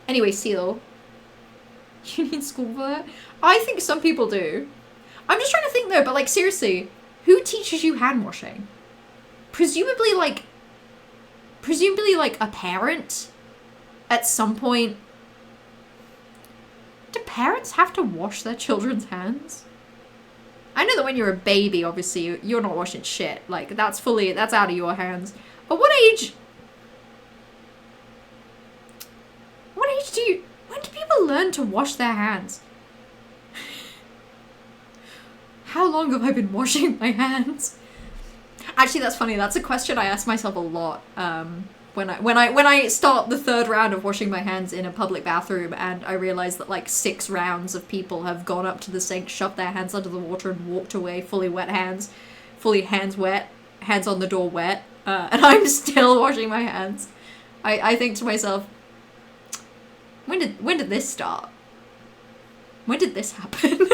Anyway, Seal. You need school for that? I think some people do. I'm just trying to think though, but like seriously, who teaches you hand washing? Presumably like a parent at some point. Do parents have to wash their children's hands? I know that when you're a baby, obviously, you're not washing shit. Like, that's out of your hands. But when do people learn to wash their hands? How long have I been washing my hands? Actually, that's funny. That's a question I ask myself a lot. When I start the third round of washing my hands in a public bathroom, and I realize that like 6 rounds of people have gone up to the sink, shoved their hands under the water, and walked away fully wet hands, fully hands wet, hands on the door wet, and I'm still washing my hands. I think to myself, when did this start? When did this happen?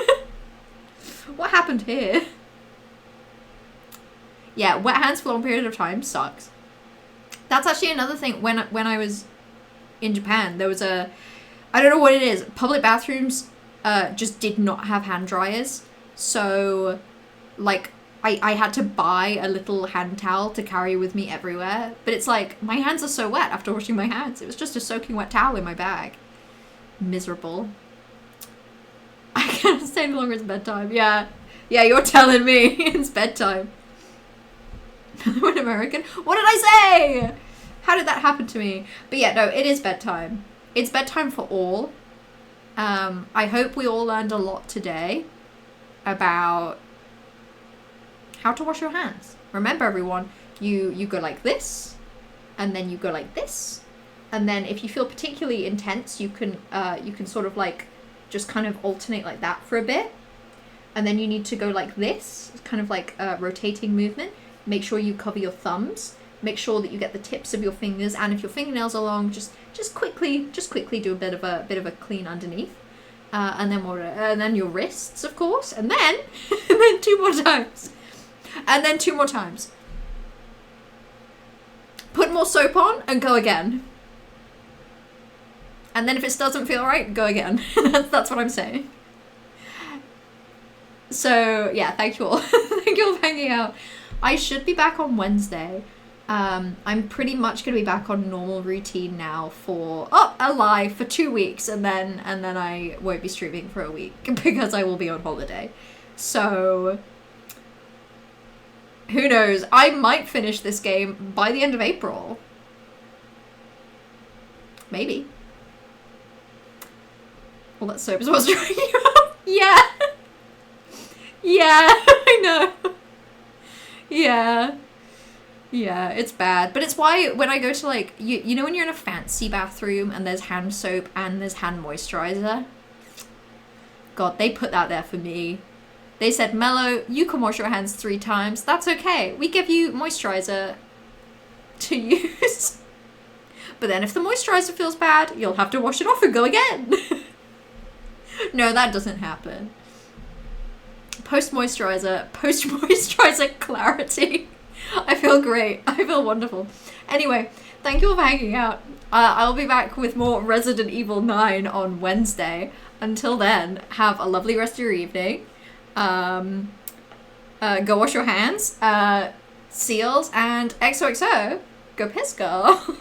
What happened here? Yeah, wet hands for a long period of time sucks. That's actually another thing. When I was in Japan, there was I don't know what it is. Public bathrooms just did not have hand dryers. So, like, I had to buy a little hand towel to carry with me everywhere. But it's like, my hands are so wet after washing my hands. It was just a soaking wet towel in my bag. Miserable. I can't stay any longer, it's bedtime. Yeah, you're telling me. It's bedtime. I'm American. What did I say? How did that happen to me? But yeah, no, it is bedtime. It's bedtime for all. I hope we all learned a lot today about how to wash your hands. Remember, everyone, you go like this, and then you go like this, and then if you feel particularly intense, you can sort of like just kind of alternate like that for a bit, and then you need to go like this. It's kind of like a rotating movement. Make sure you cover your thumbs. Make sure that you get the tips of your fingers, and if your fingernails are long, just quickly do a bit of a clean underneath, and then your wrists, of course, and then and then 2 more times, and then 2 more times. Put more soap on and go again. And then if it doesn't feel right, go again. That's what I'm saying. So yeah, thank you all. Thank you all for hanging out. I should be back on Wednesday. I'm pretty much gonna be back on normal routine now for for 2 weeks, and then I won't be streaming for a week because I will be on holiday. So who knows? I might finish this game by the end of April. Maybe. Well, that soap is what's drying you up. Yeah. Yeah, I know. Yeah. Yeah, it's bad. But it's why when I go to like, you know when you're in a fancy bathroom and there's hand soap and there's hand moisturizer? God, they put that there for me. They said, Mello, you can wash your hands 3 times. That's okay. We give you moisturizer to use. But then if the moisturizer feels bad, you'll have to wash it off and go again. No, that doesn't happen. Post moisturizer clarity. I feel great. I feel wonderful. Anyway, thank you all for hanging out. I'll be back with more Resident Evil 9 on Wednesday. Until then, have a lovely rest of your evening. Go wash your hands. Seals and XOXO. Go piss, girl.